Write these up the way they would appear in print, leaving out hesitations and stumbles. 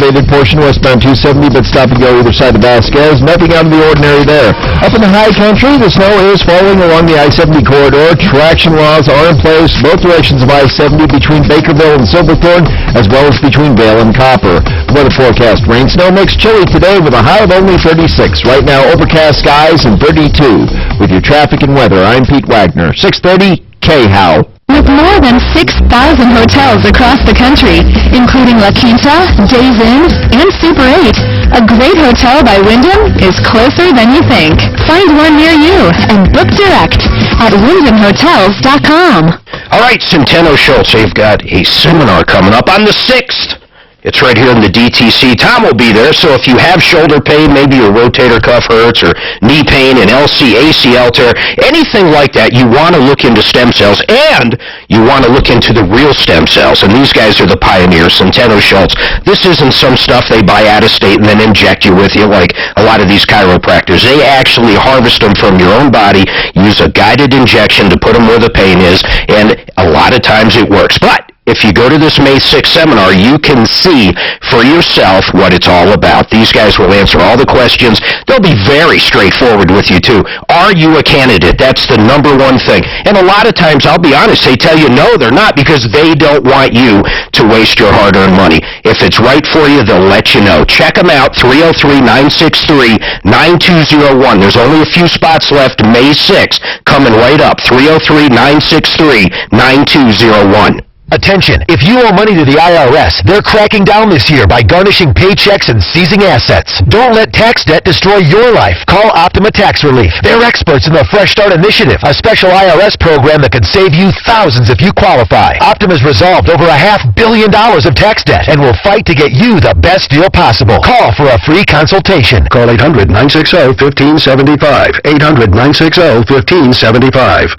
elevated portion westbound 270, but stop and go either side of Vasquez. Nothing out of the ordinary there. Up in the high country, the snow is falling along the I-70 corridor. Traction laws are in place both directions of I-70 between Bakerville and Silverthorne, as well as between Vale and Copper. Weather forecast: rain, snow mix, chilly today with a high of only 36. Right now, overcast skies and 32. With your traffic and weather, I'm Pete Wagner. 630 K-How. With more than 6,000 hotels across the country, including La Quinta, Days Inn, and Super 8, a great hotel by Wyndham is closer than you think. Find one near you and book direct at wyndhamhotels.com. All right, Centeno Schultz, they've got a seminar coming up on the 6th. It's right here in the DTC. Tom will be there, so if you have shoulder pain, maybe your rotator cuff hurts, or knee pain, an LC, ACL tear, anything like that, you want to look into stem cells, and you want to look into the real stem cells. And these guys are the pioneers, Centeno Schultz. This isn't some stuff they buy out of state and then inject you with like a lot of these chiropractors. They actually harvest them from your own body, use a guided injection to put them where the pain is, and a lot of times it works. But if you go to this May 6th seminar, you can see for yourself what it's all about. These guys will answer all the questions. They'll be very straightforward with you, too. Are you a candidate? That's the number one thing. And a lot of times, I'll be honest, they tell you no, they're not, because they don't want you to waste your hard-earned money. If it's right for you, they'll let you know. Check them out, 303-963-9201. There's only a few spots left, May 6th, coming right up, 303-963-9201. Attention, if you owe money to the IRS, they're cracking down this year by garnishing paychecks and seizing assets. Don't let tax debt destroy your life. Call Optima Tax Relief. They're experts in the Fresh Start Initiative, a special IRS program that could save you thousands if you qualify. Optima's resolved over $500 million of tax debt and will fight to get you the best deal possible. Call for a free consultation. Call 800-960-1575. 800-960-1575.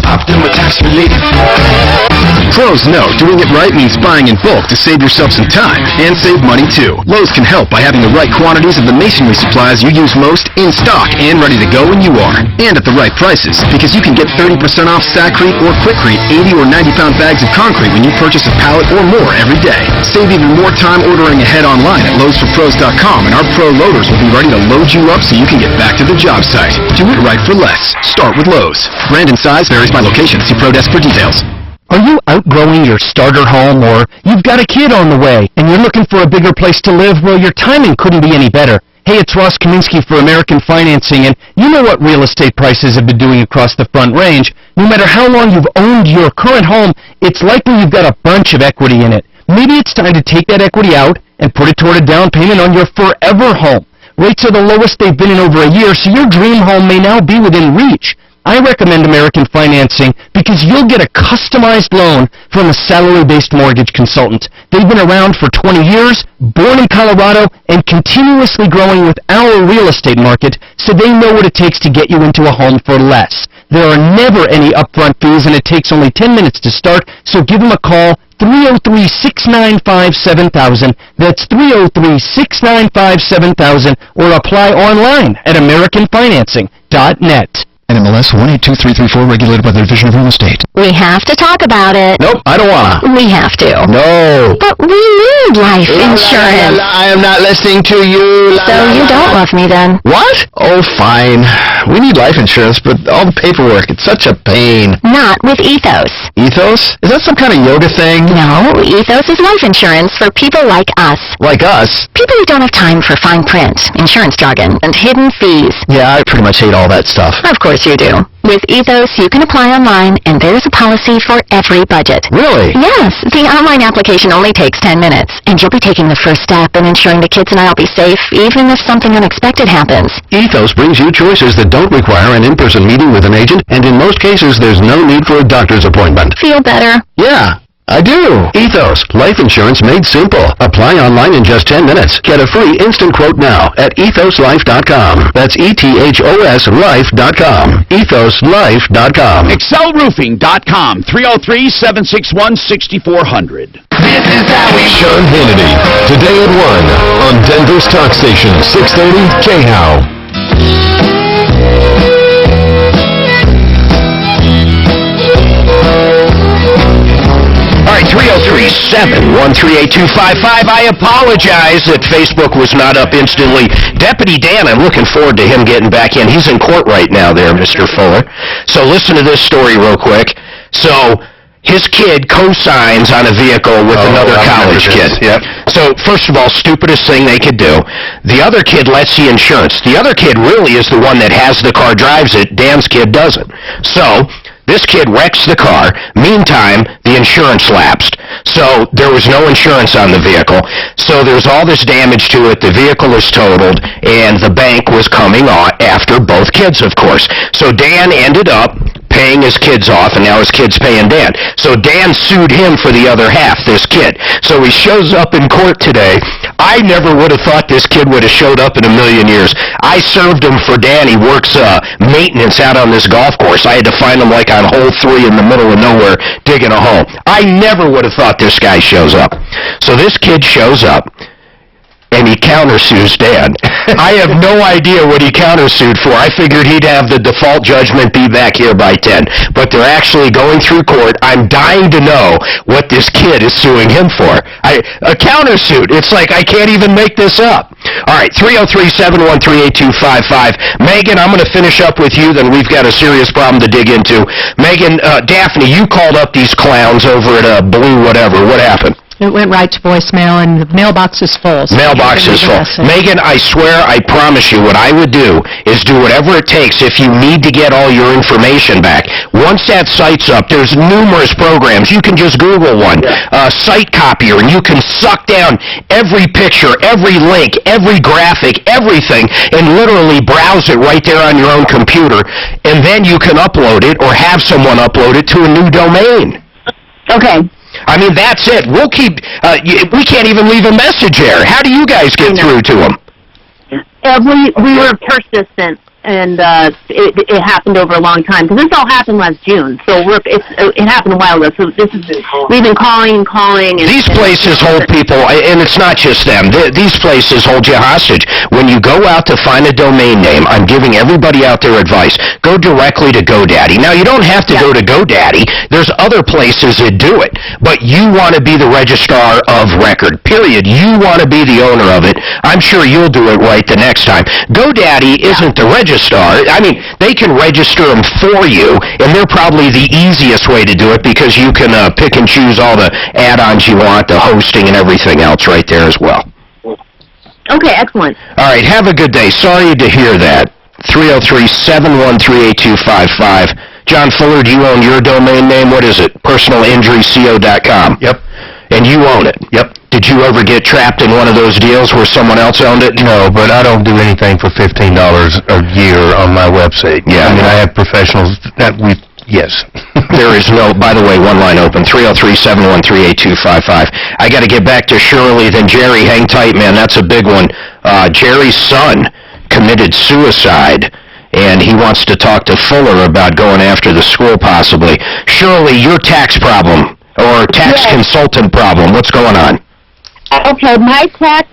Optima Tax Relief. Pros know doing it right means buying in bulk to save yourself some time and save money too. Lowe's can help by having the right quantities of the masonry supplies you use most in stock and ready to go when you are. And at the right prices, because you can get 30% off Stackcrete or Quickcrete 80 or 90-pound bags of concrete when you purchase a pallet or more every day. Save even more time ordering ahead online at LowesForPros.com, and our pro loaders will be ready to load you up so you can get back to the job site. Do it right for less. Start with Lowe's. Brand and size varies by location. See Pro Desk for details. Are you outgrowing your starter home, or you've got a kid on the way and you're looking for a bigger place to live? Well, your timing couldn't be any better. Hey, it's Ross Kaminsky for American Financing, and you know what real estate prices have been doing across the Front Range. No matter how long you've owned your current home, it's likely you've got a bunch of equity in it. Maybe it's time to take that equity out and put it toward a down payment on your forever home. Rates are the lowest they've been in over a year, so your dream home may now be within reach. I recommend American Financing because you'll get a customized loan from a salary-based mortgage consultant. They've been around for 20 years, born in Colorado, and continuously growing with our real estate market, so they know what it takes to get you into a home for less. There are never any upfront fees, and it takes only 10 minutes to start, so give them a call, 303-695-7000. That's 303-695-7000, or apply online at AmericanFinancing.net. NMLS 182334, regulated by the Division of Real Estate. We have to talk about it. Nope, I don't wanna. We have to. No. But we need life insurance. I am not listening to you. So you don't love me then? What? Oh, fine. We need life insurance, but all the paperwork, it's such a pain. Not with Ethos. Ethos? Is that some kind of yoga thing? No, Ethos is life insurance for people like us. Like us? People who don't have time for fine print, insurance jargon, and hidden fees. Yeah, I pretty much hate all that stuff. Of course you do. With Ethos, you can apply online, and there's a policy for every budget. Really? Yes. The online application only takes 10 minutes, and you'll be taking the first step in ensuring the kids and I will be safe, even if something unexpected happens. Ethos brings you choices that don't require an in-person meeting with an agent, and in most cases, there's no need for a doctor's appointment. Feel better? Yeah. I do. Ethos, life insurance made simple. Apply online in just 10 minutes. Get a free instant quote now at ethoslife.com. That's ETHOS life.com. EthosLife.com. ExcelRoofing.com, 303-761-6400. Sean Hannity, today at 1 on Denver's Talk Station, 630 K-How. All right, 303-713-8255. I apologize that Facebook was not up instantly. Deputy Dan, I'm looking forward to him getting back in. He's in court right now there, Mr. Fuller. So listen to this story real quick. So his kid co-signs on a vehicle with another college kid. Yep. So, first of all, stupidest thing they could do. The other kid lets the insurance. The other kid really is the one that has the car, drives it. Dan's kid doesn't. So, this kid wrecks the car. Meantime, the insurance lapsed. So, there was no insurance on the vehicle. So, there's all this damage to it. The vehicle is totaled, and the bank was coming on after both kids, of course. So, Dan ended up paying his kids off, and now his kid's paying Dan. So Dan sued him for the other half, this kid. So he shows up in court today. I never would have thought this kid would have showed up in a million years. I served him for Dan. He works maintenance out on this golf course. I had to find him like on hole 3 in the middle of nowhere digging a hole. I never would have thought this guy shows up. So this kid shows up, and he countersues Dan. I have no idea what he countersued for. I figured he'd have the default judgment be back here by 10. But they're actually going through court. I'm dying to know what this kid is suing him for. A countersuit. It's like I can't even make this up. All right, 303-713-8255. Megan, I'm going to finish up with you, then we've got a serious problem to dig into. Megan, Daphne, you called up these clowns over at Blue whatever. What happened? It went right to voicemail, and the mailbox is full. So mailbox is full. Megan, I swear, I promise you, what I would do is do whatever it takes if you need to get all your information back. Once that site's up, there's numerous programs. You can just Google one, Site Copier, and you can suck down every picture, every link, every graphic, everything, and literally browse it right there on your own computer, and then you can upload it or have someone upload it to a new domain. Okay. I mean, that's it. We'll keep, we can't even leave a message there. How do you guys get through to them? We were persistent, and it happened over a long time, because this all happened last June, so it happened a while ago, so we've been calling, and... These places hold people, and it's not just them, these places hold you hostage. When you go out to find a domain name, I'm giving everybody out there advice, go directly to GoDaddy. Now, you don't have to go to GoDaddy, there's other places that do it, but you want to be the registrar of record, period. You want to be the owner of it. I'm sure you'll do it right the next time. GoDaddy isn't the registrar. I mean, they can register them for you, and they're probably the easiest way to do it because you can pick and choose all the add-ons you want, the hosting and everything else right there as well. Okay, excellent. All right, have a good day. Sorry to hear that. 303-713-8255. John Fuller, do you own your domain name? What is it? PersonalInjuryCO.com. Yep. And you own it? Yep. Did you ever get trapped in one of those deals where someone else owned it? No, but I don't do anything for $15 a year on my website. Yeah. I mean, I have professionals that yes. There is no, by the way, one line open, 303-713-8255. I got to get back to Shirley, then Jerry. Hang tight, man. That's a big one. Jerry's son committed suicide, and he wants to talk to Fuller about going after the school, possibly. Shirley, your tax problem, or tax consultant problem, what's going on? Okay, my tax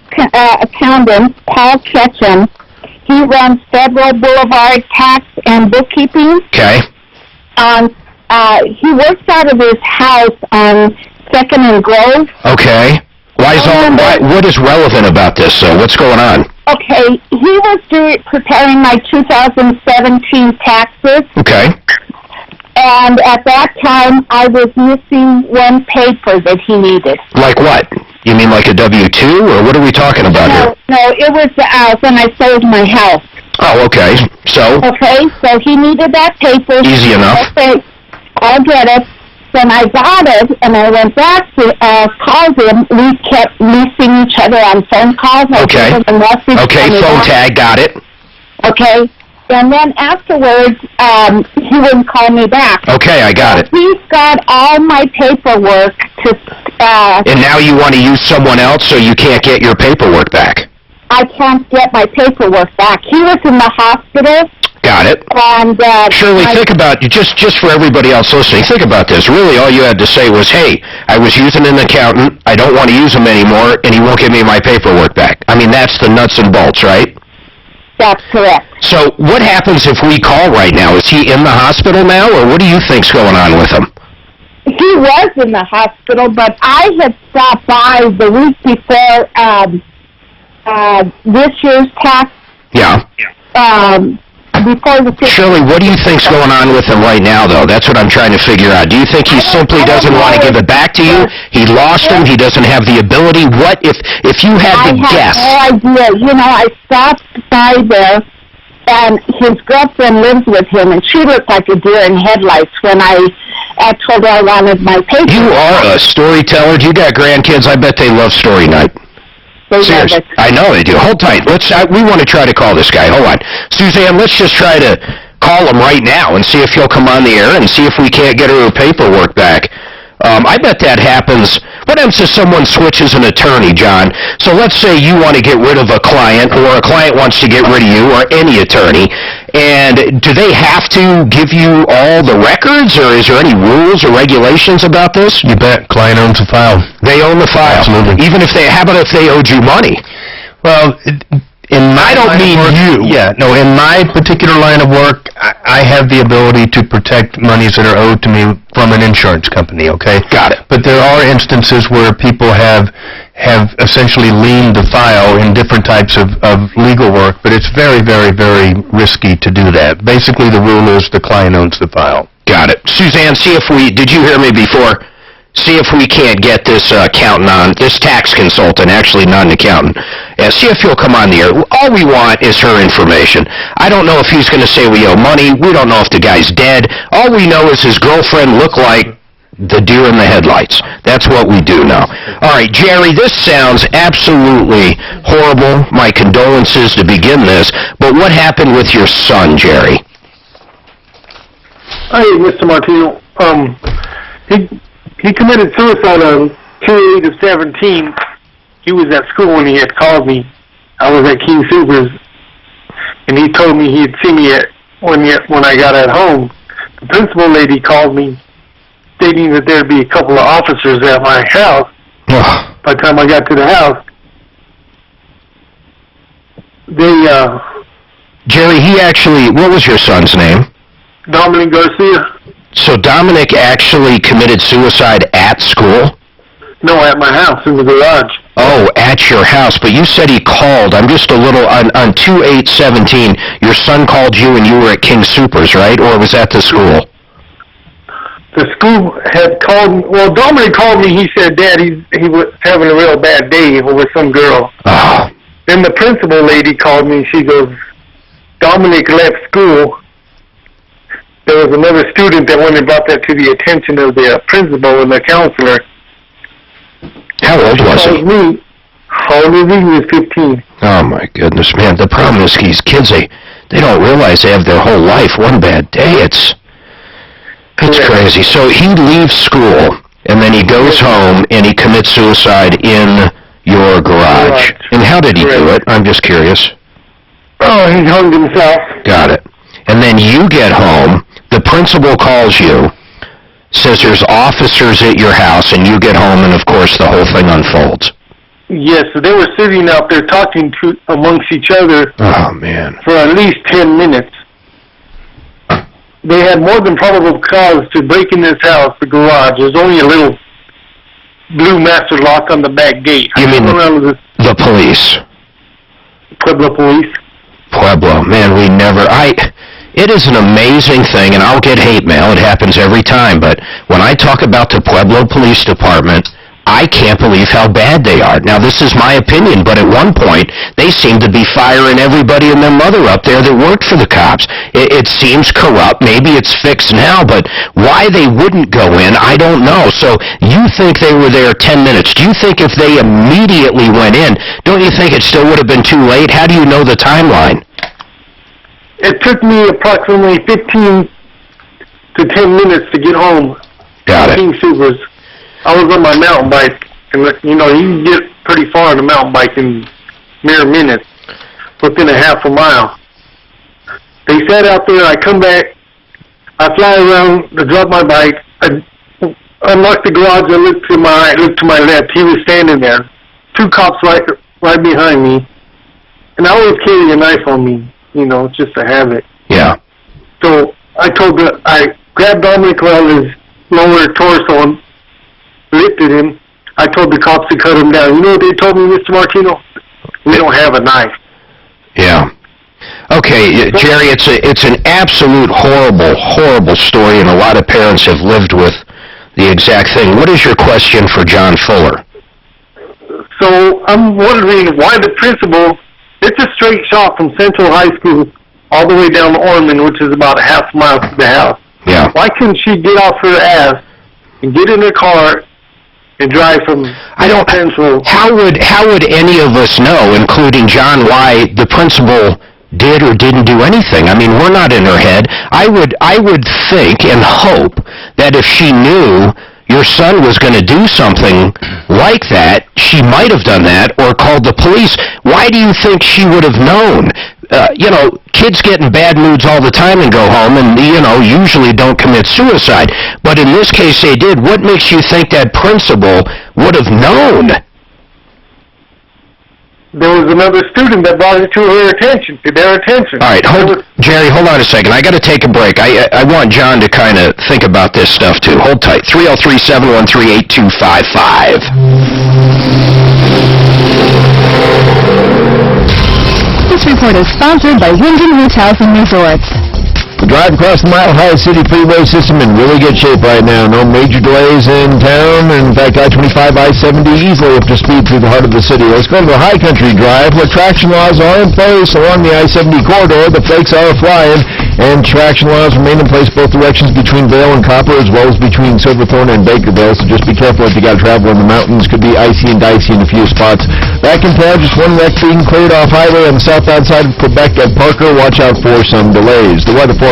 accountant, Paul Ketchum, he runs Federal Boulevard Tax and Bookkeeping. Okay. He works out of his house on 2nd and Grove. Okay. What is relevant about this, though? What's going on? Okay, he was preparing my 2017 taxes. Okay. And at that time, I was missing one paper that he needed. Like what? You mean like a W-2, or what are we talking about here? No, it was when I sold my house. Oh, okay. So? Okay, so he needed that paper. Easy enough. Okay, I'll get it. Then I got it, and I went back to call him. We kept missing each other on phone calls. Okay. Okay, phone tag, got it. Okay. And then afterwards, he wouldn't call me back. Okay, I got it. He's got all my paperwork to... and now you want to use someone else so you can't get your paperwork back? I can't get my paperwork back. He was in the hospital. Got it. And, Shirley, think about, just for everybody else listening, think about this. Really, all you had to say was, hey, I was using an accountant, I don't want to use him anymore, and he won't give me my paperwork back. I mean, that's the nuts and bolts, right? That's correct. So what happens if we call right now? Is he in the hospital now, or what do you think's going on with him? He was in the hospital, but I had stopped by the week before this year's tax. Yeah. Before the Shirley, what do you think's going on with him right now, though? That's what I'm trying to figure out. Do you think he simply doesn't want to give it back to you? He lost him. He doesn't have the ability. What if you had to guess? I have no idea. You know, I stopped by there, and his girlfriend lives with him, and she looked like a deer in headlights when I told her I wanted my papers. You are a storyteller. You got grandkids. I bet they love story night. Seriously, I know they do. Hold tight. We want to try to call this guy. Hold on. Suzanne, let's just try to call him right now and see if he'll come on the air and see if we can't get her paperwork back. I bet that happens. What happens if someone switches an attorney, John? So let's say you want to get rid of a client, or a client wants to get rid of you, or any attorney, and do they have to give you all the records, or is there any rules or regulations about this? You bet. Client owns the file. They own the file. Absolutely. Even if how about if they owed you money? Well, I don't mean you. Yeah, no, in my particular line of work, I have the ability to protect monies that are owed to me from an insurance company, okay? Got it. But there are instances where people have essentially liened the file in different types of legal work, but it's very, very, very risky to do that. Basically, the rule is the client owns the file. Got it. Suzanne, did you hear me before? See if we can't get this accountant on, this tax consultant, actually not an accountant, and see if he'll come on the air. All we want is her information. I don't know if he's going to say we owe money. We don't know if the guy's dead. All we know is his girlfriend looked like the deer in the headlights. That's what we do know. All right, Jerry, this sounds absolutely horrible. My condolences to begin this. But what happened with your son, Jerry? Hi, Mr. Martino. He committed suicide on 2/8/17. He was at school when he had called me. I was at King Soopers, and he told me he'd see me when I got at home. The principal lady called me, stating that there'd be a couple of officers at my house. By the time I got to the house, Jerry, what was your son's name? Dominic Garcia. So Dominic actually committed suicide at school? No, at my house, in the garage. Oh, at your house. But you said he called. I'm just a little, on 2/8/17, your son called you and you were at King Soopers, right? Or was that the school? The school had called, well, Dominic called me. He said, Dad, he was having a real bad day with some girl. Oh. Then the principal lady called me. She goes, Dominic left school. There was another student that went and brought that to the attention of the principal and the counselor. How old was he? How old was he? He was 15. Oh, my goodness, man. The problem is these kids, they don't realize they have their whole life. One bad day, it's crazy. So he leaves school, and then he goes home, and he commits suicide in your garage. And how did he do it? I'm just curious. Oh, he hung himself. Got it. And then you get home, the principal calls you, says there's officers at your house, and you get home, and of course the whole thing unfolds. Yes, they were sitting out there talking amongst each other. Oh, man. For at least 10 minutes. They had more than probable cause to break in this house, the garage. There's only a little blue master lock on the back gate. You mean the police? Pueblo police. Pueblo, man, it is an amazing thing, and I'll get hate mail. It happens every time, but when I talk about the Pueblo Police Department, I can't believe how bad they are. Now, this is my opinion, but at one point, they seemed to be firing everybody and their mother up there that worked for the cops. It seems corrupt. Maybe it's fixed now, but why they wouldn't go in, I don't know. So you think they were there 10 minutes. Do you think if they immediately went in, don't you think it still would have been too late? How do you know the timeline? It took me approximately 15 to 10 minutes to get home. Got it. King Soopers. I was on my mountain bike, and you can get pretty far on a mountain bike in mere minutes, within a half a mile. They sat out there, I come back, I fly around to drop my bike, I unlock the garage, I look to my left, he was standing there, 2 cops right behind me, and I always carry a knife on me, just to have it. Yeah. So I grabbed Dominic while his lower torso and lifted him. I told the cops to cut him down. You know what they told me, Mr. Martino? We don't have a knife. Yeah. Okay, Jerry, it's an absolute horrible story, and a lot of parents have lived with the exact thing. What is your question for John Fuller? So I'm wondering why the principal, it's a straight shot from Central High School all the way down to Ormond, which is about a half mile from the house. Yeah. Why couldn't she get off her ass and get in her car and drive from Central? How would any of us know, including John, why the principal did or didn't do anything? I mean, we're not in her head. I would think and hope that if she knew your son was going to do something like that, she might have done that or called the police. Why do you think she would have known? Kids get in bad moods all the time and go home and, usually don't commit suicide. But in this case, they did. What makes you think that principal would have known? There was another student that brought it to their attention. All right, Jerry, hold on a second. I got to take a break. I want John to kind of think about this stuff, too. Hold tight. 303-713-8255. This report is sponsored by Wyndham Hotels and Resorts. The drive across the Mile High City freeway system in really good shape right now. No major delays in town. In fact, I-25, I-70 easily up to speed through the heart of the city. Let's go to the High Country Drive, where traction laws are in place along the I-70 corridor. The flakes are flying, and traction laws remain in place both directions between Vail and Copper, as well as between Silverthorne and Bakerville. So just be careful if you got to travel in the mountains. Could be icy and dicey in a few spots. Back in town, just one wreck being cleared off highway on the southbound side of Quebec at Parker. Watch out for some delays. The weather forecast.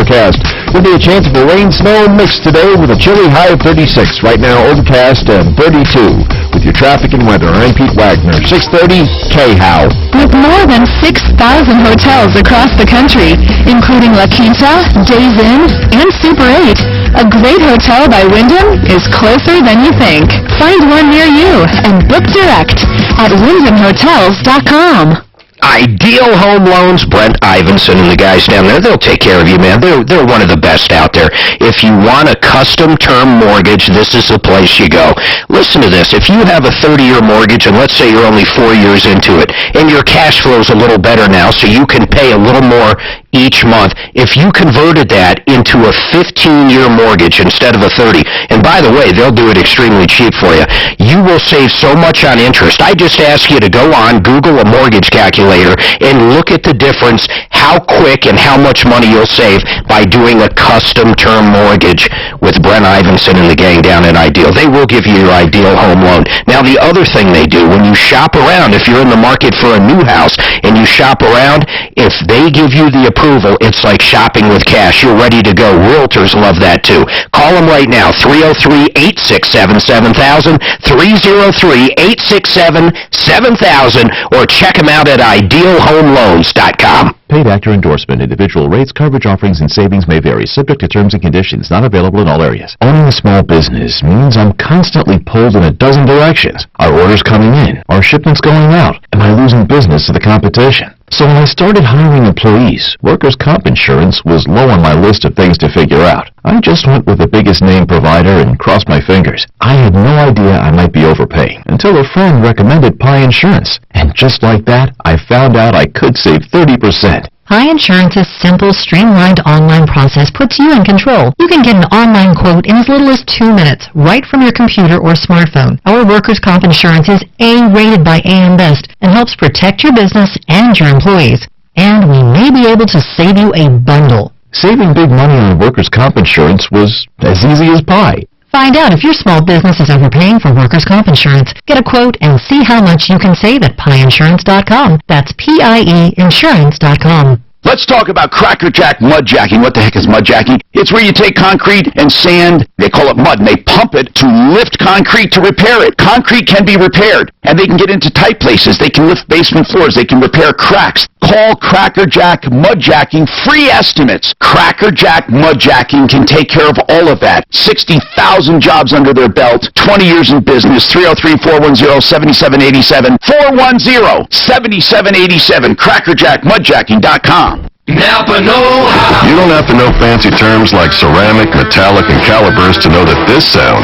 Will be a chance of a rain-snow mix today with a chilly high of 36. Right now, overcast and 32. With your traffic and weather, I'm Pete Wagner, 630 KHOW. With more than 6,000 hotels across the country, including La Quinta, Days Inn, and Super 8, a great hotel by Wyndham is closer than you think. Find one near you and book direct at WyndhamHotels.com. Ideal Home Loans, Brent Ivinson and the guys down there, they'll take care of you, man. They're one of the best out there. If you want a custom term mortgage, this is the place you go. Listen to this. If you have a 30-year mortgage, and let's say you're only 4 years into it, and your cash flow's a little better now, so you can pay a little more each month, if you converted that into a 15-year mortgage instead of a 30, and by the way, they'll do it extremely cheap for you, you will save so much on interest. I just ask you to go on, Google a mortgage calculator, and look at the difference, how quick and how much money you'll save by doing a custom term mortgage with Brent Ivinson and the gang down at Ideal. They will give you your ideal home loan. Now, the other thing they do, when you shop around, if you're in the market for a new house and you shop around, if they give you the approval, it's like shopping with cash. You're ready to go. Realtors love that, too. Call them right now, 303-867-7000, 303-867-7000, or check them out at idealhomeloans.com. Paid actor endorsement. Individual rates, coverage offerings, and savings may vary, subject to terms and conditions. Not available in all areas. Owning a small business means I'm constantly pulled in a dozen directions. Are orders coming in? Are shipments going out? Am I losing business to the competition? So when I started hiring employees, workers' comp insurance was low on my list of things to figure out. I just went with the biggest name provider and crossed my fingers. I had no idea I might be overpaying until a friend recommended Pi Insurance. And just like that, I found out I could save 30%. Pi Insurance's simple, streamlined online process puts you in control. You can get an online quote in as little as 2 minutes, right from your computer or smartphone. Our workers' comp insurance is A-rated by AM Best and helps protect your business and your employees. And we may be able to save you a bundle. Saving big money on workers' comp insurance was as easy as pie. Find out if your small business is overpaying for workers' comp insurance. Get a quote and see how much you can save at pieinsurance.com. That's pieinsurance.com. Let's talk about crackerjack mudjacking. What the heck is mudjacking? It's where you take concrete and sand, they call it mud, and they pump it to lift concrete to repair it. Concrete can be repaired, and they can get into tight places. They can lift basement floors. They can repair cracks. Call Crackerjack Mudjacking. Free estimates. Crackerjack Mudjacking can take care of all of that. 60,000 jobs under their belt. 20 years in business. 303-410-7787. 410-7787. CrackerjackMudjacking.com. Napa know-how. You don't have to know fancy terms like ceramic, metallic, and calipers to know that this sound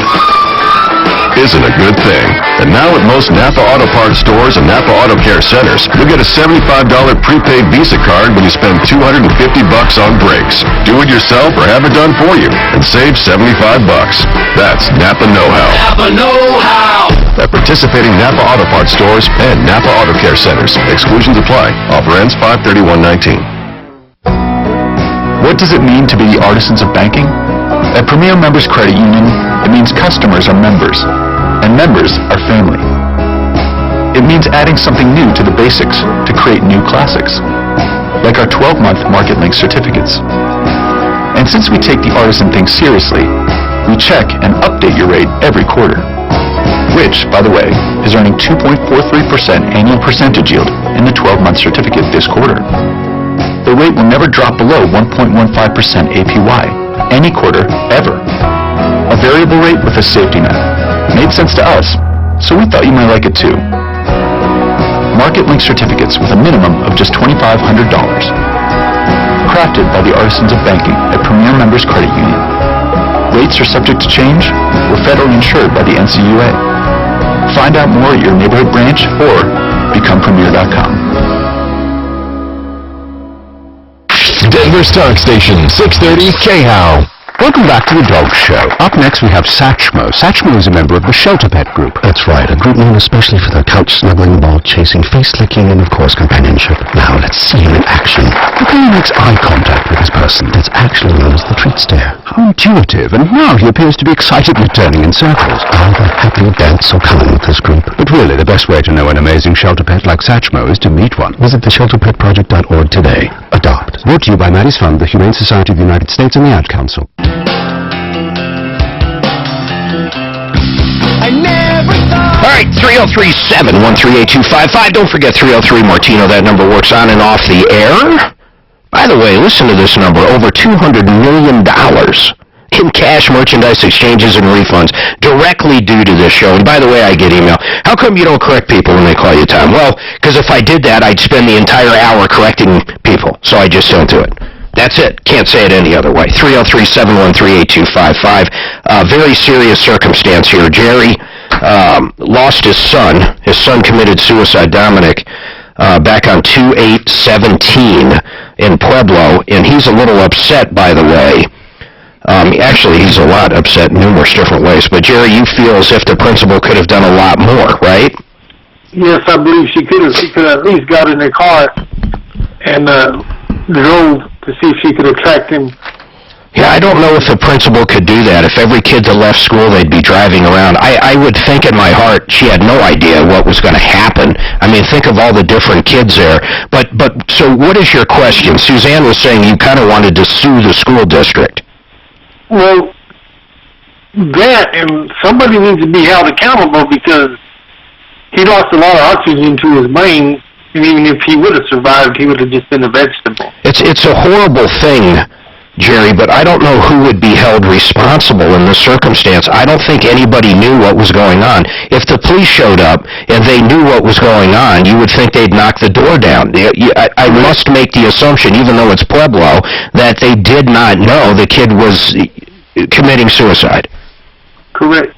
isn't a good thing. And now at most Napa Auto Parts stores and Napa Auto Care centers, you'll get a $75 prepaid Visa card when you spend $250 on brakes. Do it yourself or have it done for you and save $75. That's Napa know-how. Napa know-how. At participating Napa Auto Parts stores and Napa Auto Care centers. Exclusions apply. Offer ends 5/31/19. What does it mean to be artisans of banking? At Premier Members Credit Union, it means customers are members, and members are family. It means adding something new to the basics to create new classics, like our 12-month market link certificates. And since we take the artisan thing seriously, we check and update your rate every quarter, which, by the way, is earning 2.43% annual percentage yield in the 12-month certificate this quarter. The rate will never drop below 1.15% APY, any quarter, ever. A variable rate with a safety net. Made sense to us, so we thought you might like it too. Market link certificates with a minimum of just $2,500. Crafted by the artisans of banking at Premier Members Credit Union. Rates are subject to change. We're federally insured by the NCUA. Find out more at your neighborhood branch or becomepremier.com. Denver's Talk Station, 630 KHOW. Welcome back to the Dog Show. Up next we have Satchmo. Satchmo is a member of the Shelter Pet Group. That's right, a group known especially for their couch snuggling, ball chasing, face licking, and of course companionship. Now let's see him in action. Look how he makes eye contact with his person. That's actually known as the treat stare. How intuitive, and now he appears to be excitedly turning in circles. Ah, the happy dance so common with this group. But really, the best way to know an amazing shelter pet like Satchmo is to meet one. Visit theshelterpetproject.org today. Adopt. Brought to you by Maddie's Fund, the Humane Society of the United States, and the Ad Council. All right, 303-713-8255. Don't forget 303 Martino. That number works on and off the air. By the way, listen to this number. Over $200 million in cash, merchandise, exchanges, and refunds directly due to this show. And by the way, I get email. How come you don't correct people when they call you Tom? Well, because if I did that, I'd spend the entire hour correcting people. So I just don't do it. That's it. Can't say it any other way. 303-713-8255. Very serious circumstance here. Jerry lost his son. His son committed suicide, Dominic, back on 2/8/17 in Pueblo, and he's a little upset, by the way. Actually, he's a lot upset in numerous different ways. But, Jerry, you feel as if the principal could have done a lot more, right? Yes, I believe she could have. She could have at least got in her car and drove to see if she could have tracked him. Yeah, I don't know if the principal could do that. If every kid that left school, they'd be driving around. I would think in my heart she had no idea what was going to happen. I mean, think of all the different kids there. But so what is your question? Suzanne was saying you kind of wanted to sue the school district. Well, that, and somebody needs to be held accountable because he lost a lot of oxygen to his brain, and even if he would have survived, he would have just been a vegetable. It's a horrible thing, Jerry, but I don't know who would be held responsible in this circumstance. I don't think anybody knew what was going on. If the police showed up and they knew what was going on, you would think they'd knock the door down. I must make the assumption, even though it's Pueblo, that they did not know the kid was committing suicide. Correct.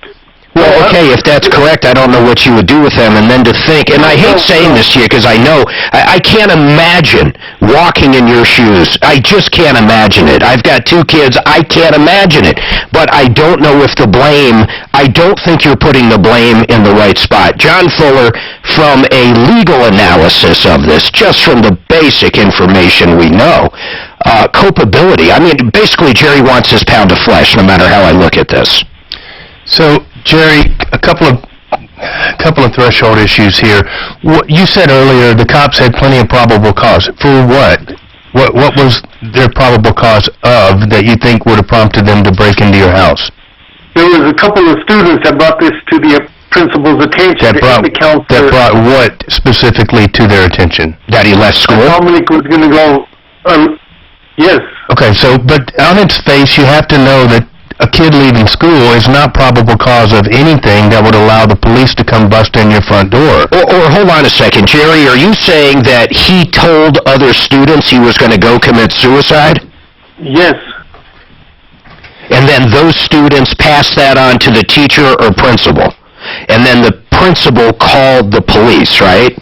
Well, okay, if that's correct, I don't know what you would do with them. And then to think, and I hate saying this to you because I know, I can't imagine walking in your shoes. I just can't imagine it. I've got two kids. I can't imagine it. But I don't know if the blame, I don't think you're putting the blame in the right spot. John Fuller, from a legal analysis of this, just from the basic information we know, culpability. I mean, basically, Jerry wants his pound of flesh, no matter how I look at this. So, Jerry, a couple of threshold issues here. You said earlier the cops had plenty of probable cause. For what? What was their probable cause of that you think would have prompted them to break into your house? There was a couple of students that brought this to the principal's attention. That brought what specifically to their attention? That he left school? Dominic was going to go, yes. Okay, so, but on its face, you have to know that a kid leaving school is not probable cause of anything that would allow the police to come bust in your front door. Or hold on a second, Jerry, are you saying that he told other students he was going to go commit suicide? Yes. And then those students passed that on to the teacher or principal. And then the principal called the police, right?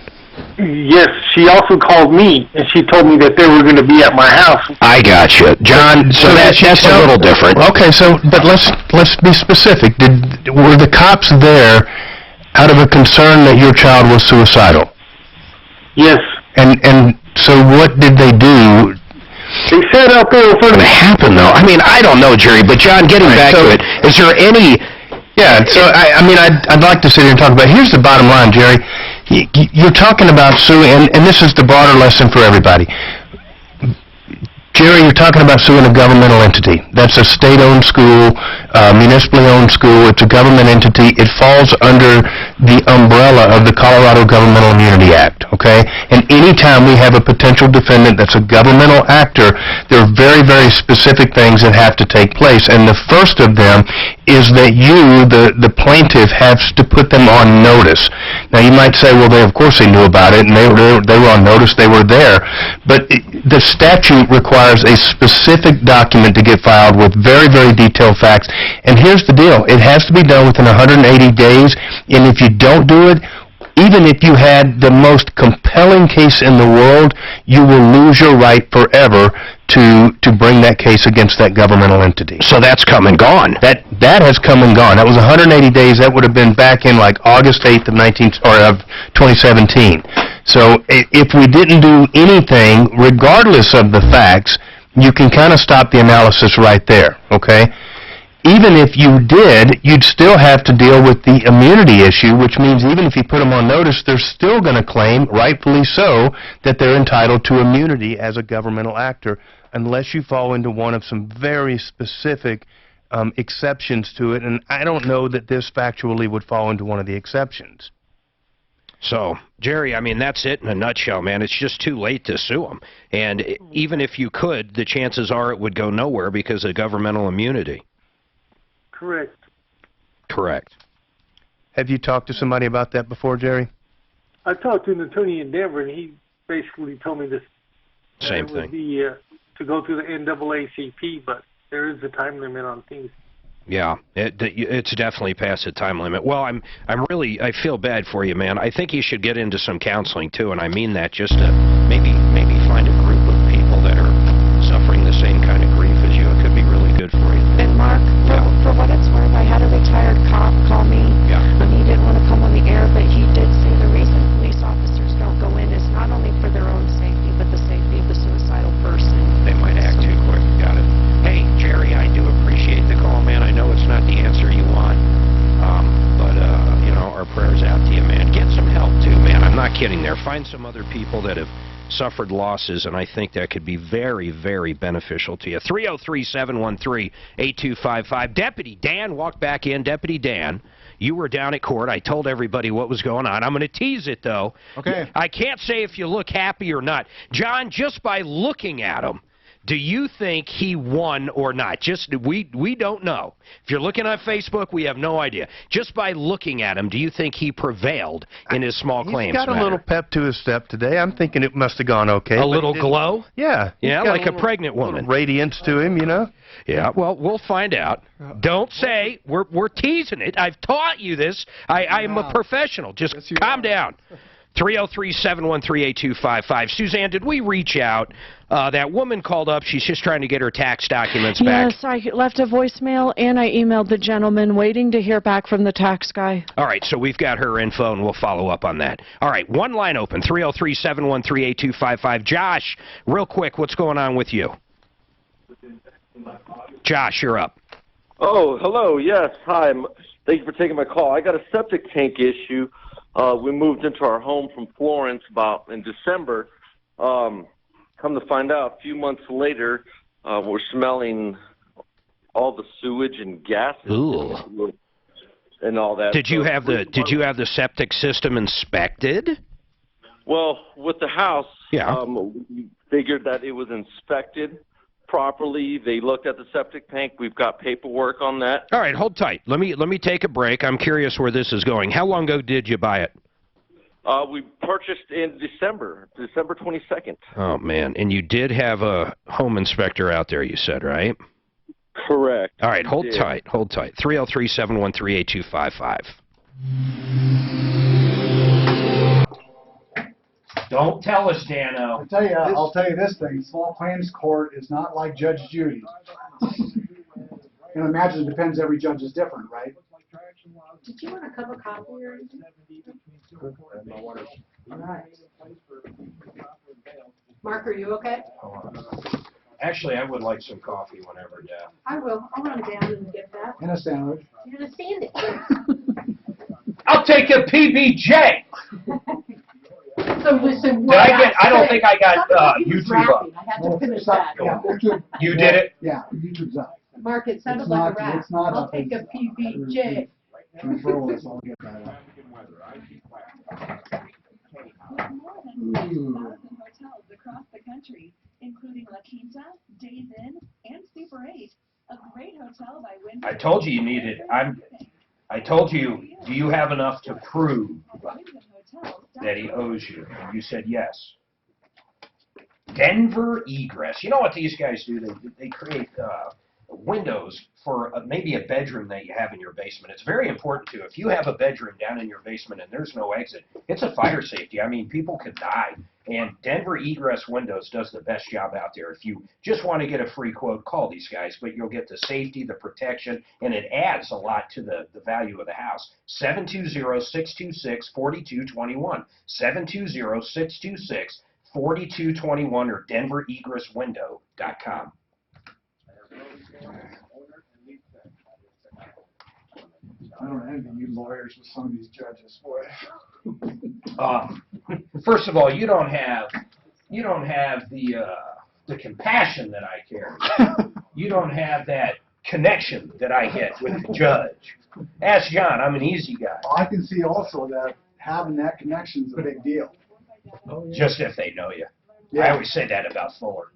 Yes, she also called me, and she told me that they were going to be at my house. I got you. John, so that's a little different. Okay, but let's be specific. Were the cops there out of a concern that your child was suicidal? Yes. And so what did they do? They sat out there in front of me. What happened, though? I mean, I don't know, Jerry, but John, getting back to it, is there any... Yeah, so, I'd like to sit here and talk about... Here's the bottom line, Jerry. You're talking about suing, and this is the broader lesson for everybody. Jerry, you're talking about suing a governmental entity. That's a state-owned school, municipally owned school. It's a government entity. It falls under the umbrella of the Colorado Governmental Immunity Act, okay? And anytime we have a potential defendant that's a governmental actor, there are very, very specific things that have to take place. And the first of them is that you, the plaintiff, has to put them on notice. Now, you might say, well, of course they knew about it, and they were on notice, they were there. But the statute requires a specific document to get filed with very, very detailed facts. And here's the deal. It has to be done within 180 days, and if you don't do it, even if you had the most compelling case in the world, you will lose your right forever to bring that case against that governmental entity. So that's come and gone. That has come and gone. That was 180 days. That would have been back in like August 8th of 2017. So if we didn't do anything, regardless of the facts, you can kind of stop the analysis right there, okay? Even if you did, you'd still have to deal with the immunity issue, which means even if you put them on notice, they're still going to claim, rightfully so, that they're entitled to immunity as a governmental actor, unless you fall into one of some very specific exceptions to it, and I don't know that this factually would fall into one of the exceptions. So, Jerry, I mean, that's it in a nutshell, man. It's just too late to sue them. And even if you could, the chances are it would go nowhere because of governmental immunity. Correct. Correct. Have you talked to somebody about that before, Jerry? I talked to an attorney in Denver, and he basically told me this. Same thing. It would be to go through the NAACP, but there is a time limit on things. Yeah, it's definitely past the time limit. Well, I feel bad for you, man. I think you should get into some counseling too, and I mean that just to maybe find a group of people that are suffering the same kind of grief as you. It could be really good for you. And Mark, for what it's worth, I had a retired cop call me. Yeah. He didn't want to come on the air, but he did say the reason police officers don't go in is not only for their own safety, but the safety of the suicidal person. They might act too quick. Got it. Hey, Jerry, I do appreciate the call, man. I know it's not the answer you want, but our prayers out to you, man. Get some help, too, man. I'm not kidding there. Find some other people that have suffered losses, and I think that could be very, very beneficial to you. 303-713-8255. Deputy Dan walked back in. Deputy Dan, you were down at court. I told everybody what was going on. I'm going to tease it, though. Okay. I can't say if you look happy or not. John, just by looking at him, do you think he won or not? Just we don't know. If you're looking on Facebook, we have no idea. Just by looking at him, do you think he prevailed in his small claims matter? He's got a little pep to his step today. I'm thinking it must have gone okay. A little glow? Yeah. Yeah, like a pregnant woman. Radiance to him, you know? Yeah, well, we'll find out. Don't say we're teasing it. I've taught you this. I'm a professional. Just calm down. 303-713-8255. Suzanne, did we reach out? That woman called up. She's just trying to get her tax documents back. Yes, I left a voicemail, and I emailed the gentleman, waiting to hear back from the tax guy. All right, so we've got her info, and we'll follow up on that. All right, one line open, 303-713-8255. Josh, real quick, what's going on with you? Josh, you're up. Oh, hello, yes, hi. Thank you for taking my call. I got a septic tank issue. We moved into our home from Florence about in December. Come to find out, a few months later, we're smelling all the sewage and gases and all that. Did you have the septic system inspected? Well, with the house, yeah. we figured that it was inspected properly. They looked at the septic tank. We've got paperwork on that. All right, hold tight. Let me take a break. I'm curious where this is going. How long ago did you buy it? We purchased in December 22nd. Oh, man. And you did have a home inspector out there, you said, right? Correct. All right, hold tight. 303-713-8255. Don't tell us, Dano. I'll tell you this thing. Small claims court is not like Judge Judy. And imagine it depends. Every judge is different, right? Did you want a cup of coffee or anything? All right. Mark, are you okay? Actually, I would like some coffee whenever, Dad. I will. I'll run down and get that. And a sandwich. You're gonna stand it. I'll take a PBJ. So listen, Did I get? I don't think I got YouTube up. I had to finish that. Yeah, You did it? Yeah, YouTube's up. Mark, it sounded It's like not- a rap. it's not I'll up. take a PBJ. Control this. I'll get that up. Ooh. Hotels across the country, including La Quinta, Days Inn, and Super 8. A great hotel by Wyndham. I told you needed. I told you. Do you have enough to prove that he owes you? And you said yes. Denver Egress. You know what these guys do? They create windows for maybe a bedroom that you have in your basement. It's very important too. If you have a bedroom down in your basement and there's no exit, it's a fire safety. I mean, people could die. And Denver Egress Windows does the best job out there. If you just want to get a free quote, call these guys. But you'll get the safety, the protection, and it adds a lot to the value of the house. 720-626-4221. 720-626-4221 or DenverEgressWindow.com. I don't envy you lawyers with some of these judges, boy. First of all, you don't have the compassion that I carry. You don't have that connection that I get with the judge. Ask John. I'm an easy guy. I can see also that having that connection is a big deal. Just if they know you. Yeah. I always say that about Fuller.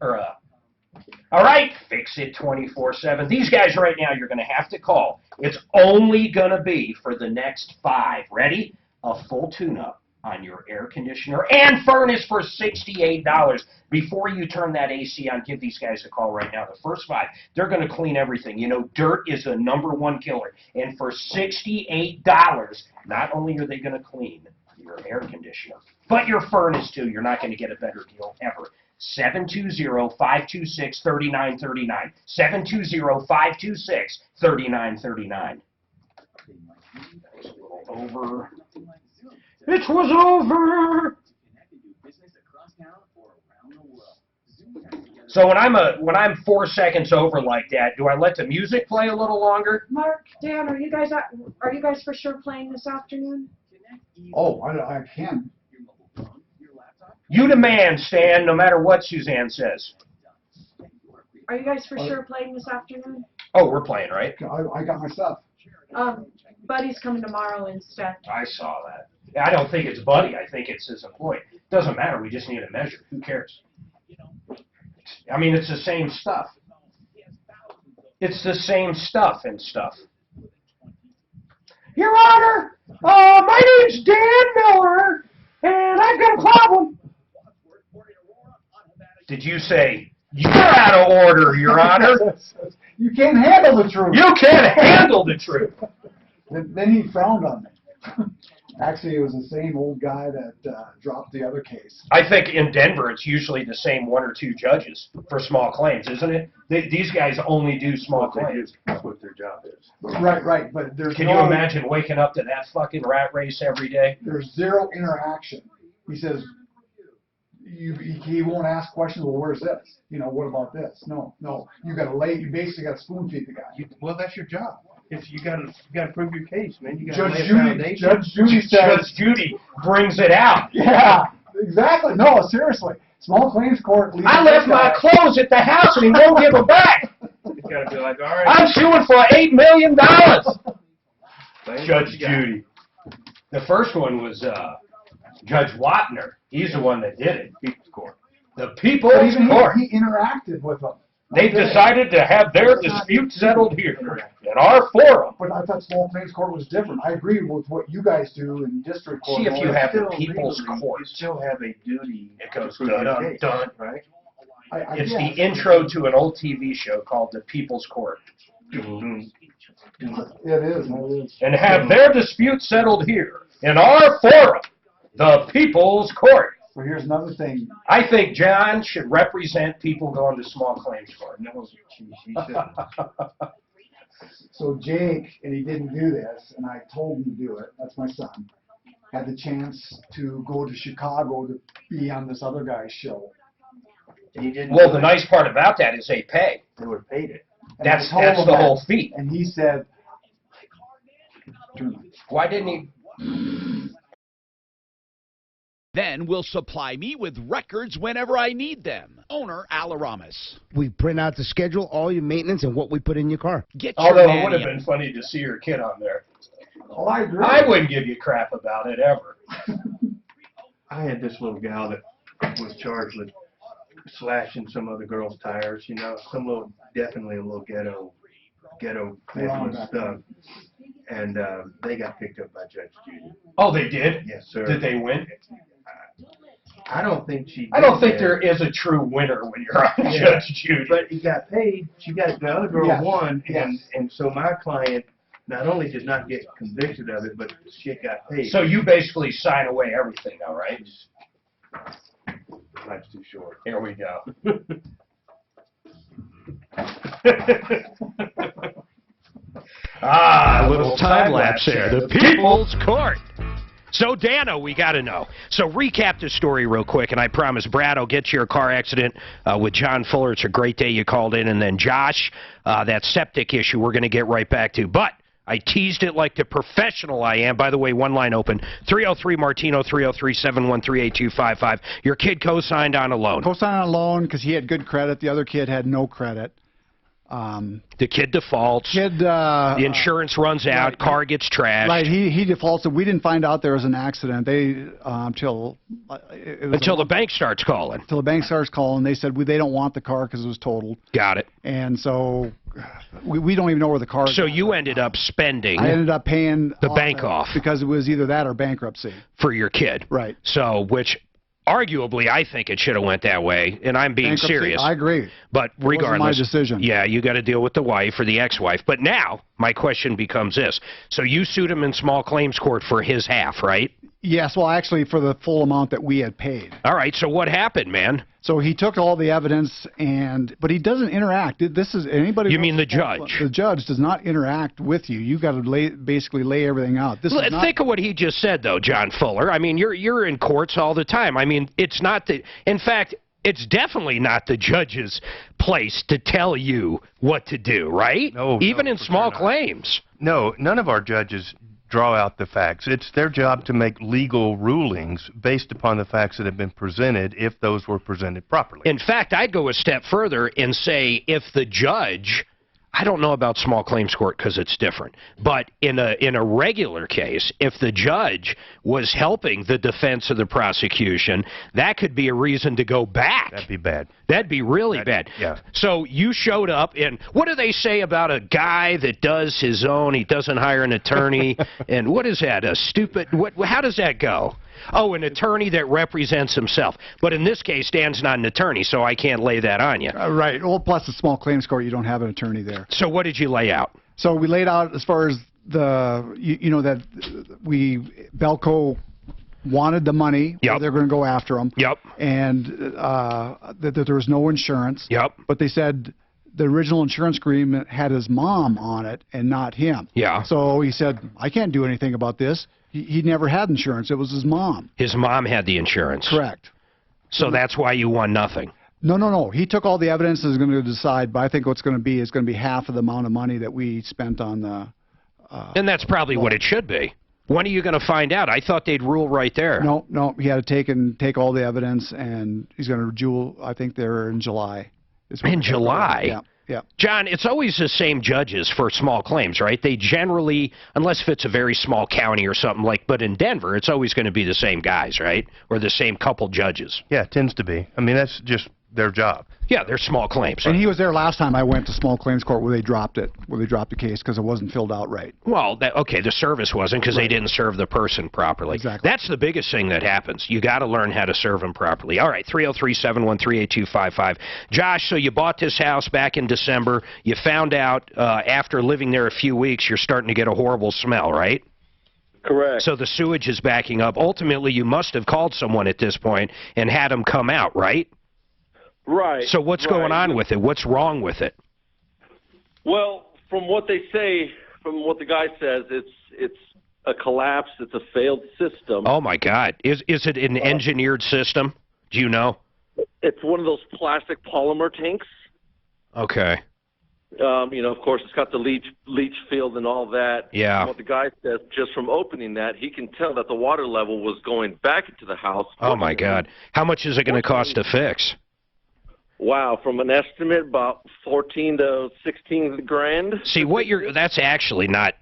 All right, fix it 24/7. These guys right now, you're going to have to call. It's only going to be for the next 5. Ready? A full tune-up on your air conditioner and furnace for $68. Before you turn that AC on, give these guys a call right now. The first 5, they're going to clean everything. You know, dirt is the #1 killer. And for $68, not only are they going to clean your air conditioner, but your furnace too. You're not going to get a better deal ever. 720-526-3939. 720-526-3939. Over. It was over. So when I'm 4 seconds over like that, do I let the music play a little longer? Mark, Dan, are you guys for sure playing this afternoon? Oh, I can. You the man, Stan, no matter what Suzanne says. Are you guys for sure playing this afternoon? Oh, we're playing, right? I got my stuff. Buddy's coming tomorrow instead. I saw that. I don't think it's Buddy. I think it's his employee. Doesn't matter. We just need a measure. Who cares? I mean, it's the same stuff. It's the same stuff and stuff. Your Honor, my name's Dan Miller, and I've got a problem. Did you say, you're out of order, Your Honor? You can't handle the truth. You can't handle the truth. Then he frowned on me. Actually, it was the same old guy that dropped the other case. I think in Denver, it's usually the same 1 or 2 judges for small claims, isn't it? These guys only do small claims. That's what their job is. Right, but there's Can you imagine waking up to that fucking rat race every day? There's zero interaction. He says, he won't ask questions, well, where's this? You know, what about this? No. You basically got to spoon feed the guy. Well, that's your job. You got to prove your case, man. You got to Judge lay a Judy, foundation. Judge Judy says. Judge Judy brings it out. Yeah, exactly. No, seriously. Small claims court. I left my clothes at the house and he won't give them back. You got to be like, all right. I'm suing for $8 million. Judge Judy. The first one was Judge Watner. He's the one that did it. People's Court. The People's But even Court. he interacted with them. They've decided to have their dispute settled here in our forum. But I thought small claims court was different. I agree with what you guys do in district court. See if you have the people's court. You still have a duty. It goes to prove your dun, case, dun. right? It's the intro to an old TV show called The People's Court. It is. And have their dispute settled here in our forum, the People's Court. Well, here's another thing. I think John should represent people going to small claims court. No, he should. So Jake, and he didn't do this, and I told him to do it. That's my son. Had the chance to go to Chicago to be on this other guy's show. And he didn't. Well, the nice part about that is they pay. They were paid it. And That's I told him the that, whole fee. And he said, Why didn't he? Then will supply me with records whenever I need them. Owner Alaramis. We print out the schedule, all your maintenance, and what we put in your car. Although it would have been funny to see your kid on there. Oh, I agree. I wouldn't give you crap about it ever. I had this little gal that was charged with slashing some other girl's tires, you know, definitely a little ghetto Christmas stuff. And they got picked up by Judge Judy. Oh, they did? Yes, sir. Did they win? I don't think she did. I don't think there is a true winner when you're on Judge Judy. But he got paid. The other girl Yes. won, Yes. and so my client not only did not get convicted of it, but she got paid. So you basically sign away everything now, right? Life's too short. Here we go. A little time lapse there. The People's Court. So, Dano, we got to know. So, recap the story real quick, and I promise Brad will get to your car accident with John Fuller. It's a great day you called in. And then Josh, that septic issue we're going to get right back to. But I teased it like the professional I am. By the way, one line open, 303-MARTINO, 303-713-8255. Your kid co-signed on a loan. Co-signed on a loan because he had good credit. The other kid had no credit. The kid defaults. The insurance runs out. Right, car gets trashed. Right, he defaulted. We didn't find out there was an accident. They until the bank starts calling. Until the bank starts calling, they said they don't want the car because it was totaled. Got it. And so we don't even know where the car is. So you ended up spending. I ended up paying the bank off because it was either that or bankruptcy for your kid. Right. So which. Arguably, I think it should have went that way, and I'm being serious. I agree. But regardless, it wasn't my decision. Yeah, you got to deal with the wife or the ex-wife. But now, my question becomes this. So you sued him in small claims court for his half, right? Yes, well, actually, for the full amount that we had paid. All right, so what happened, man? So he took all the evidence, but he doesn't interact. This is anybody. You mean the judge? The judge does not interact with you. You got to basically lay everything out. Think of what he just said, though, John Fuller. I mean, you're in courts all the time. I mean, it's not the. In fact, it's definitely not the judge's place to tell you what to do, right? No, even in small claims. No, none of our judges draw out the facts. It's their job to make legal rulings based upon the facts that have been presented, if those were presented properly. In fact, I'd go a step further and say if the judge, I don't know about small claims court because it's different, but in a regular case, if the judge was helping the defense of the prosecution, that could be a reason to go back. That'd be bad. That'd be really bad. Yeah. So you showed up, and what do they say about a guy that does his own, he doesn't hire an attorney, and what is that, a stupid, how does that go? Oh, an attorney that represents himself. But in this case, Dan's not an attorney, so I can't lay that on you. Right. Well, plus the small claims court, you don't have an attorney there. So what did you lay out? So we laid out as far as that Belco wanted the money. Yep. They're going to go after them. Yep. And that there was no insurance. Yep. But they said the original insurance agreement had his mom on it and not him. Yeah. So he said, I can't do anything about this. He never had insurance. It was his mom. His mom had the insurance. Correct. So that's why you won nothing. No. He took all the evidence and is going to decide, but I think what's going to be is going to be half of the amount of money that we spent on the... and that's probably what it should be. When are you going to find out? I thought they'd rule right there. No. He had to take all the evidence, and he's going to rule, I think they're in July. In July? Yeah. Yeah. John, it's always the same judges for small claims, right? They generally, unless if it's a very small county or something but in Denver, it's always going to be the same guys, right? Or the same couple judges. Yeah, it tends to be. I mean, that's just their job. Yeah, they're small claims. And he was there last time I went to small claims court where they dropped the case because it wasn't filled out right. Well, okay, the service wasn't because they didn't serve the person properly. Exactly. That's the biggest thing that happens. You got to learn how to serve them properly. All right, 303-713-8255. Josh, so you bought this house back in December. You found out after living there a few weeks you're starting to get a horrible smell, right? Correct. So the sewage is backing up. Ultimately, you must have called someone at this point and had them come out, right? Right. So what's going on with it? What's wrong with it? Well, from what they say, from what the guy says, it's a collapse. It's a failed system. Oh my God! Is it an engineered system? Do you know? It's one of those plastic polymer tanks. Okay. Of course, it's got the leach field and all that. Yeah. What the guy says, just from opening that, he can tell that the water level was going back into the house. Oh my God! How much is it going to cost to fix? Wow, from an estimate about 14 to 16 grand. See, that's actually not,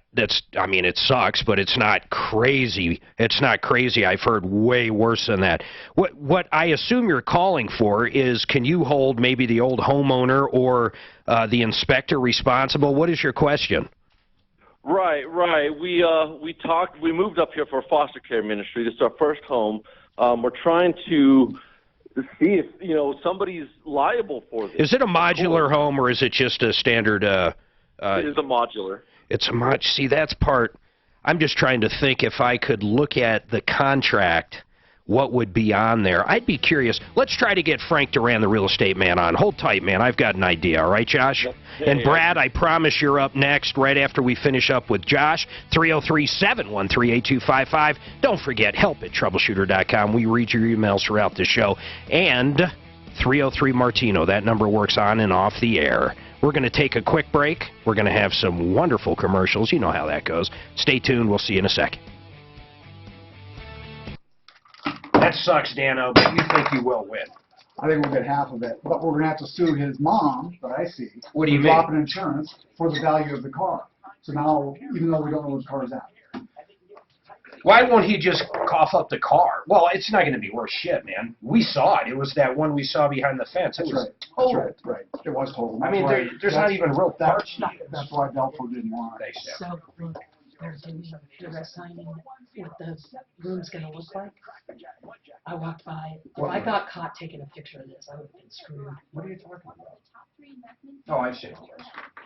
I mean, it sucks, but it's not crazy. It's not crazy. I've heard way worse than that. What I assume you're calling for is, can you hold maybe the old homeowner or the inspector responsible? What is your question? Right. We talked, we moved up here for foster care ministry. This is our first home. We're trying to see if, somebody's liable for this. Is it a modular home or is it just a standard? It is a modular. It's a see, that's part. I'm just trying to think if I could look at the contract, what would be on there. I'd be curious. Let's try to get Frank Duran, the real estate man, on. Hold tight, man. I've got an idea. All right, Josh? And Brad, I promise you're up next right after we finish up with Josh. 303-713-8255. Don't forget, help@troubleshooter.com. We read your emails throughout the show. And 303-MARTINO. That number works on and off the air. We're going to take a quick break. We're going to have some wonderful commercials. You know how that goes. Stay tuned. We'll see you in a second. That sucks, Dano, but you think you will win. I think we'll get half of it, but we're going to have to sue his mom, that I see, What do you for mean? dropping insurance for the value of the car. So now, even though we don't know where the car is at. Why won't he just cough up the car? Well, it's not going to be worth shit, man. We saw it. It was that one we saw behind the fence. It was total. Right. It was total. I mean, there's not even real parts. That's why Delco didn't want it. So they're doing the assigning what the room's going to look like. I walked by. If I got caught taking a picture of this, I would have been screwed. What are you talking about? Oh, I've seen it.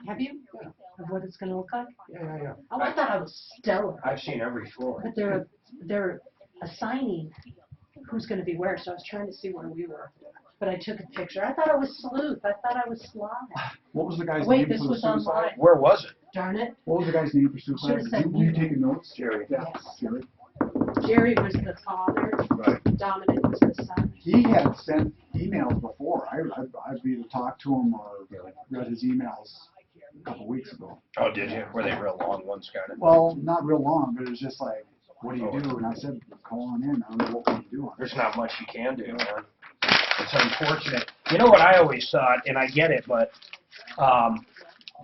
Have you? Yeah. Of what it's going to look like? Yeah. Oh, I thought I was stellar. I've seen every floor. But they're assigning who's going to be where, so I was trying to see where we were. But I took a picture. I thought I was sleuth. I thought I was sly. What was the guy's Wait, name this for the was suicide? online. Where was it? Darn it. What was the guy's name for suicide? Should've said Were you you. taking notes? Jerry. Yeah, Yes. Jerry. Jerry was the father. Right. Dominic was the son. He had sent emails before. I've either talked to him or read his emails a couple weeks ago. Oh, did you? Were they real long ones, kind of? Well, not real long, but it was just like, what do you do? And I said, call on in. I don't know what we can do on it. There's not much you can do, man. It's unfortunate. You know what I always thought, and I get it, but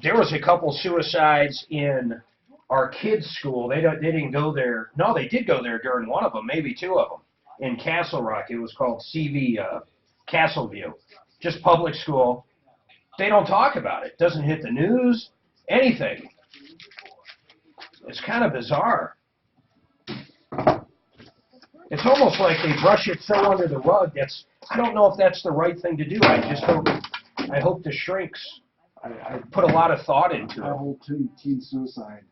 there was a couple suicides in our kids' school. They didn't go there. No, they did go there during one of them, maybe two of them. In Castle Rock, it was called CV Castleview, just public school. They don't talk about it. Doesn't hit the news, anything. It's kind of bizarre. It's almost like they brush it so under the rug. I don't know if that's the right thing to do. I hope the shrinks I put a lot of thought into it. That whole teen suicide.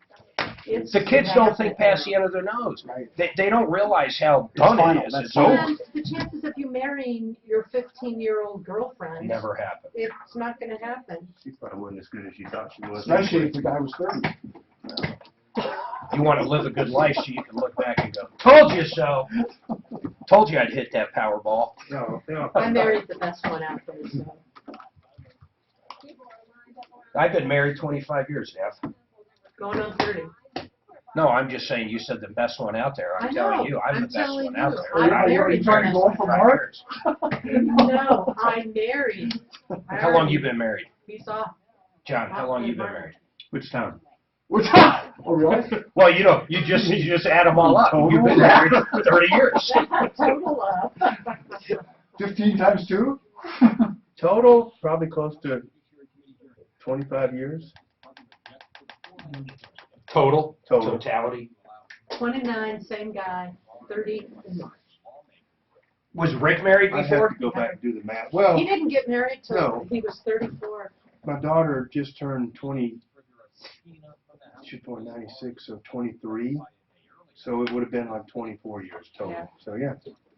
The kids don't think past the end of their nose. Right. They don't realize how done it is. It's over. And the chances of you marrying your 15-year-old girlfriend. Never happen. It's not going to happen. She probably wasn't as good as she thought she was. Especially if the guy was 30. You want to live a good life so you can look back and go, told you so. Told you I'd hit that Powerball. No. I married the best one out there, so. I've been married 25 years, Jeff. Going on 30. No, I'm just saying you said the best one out there. I'm telling you, I'm the best one out there. I married you trying to go for more? No, I married. How long you been married? We saw. John, how long you been married? Which town? Which time? Oh, really? Well, you just add them all up. You've been married for 30 years. Total up. 15 times 2? Total, probably close to 25 years. Total? Total. Totality? 29, same guy, 30 in March. Was Rick married I'd before? have to go back and do the math. Well, He didn't get married till no. he was 34. My daughter just turned 20, she turned 96, so 23. So it would have been like 24 years total. Yeah. So yeah.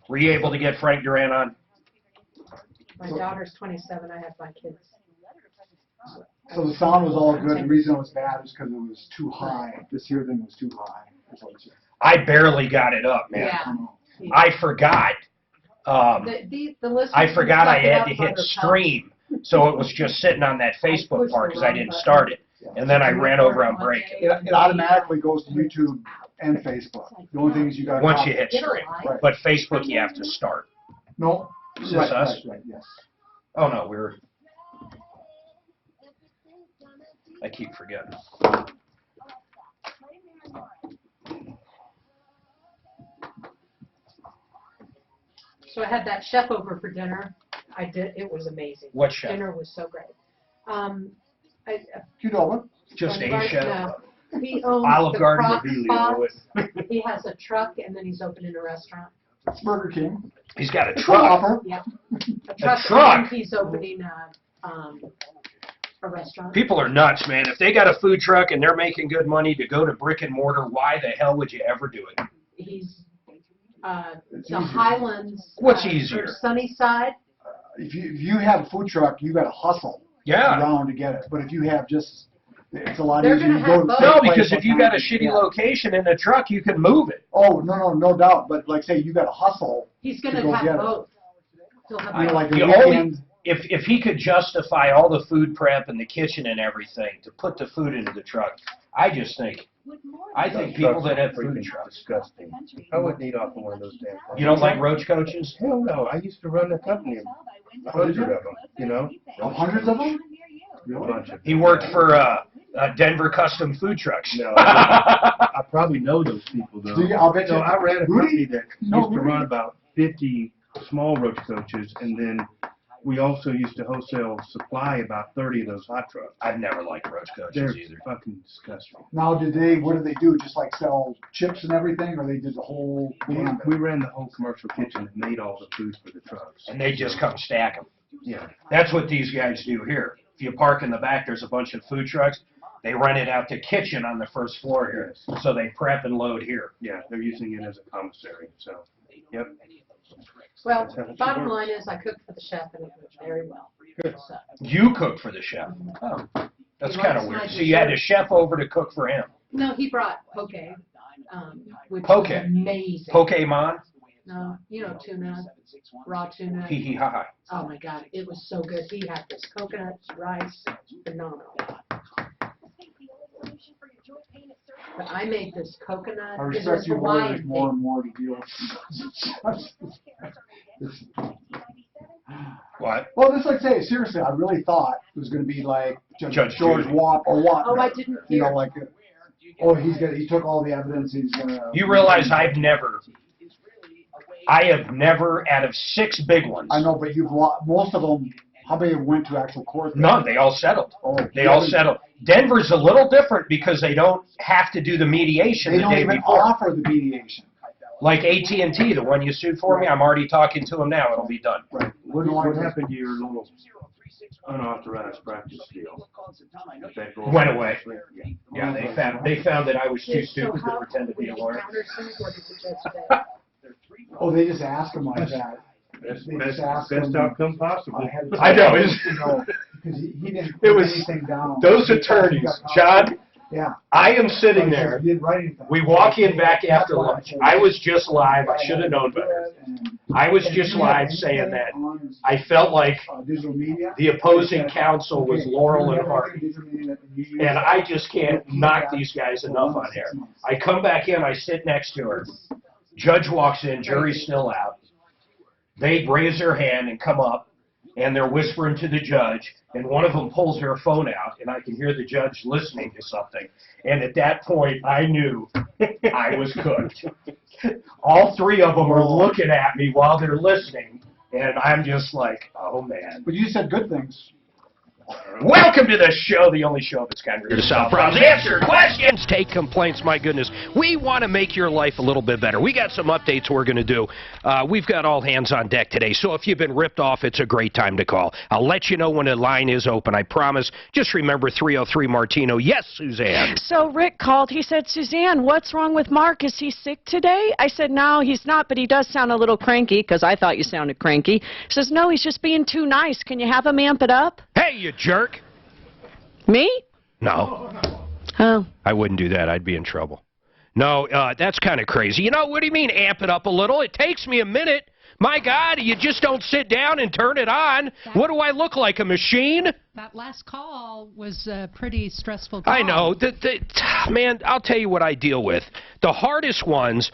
Were you able to get Frank Duran on? My daughter's 27, I have my kids. So the sound was all good. The reason it was bad is because it was too high. This here thing was too high. I barely got it up, man. Yeah. I forgot. The listeners I forgot can I suck it had up to on hit their stream, so it was just sitting on that Facebook part because I didn't start it. And then I ran over on break. It automatically goes to YouTube and Facebook. The only thing is you got Once you hit stream. Right. But Facebook you have to start. No. Is this us? Right, yes. Oh no, I keep forgetting. So I had that chef over for dinner. It was amazing. What chef? Dinner was so great. Just a chef? No. He owns Olive the Garden Croc would be Spots. He has a truck, and then he's opening a restaurant. It's Burger King. He's got a truck. Yeah. A truck. truck? And he's opening a restaurant. People are nuts, man. If they got a food truck and they're making good money to go to brick and mortar, why the hell would you ever do it? He's the Highlands. What's easier? Or Sunnyside. If you have a food truck, you got to hustle around to get it. But if you have just, it's a lot They're easier. gonna You go have to both. the No, same place because if you got a one shitty time. location in the truck, you can move it. Oh, no doubt. But like say, you got to hustle. He's to going go to get have it. both. He'll have You know, both. like a The only, weekend. if he could justify all the food prep and the kitchen and everything to put the food into the truck, I think people that have food trucks. Disgusting. I wouldn't eat off of one of those damn things. You don't like roach coaches? Hell no. I used to run the company. 100 of them, you know? Hundreds of them? A bunch of He worked for Denver Custom Food Trucks. No, I probably know those people though. I'll bet So you. I ran a company that No, used to Rudy. run about 50 small roach coaches, and then we also used to wholesale supply about 30 of those hot trucks. I've never liked roach coaches They're either. fucking disgusting. Now, what did they do? Just like sell chips and everything, or they did the whole gambit? We ran the whole commercial kitchen and made all the food for the trucks. And they just come stack them. Yeah. That's what these guys do here. If you park in the back, there's a bunch of food trucks. They rent it out to kitchen on the first floor here. So they prep and load here. Yeah, they're using it as a commissary, so, yep. Well, bottom line is I cooked for the chef and it went very well. So, You cook for the chef. Oh, that's He kind of likes weird. my So you had a dessert. chef over to cook for him. no, he brought poke, which Poke. was amazing. Pokemon? No, tuna, raw tuna. Hee hee ha ha. Oh my God, it was so good. He had this coconut rice, phenomenal. But I made this coconut. I it respect was you more Hawaiian and more to deal What? Well, just like say, seriously, I really thought it was going to be like Judge George Judy. Watt or what? Oh, I didn't You know, hear. like, he took all the evidence. He's gonna. You realize I have never, out of 6 big ones, I know, but you've lost most of them. How many went to actual court? none, they all settled. Oh, They all settled. Denver's a little different because they don't have to do the mediation They the don't day even before. offer the mediation. Like AT&T, the one you sued for me, I'm already talking to them now. It'll be done. Right. What happened to your little unauthorized practice deal? Went away. Yeah. Yeah, they found that I was too So stupid to how pretend to be a would lawyer. counter suit? What did the judge say? Oh, they just ask them like that. Best outcome possible. I know, Because he didn't It put was anything down. those attorneys, John. Yeah. I am sitting there. He didn't write anything. We walk in back after lunch. I was just live. I should have known better. I was just live saying that I felt like Digital media. the opposing counsel was Laurel and Hardy. And I just can't knock these guys enough on air. I come back in, I sit next to her. Judge walks in, jury's still out. They raise their hand and come up, and they're whispering to the judge, and one of them pulls her phone out, and I can hear the judge listening to something. And at that point, I knew I was cooked. All 3 of them are looking at me while they're listening, And I'm just like, oh man. But you said good things. Welcome to the show, the only show of its kind. Here to solve problems, answer questions, take complaints. My goodness, we want to make your life a little bit better. We got some updates we're going to do. We've got all hands on deck today, so if you've been ripped off, it's a great time to call. I'll let you know when the line is open, I promise. Just remember 303 Martino. Yes, Suzanne. So Rick called. He said, Suzanne, what's wrong with Mark? Is he sick today? I said, no, he's not, but he does sound a little cranky, because I thought you sounded cranky. He says, no, he's just being too nice. Can you have him amp it up? Hey, you jerk. Me? No. Oh. I wouldn't do that. I'd be in trouble. No, that's kind of crazy. You know, what do you mean amp it up a little? It takes me a minute. My God, you just don't sit down and turn it on. What do I look like, a machine? That last call was a pretty stressful call. I know. Man, I'll tell you what I deal with. The hardest ones...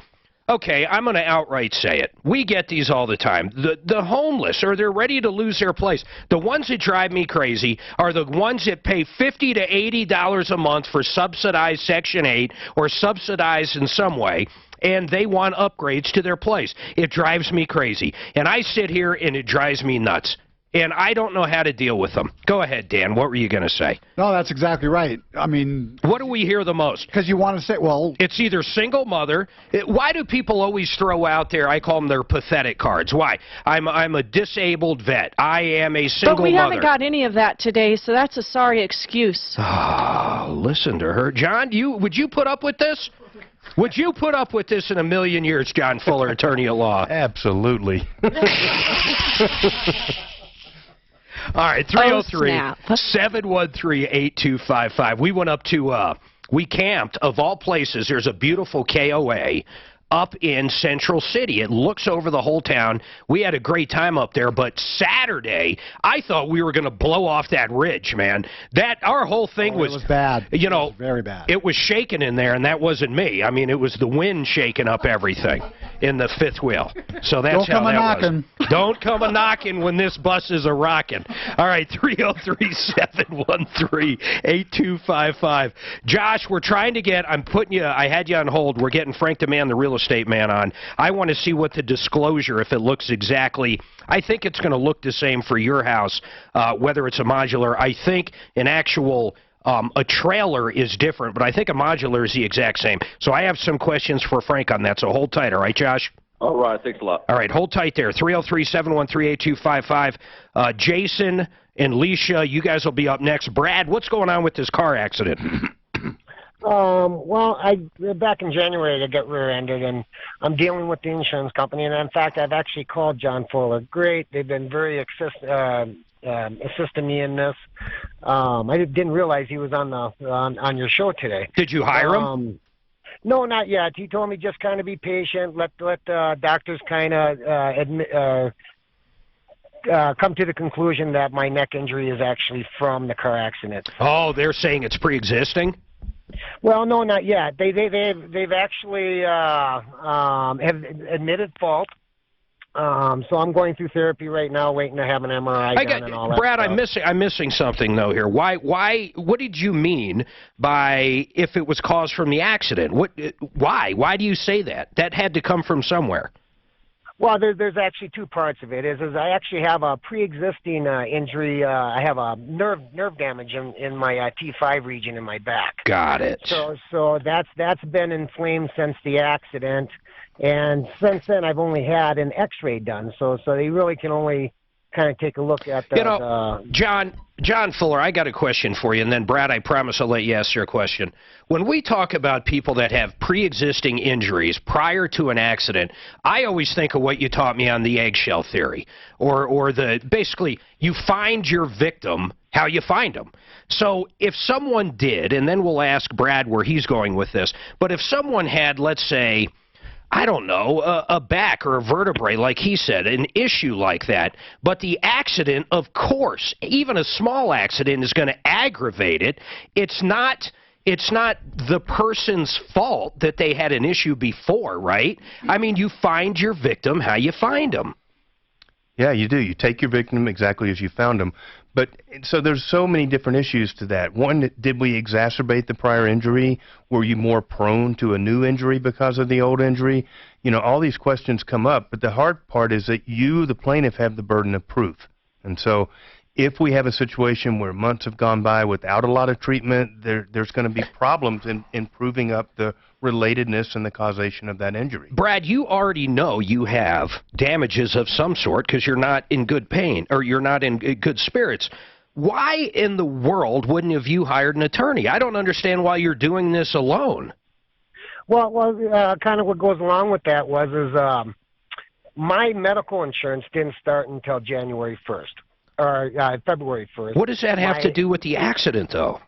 Okay, I'm going to outright say it. We get these all the time. The homeless, or they're ready to lose their place. The ones that drive me crazy are the ones that pay $50 to $80 a month for subsidized Section 8 or subsidized in some way, and they want upgrades to their place. It drives me crazy. And I sit here and it drives me nuts. And I don't know how to deal with them. Go ahead, Dan. What were you going to say? No, that's exactly right. I mean... What do we hear the most? Because you want to say, well... It's either single mother. Why do people always throw out there, I call them their pathetic cards? Why? I'm a disabled vet. I am a single mother. But we haven't got any of that today, so that's a sorry excuse. Listen to her. John, would you put up with this? Would you put up with this in a million years, John Fuller, attorney at law? Absolutely. All right, 303-713-8255. We went up to, we camped, of all places, there's a beautiful KOA up in Central City. It looks over the whole town. We had a great time up there, but Saturday, I thought we were going to blow off that ridge, man. Our whole thing was... It was bad. You know, it was very bad. It was shaking in there, and that wasn't me. I mean, it was the wind shaking up everything in the fifth wheel. So that's how that was. Don't come a knocking when this bus is a rocking. All right, 303-713-8255. Josh, we're trying to get, I had you on hold. We're getting Frank DeMann, the real estate man, on. I want to see what the disclosure, if it looks exactly, I think it's going to look the same for your house, whether it's a modular. I think an actual, a trailer is different, but I think a modular is the exact same. So I have some questions for Frank on that, so hold tight, all right, Josh? All right, thanks a lot. All right, hold tight there. 303-713-8255. Jason and Leisha, you guys will be up next. Brad, what's going on with this car accident? Well, back in January I got rear-ended, and I'm dealing with the insurance company. And in fact, I've actually called John Fuller. Great, they've been very assisting me in this. I didn't realize he was on your show today. Did you hire him? No, not yet. He told me just kind of be patient, let doctors kind of come to the conclusion that my neck injury is actually from the car accident. Oh, they're saying it's pre-existing? Well, no, not yet. They've actually have admitted fault. So I'm going through therapy right now, waiting to have an MRI done and all that. Brad, stuff. I'm missing something though here. What did you mean by if it was caused from the accident? Why do you say that? That had to come from somewhere. Well, there's actually two parts of it. Is I actually have a pre-existing injury. I have a nerve damage in my T5 region in my back. Got it. So that's been inflamed since the accident, and since then I've only had an X-ray done. So they really can only kind of take a look at the... John Fuller, I got a question for you, and then Brad, I promise I'll let you ask your question. When we talk about people that have pre-existing injuries prior to an accident, I always think of what you taught me on the eggshell theory, or basically you find your victim how you find them. So if someone did, and then we'll ask Brad where he's going with this, but if someone had, let's say, I don't know, a back or a vertebrae, like he said, an issue like that. But the accident, of course, even a small accident is going to aggravate it. It's not the person's fault that they had an issue before, right? I mean, you find your victim how you find them. Yeah, you do. You take your victim exactly as you found them. But so there's so many different issues to that. One, did we exacerbate the prior injury? Were you more prone to a new injury because of the old injury? You know, all these questions come up, but the hard part is that you, the plaintiff, have the burden of proof. And so if we have a situation where months have gone by without a lot of treatment, there's going to be problems in proving up the relatedness and the causation of that injury. Brad, you already know you have damages of some sort because you're not in good pain, or you're not in good spirits. Why in the world wouldn't have you hired an attorney? I don't understand why you're doing this alone. Well, kind of what goes along with that is my medical insurance didn't start until January 1st, or February 1st. What does that have to do with the accident, though?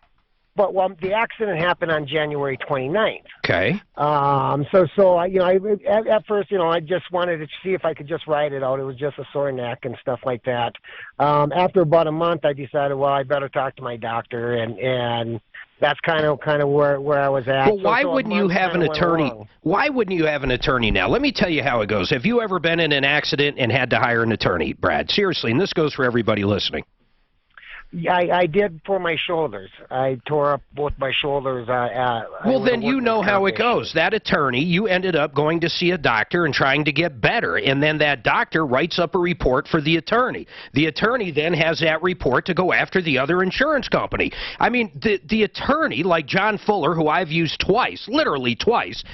But the accident happened on January 29th. Okay. So at first, I just wanted to see if I could just ride it out. It was just a sore neck and stuff like that. After about a month, I decided, well, I better talk to my doctor, and that's kind of where I was at. Well, why wouldn't you have an attorney? Why wouldn't you have an attorney now? Let me tell you how it goes. Have you ever been in an accident and had to hire an attorney, Brad? Seriously, and this goes for everybody listening. I did for my shoulders. I tore up both my shoulders. Well, then you know how it goes. That attorney, you ended up going to see a doctor and trying to get better, and then that doctor writes up a report for the attorney. The attorney then has that report to go after the other insurance company. I mean, the attorney, like John Fuller, who I've used twice, literally twice,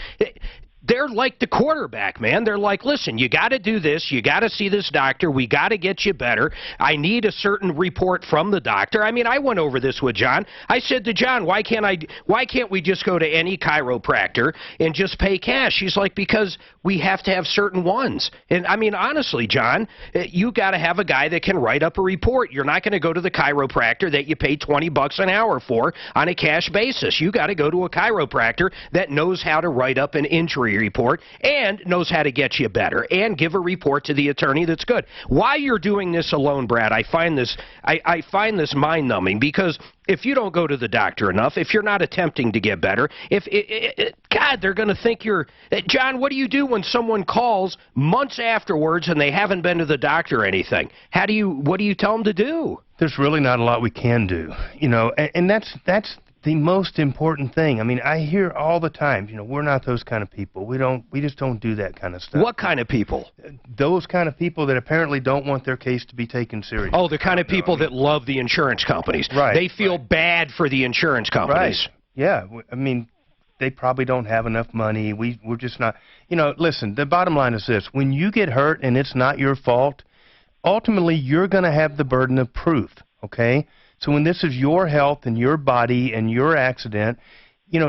they're like the quarterback, man. They're like, listen, you got to do this. You got to see this doctor. We got to get you better. I need a certain report from the doctor. I mean, I went over this with John. I said to John, why can't we just go to any chiropractor and just pay cash? He's like, because we have to have certain ones. And I mean, honestly, John, you got to have a guy that can write up a report. You're not going to go to the chiropractor that you pay $20 an hour for on a cash basis. You got to go to a chiropractor that knows how to write up an injury report and knows how to get you better and give a report to the attorney that's good. Why you're doing this alone, Brad, I find this mind-numbing, because if you don't go to the doctor enough, if you're not attempting to get better, God, they're going to think you're... John, what do you do when someone calls months afterwards and they haven't been to the doctor or anything? What do you tell them to do? There's really not a lot we can do, and that's the most important thing. I mean, I hear all the time, we're not those kind of people. We just don't do that kind of stuff. What kind of people? Those kind of people that apparently don't want their case to be taken seriously. Oh, the kind of people that love the insurance companies. Right. They feel bad for the insurance companies. Right. Yeah. I mean, they probably don't have enough money. We're just not... listen, the bottom line is this. When you get hurt and it's not your fault, ultimately you're going to have the burden of proof, okay? So when this is your health and your body and your accident,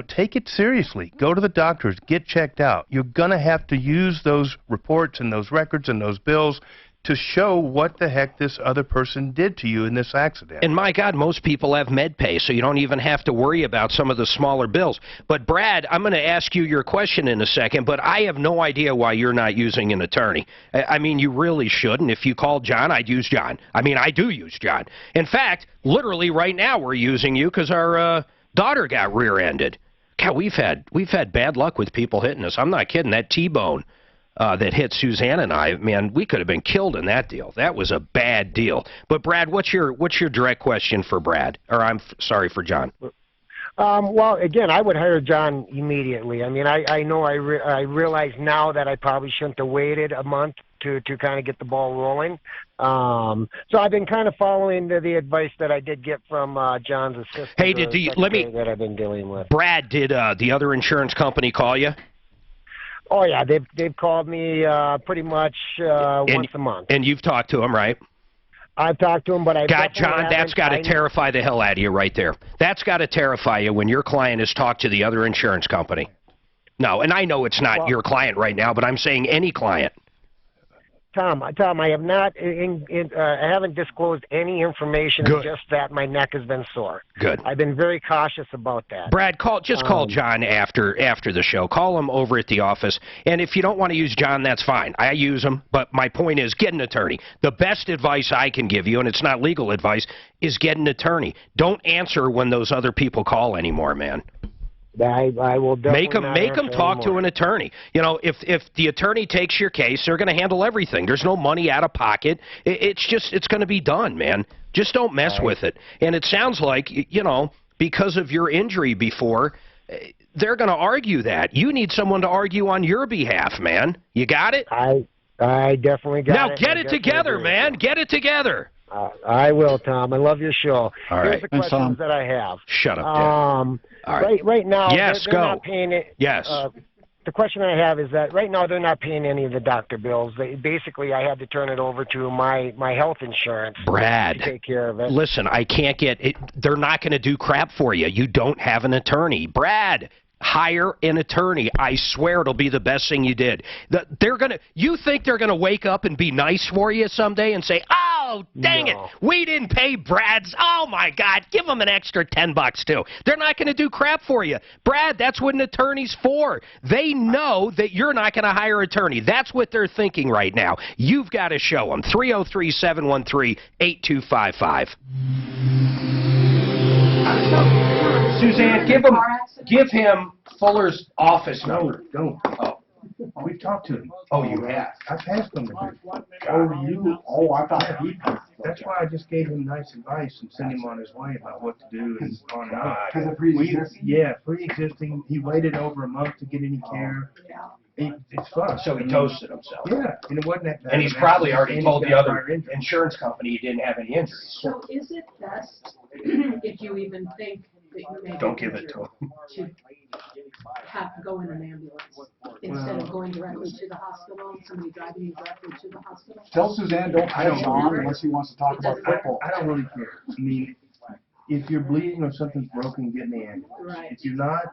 take it seriously. Go to the doctors. Get checked out. You're going to have to use those reports and those records and those bills to show what the heck this other person did to you in this accident. And my God, most people have med pay, so you don't even have to worry about some of the smaller bills. But Brad, I'm going to ask you your question in a second, but I have no idea why you're not using an attorney. I mean, you really should, and if you called John, I'd use John. I mean, I do use John. In fact, literally right now we're using you because our daughter got rear-ended. God, we've had bad luck with people hitting us. I'm not kidding. That T-bone that hit Suzanne and I, man, we could have been killed in that deal. That was a bad deal. But Brad, what's your direct question for Brad? Or sorry, for John. Well, again, I would hire John immediately. I mean, I know I realize now that I probably shouldn't have waited a month to kind of get the ball rolling. So I've been kind of following the advice that I did get from John's assistant. Hey, that I've been dealing with. Brad, did the other insurance company call you? Oh yeah, they've called me pretty much once a month. And you've talked to them, right? I've talked to them, but God, John, that's got to terrify the hell out of you right there. That's got to terrify you when your client has talked to the other insurance company. No, and I know it's not your client right now, but I'm saying any client. Tom, I have not. I haven't disclosed any information. Good. Just that my neck has been sore. Good. I've been very cautious about that. Brad, call John after the show. Call him over at the office. And if you don't want to use John, that's fine. I use him. But my point is, get an attorney. The best advice I can give you, and it's not legal advice, is get an attorney. Don't answer when those other people call anymore, man. I will definitely make them talk to an attorney. If the attorney takes your case, they're going to handle everything. There's no money out of pocket. It's going to be done, man. Just don't mess with it. And it sounds like, because of your injury before, they're going to argue that. You need someone to argue on your behalf, man. You got it? I definitely got it. Now get it together, man. Get it together. I will, Tom. I love your show. All right. Here's the questions that I have. Shut up, Dad. Right now, yes, they're not paying it. Yes. The question I have is that right now they're not paying any of the doctor bills. Basically, I had to turn it over to my health insurance. Brad, to take care of it. Listen, I can't get it. They're not going to do crap for you. You don't have an attorney. Brad, hire an attorney. I swear it'll be the best thing you did. You think they're going to wake up and be nice for you someday and say, oh, dang it, we didn't pay Brad's. Oh, my God, give them an extra $10 too. They're not going to do crap for you. Brad, that's what an attorney's for. They know that you're not going to hire an attorney. That's what they're thinking right now. You've got to show them. 303-713-8255. Suzanne, give him Fuller's office number. Don't. Oh. We've talked to him. Oh, you have? I've asked him to do. Oh, I thought he. That's why I just gave him nice advice and sent him on his way about what to do and on and on. Because of pre-existing? Yeah, pre-existing. He waited over a month to get any care. It's fun. So he toasted himself. Yeah, and it wasn't that bad. And he's probably already told the other insurance company he didn't have any injuries. So is it best, if you even think that you may Don't give it to him. to go in an ambulance instead of going directly to the hospital, somebody driving you directly to the hospital? Tell Suzanne don't touch on unless he wants to talk about football. I don't really care. I mean, if you're bleeding or something's broken, get in the ambulance. Right. If you're not,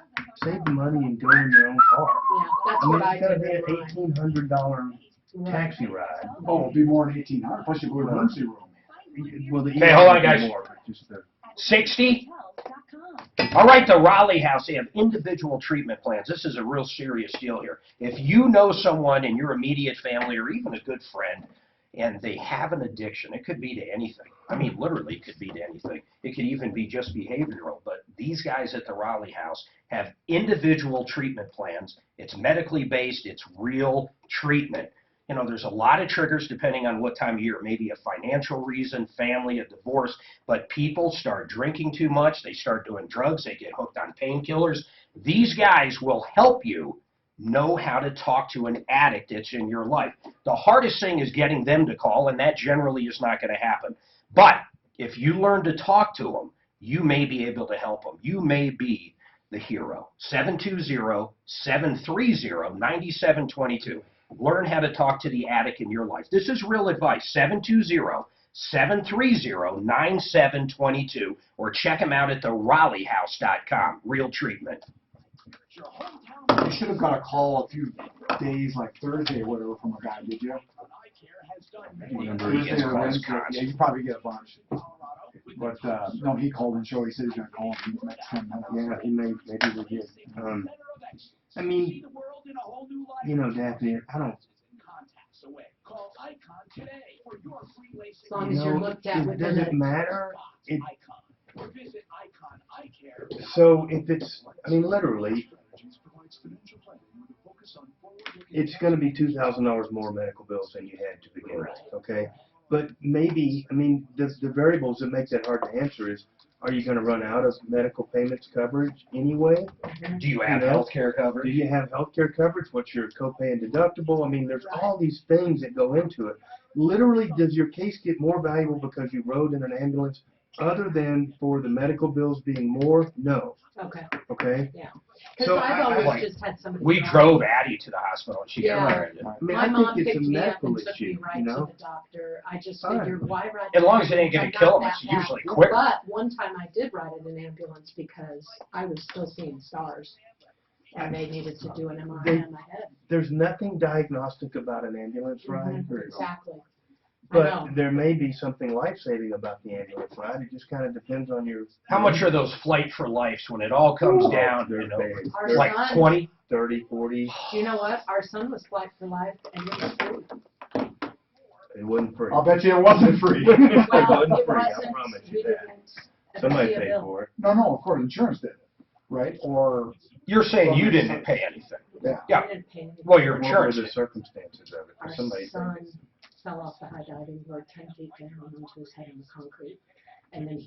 save the money and go in your own car. Yeah, that's what I It's got to did. be an $1,800 taxi ride. Oh, it'll be more than 1,800. Plus you go to emergency room. Well, Okay, hold on, guys. 60? All right, the Raleigh House, they have individual treatment plans. This is a real serious deal here. If you know someone in your immediate family or even a good friend, and they have an addiction, it could be to anything. I mean, literally, it could be to anything. It could even be just behavioral. But these guys at the Raleigh House have individual treatment plans. It's medically based. It's real treatment. You know, there's a lot of triggers depending on what time of year. Maybe a financial reason, family, a divorce. But people start drinking too much. They start doing drugs. They get hooked on painkillers. These guys will help you know how to talk to an addict that's in your life. The hardest thing is getting them to call, and that generally is not going to happen. But if you learn to talk to them, you may be able to help them. You may be the hero. 720-730-9722. Learn how to talk to the addict in your life. This is real advice. 720-730-9722, or check them out at theRaleighHouse.com. Real treatment. You should have got a call a few days, like Thursday or whatever, from a guy, did you? Thursday or Wednesday. Yeah, you probably get a bunch. But no, he called and showed. He said he's going to call him in the next 10 minutes. Yeah, maybe we did. I mean, you know, Daphne, I don't. As long as you're looked at within does it matter? So if it's, I mean, literally, it's going to be $2,000 more medical bills than you had to begin with, okay? But maybe, I mean, the variables that make that hard to answer is, are you going to run out of medical payments coverage anyway? Do you have health care coverage? Do you have health care coverage? What's your copay and deductible? I mean, there's all these things that go into it. Literally, does your case get more valuable because you rode in an ambulance other than for the medical bills being more? No. Okay. Okay? Yeah. Because I've always just had somebody. We drove Addie to the hospital, and she got Yeah. married. I mean, My I mom think it's picked a me up medical and took me issue, right you know? to the doctor. I just Fine. figured, why ride? As long as it ain't going gonna kill them, it's usually quicker. But one time I did ride in an ambulance because I was still seeing stars, and they needed to do an MRI on my head. There's nothing diagnostic about an ambulance ride. Exactly. But there may be something life-saving about the ambulance ride. It just kind of depends on your... How much are those Flight for Lifes when it all comes down? They're You know, big. Our like son- 20? 30, 40. Do you know what? Our son was Flight for Life, and it was free. It wasn't free. I'll bet you it wasn't free. Well, it wasn't it free, I wasn't. promise We you that. didn't Somebody see a paid bill. for it. No, of course, insurance did it, right? Or... You're saying you didn't pay anything? Yeah. Yeah. We didn't pay anything. Well, your What were insurance the did. circumstances of it? Our Somebody son fell off the high diving board 10 feet down onto his head in the concrete. And then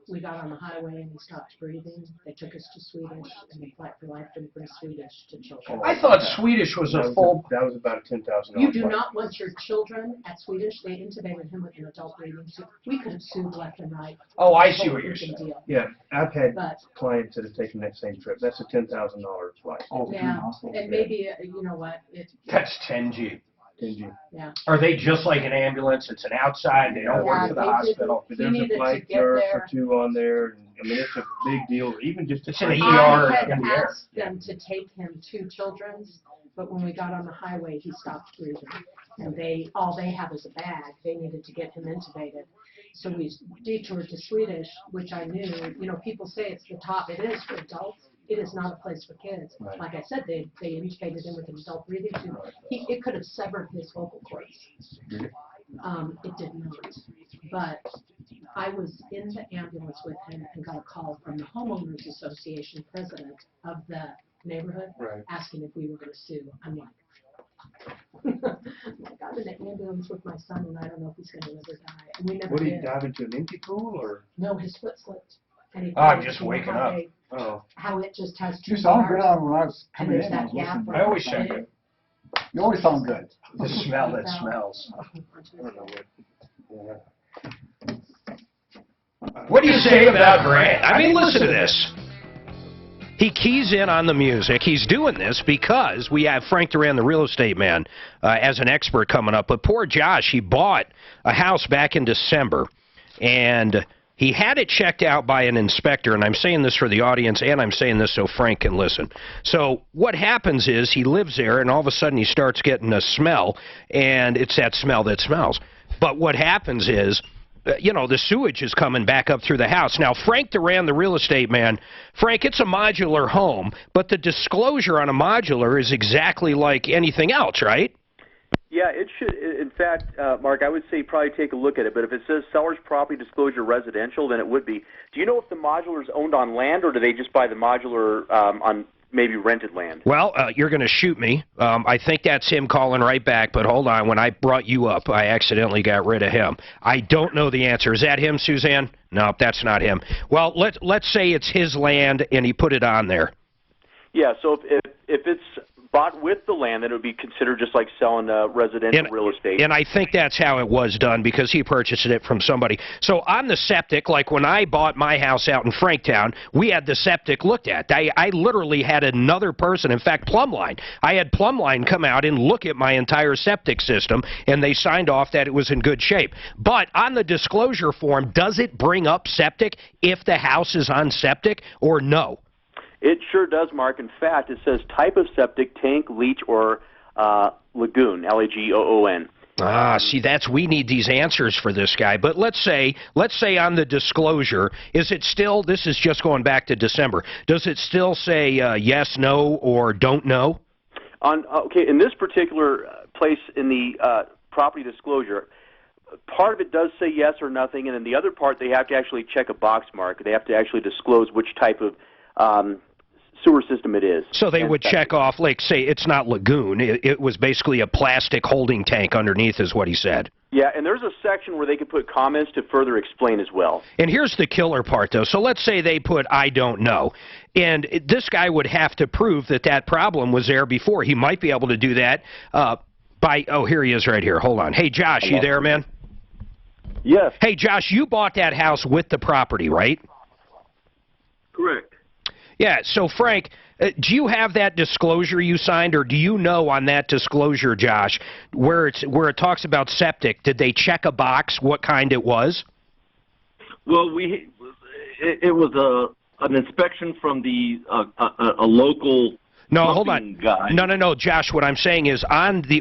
we got on the highway and he stopped breathing. They took us to Swedish, and the Fight for Life didn't bring Swedish to children. I thought Swedish was a full... That was about a $10,000. You do not want your children at Swedish. They intubated him with an adult breathing tube. We could have sued left and right. Oh, I see what you're saying. Deal. Yeah, I've had But, clients that have taken that same trip. That's a $10,000 flight. yeah, and maybe, you know what, That's 10G. 10G. Yeah. Are they just like an ambulance? It's an outside, they don't work for the hospital. But there's a flight chart for 2 on there. I mean, it's a big deal. Even just it's an ER. I had asked them to take him to Children's, but when we got on the highway, he stopped breathing. And all they have is a bag. They needed to get him intubated. So we detoured to Swedish, which I knew, you know, people say it's the top. It is for adults. It is not a place for kids. Right. Like I said, they intubated him with an adult breathing tube. It could have severed his vocal cords. It did not. But I was in the ambulance with him and got a call from the Homeowners Association president of the neighborhood asking if we were going to sue. I'm like, I'm in the ambulance with my son and I don't know if he's going to live or die. And we never What, did he did. dive into an empty pool, or? No, his foot slipped. And he I'm fell. just You know waking how up. they- Oh. How it just has two You sound good parts, when I was and coming there's in. I that was gap. listening. I always sound good. You always sound good. The smell that smells. What do you say about Grant? I mean, listen to this. He keys in on the music. He's doing this because we have Frank Duran, the real estate man, as an expert coming up. But poor Josh, he bought a house back in December, and he had it checked out by an inspector, and I'm saying this for the audience, and I'm saying this so Frank can listen. So what happens is he lives there, and all of a sudden he starts getting a smell, and it's that smell that smells. But what happens is, you know, the sewage is coming back up through the house. Now, Frank Duran, the real estate man, Frank, it's a modular home, but the disclosure on a modular is exactly like anything else, right? Yeah, it should. In fact, Mark, I would say probably take a look at it. But if it says seller's property disclosure residential, then it would be. Do you know if the modular is owned on land, or do they just buy the modular on maybe rented land? Well, you're going to shoot me. I think that's him calling right back, but hold on. When I brought you up, I accidentally got rid of him. I don't know the answer. Is that him, Suzanne? No, that's not him. Well, let's say it's his land and he put it on there. Yeah, so if it's bought with the land, then it would be considered just like selling residential real estate. And I think that's how it was done because he purchased it from somebody. So on the septic, like when I bought my house out in Franktown, we had the septic looked at. I literally had another person, in fact, Plumbline. I had Plumbline come out and look at my entire septic system, and they signed off that it was in good shape. But on the disclosure form, does it bring up septic if the house is on septic or no? It sure does, Mark. In fact, it says type of septic, tank, leach, or lagoon, L-A-G-O-O-N. Ah, see, we need these answers for this guy. But let's say on the disclosure, is it still, this is just going back to December, does it still say yes, no, or don't know? Okay, in this particular place in the property disclosure, part of it does say yes or nothing, and then the other part they have to actually check a box mark. They have to actually disclose which type of sewer system it is. So they would check off, like, say, it's not lagoon. It was basically a plastic holding tank underneath is what he said. Yeah, and there's a section where they could put comments to further explain as well. And here's the killer part, though. So let's say they put, I don't know. And this guy would have to prove that that problem was there before. He might be able to do that by, oh, here he is right here. Hold on. Hey, Josh, you there, man? Yes. Hey, Josh, you bought that house with the property, right? Correct. Yeah, so Frank, do you have that disclosure you signed, or do you know on that disclosure, Josh, where it talks about septic, did they check a box what kind it was? Well, it was an inspection from the a local. No, hold on. Guy. No, Josh, what I'm saying is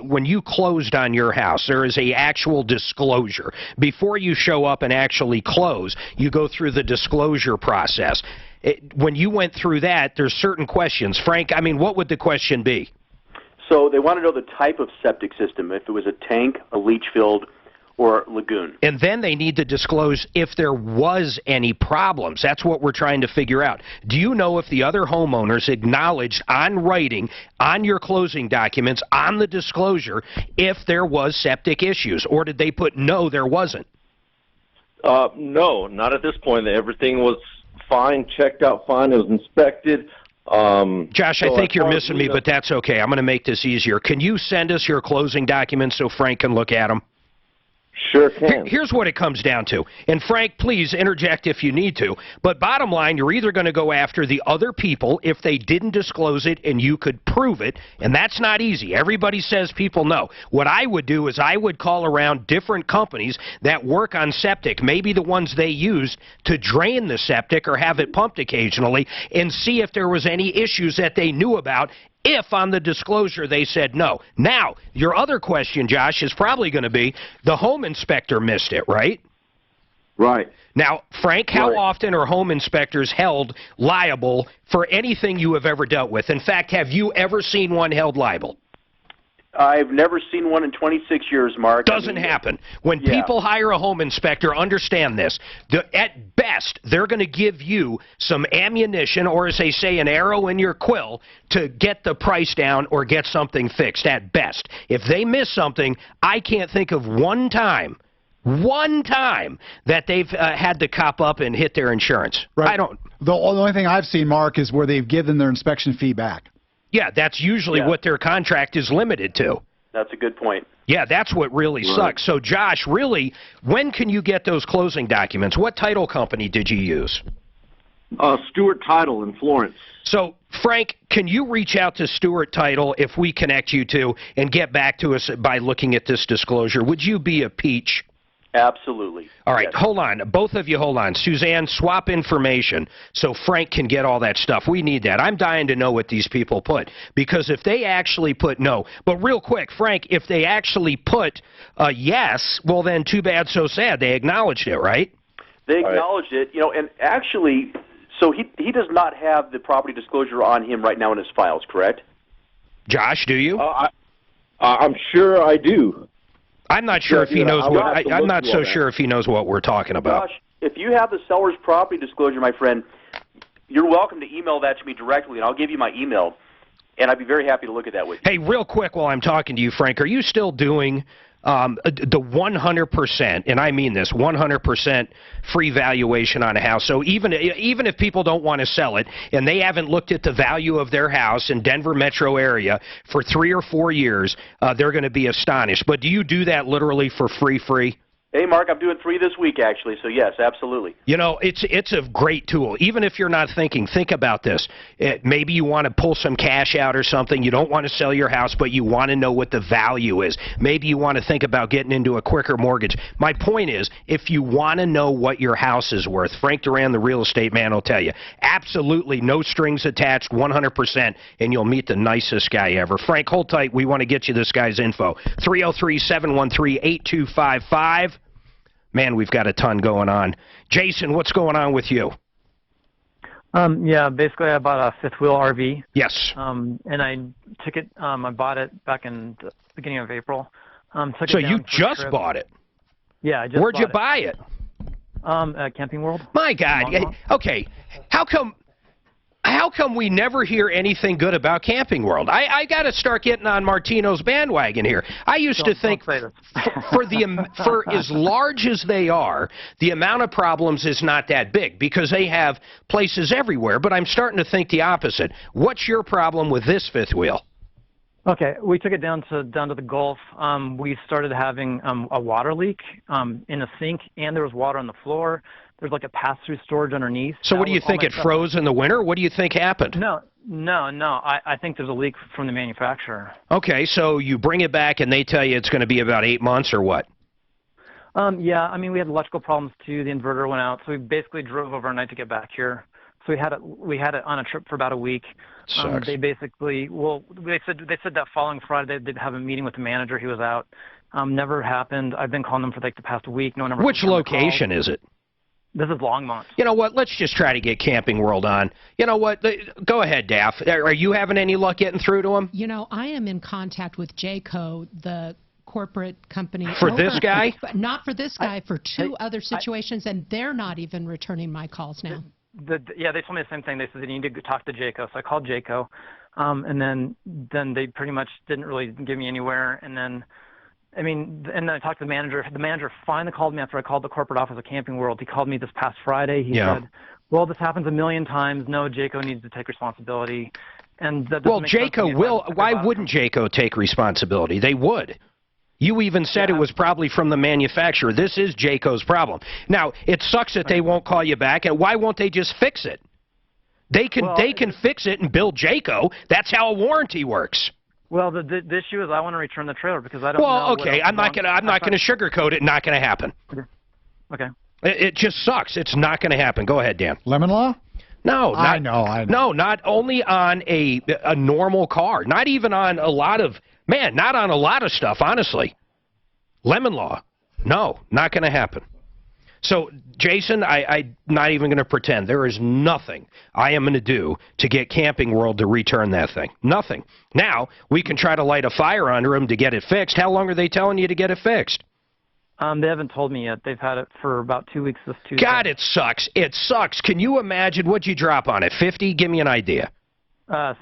when you closed on your house, there is a actual disclosure. Before you show up and actually close, you go through the disclosure process. When you went through that, there's certain questions. Frank, I mean, what would the question be? So they want to know the type of septic system, if it was a tank, a leach field, or lagoon. And then they need to disclose if there was any problems. That's what we're trying to figure out. Do you know if the other homeowners acknowledged on writing, on your closing documents, on the disclosure, if there was septic issues? Or did they put no, there wasn't? No, not at this point. Everything was fine, checked out fine. It was inspected. Josh, I think you're missing me, but that's okay. I'm going to make this easier. Can you send us your closing documents so Frank can look at them? Sure can. Here's what it comes down to. And Frank, please interject if you need to. But bottom line, you're either going to go after the other people if they didn't disclose it and you could prove it, and that's not easy. Everybody says people know. What I would do is I would call around different companies that work on septic, maybe the ones they use to drain the septic or have it pumped occasionally, and see if there was any issues that they knew about, if on the disclosure they said no. Now, your other question, Josh, is probably going to be the home inspector missed it, right? Right. Now, Frank, how often are home inspectors held liable for anything you have ever dealt with? In fact, have you ever seen one held liable? I've never seen one in 26 years, Mark. Doesn't happen. When people hire a home inspector, understand this. At best, they're going to give you some ammunition, or as they say, an arrow in your quill, to get the price down or get something fixed, at best. If they miss something, I can't think of one time that they've had to cop up and hit their insurance. Right. I don't. The only thing I've seen, Mark, is where they've given their inspection fee back. Yeah, that's usually what their contract is limited to. That's a good point. Yeah, that's what really sucks. So, Josh, really, when can you get those closing documents? What title company did you use? Stewart Title in Florence. So, Frank, can you reach out to Stewart Title if we connect you to and get back to us by looking at this disclosure? Would you be a peach? Absolutely. All right, hold on. Both of you hold on. Suzanne, swap information so Frank can get all that stuff. We need that. I'm dying to know what these people put, because if they actually put no, but real quick, Frank, if they actually put yes, well then too bad, so sad. They acknowledged it, right? They acknowledged it, and actually, so he does not have the property disclosure on him right now in his files, correct? Josh, do you? I'm sure I do. I'm not sure if he knows what. I'm not so sure if he knows what we're talking about. Josh, if you have the seller's property disclosure, my friend, you're welcome to email that to me directly, and I'll give you my email, and I'd be very happy to look at that with you. Hey, real quick while I'm talking to you, Frank, are you still doing the 100%, and I mean this, 100% free valuation on a house? So even if people don't want to sell it and they haven't looked at the value of their house in Denver metro area for 3 or 4 years, they're going to be astonished. But do you do that literally for free? Hey, Mark, I'm doing 3 this week, actually, so yes, absolutely. It's a great tool. Even if you're not thinking, think about this. Maybe you want to pull some cash out or something. You don't want to sell your house, but you want to know what the value is. Maybe you want to think about getting into a quicker mortgage. My point is, if you want to know what your house is worth, Frank Duran, the real estate man, will tell you. Absolutely, no strings attached, 100%, and you'll meet the nicest guy ever. Frank, hold tight. We want to get you this guy's info. 303-713-8255. Man, we've got a ton going on. Jason, what's going on with you? Yeah, basically I bought a fifth wheel RV. Yes. And I took it, I bought it back in the beginning of April. So you just bought it? Yeah, I just Where'd bought you buy it? At Camping World. My God. Okay. How come we never hear anything good about Camping World? I got to start getting on Martino's bandwagon here. I used to think for as large as they are, the amount of problems is not that big because they have places everywhere, but I'm starting to think the opposite. What's your problem with this fifth wheel? Okay, we took it down to the Gulf. We started having a water leak in a sink, and there was water on the floor. There's like a pass-through storage underneath. So what do you think, it froze in the winter? What do you think happened? No. I think there's a leak from the manufacturer. Okay, so you bring it back and they tell you it's going to be about 8 months or what? Yeah, I mean, we had electrical problems too. The inverter went out, so we basically drove overnight to get back here. So we had it on a trip for about a week. Sucks. They basically, they said that following Friday they'd have a meeting with the manager. He was out. Never happened. I've been calling them for like the past week. No one ever. Which location is it? This is Longmont. You know what? Let's just try to get Camping World on. You know what? Go ahead, Daff. Are you having any luck getting through to him? I am in contact with Jayco, the corporate company. For this guy? But not for this guy, for two other situations, and they're not even returning my calls now. Yeah, they told me the same thing. They said they need to talk to Jayco. So I called Jayco, and then they pretty much didn't really give me anywhere. And then I mean, and then I talked to the manager. The manager finally called me after I called the corporate office of Camping World. He called me this past Friday. He said, well, this happens a million times. No, Jayco needs to take responsibility. And that well, Jayco will. Why wouldn't Jayco take responsibility? They would. You even said it was probably from the manufacturer. This is Jayco's problem. Now, it sucks that they won't call you back, and why won't they just fix it? They can fix it and bill Jayco. That's how a warranty works. Well, the issue is I want to return the trailer because I don't know. Well, okay, I'm not gonna sugarcoat it. Not gonna happen. Okay. It just sucks. It's not gonna happen. Go ahead, Dan. Lemon law? No, I know. No, not only on a normal car. Not even on a lot of not on a lot of stuff. Honestly, lemon law. No, not gonna happen. So, Jason, I'm not even going to pretend. There is nothing I am going to do to get Camping World to return that thing. Nothing. Now, we can try to light a fire under them to get it fixed. How long are they telling you to get it fixed? They haven't told me yet. They've had it for about 2 weeks this Tuesday. God, it sucks. It sucks. Can you imagine what'd you drop on it? 50? Give me an idea.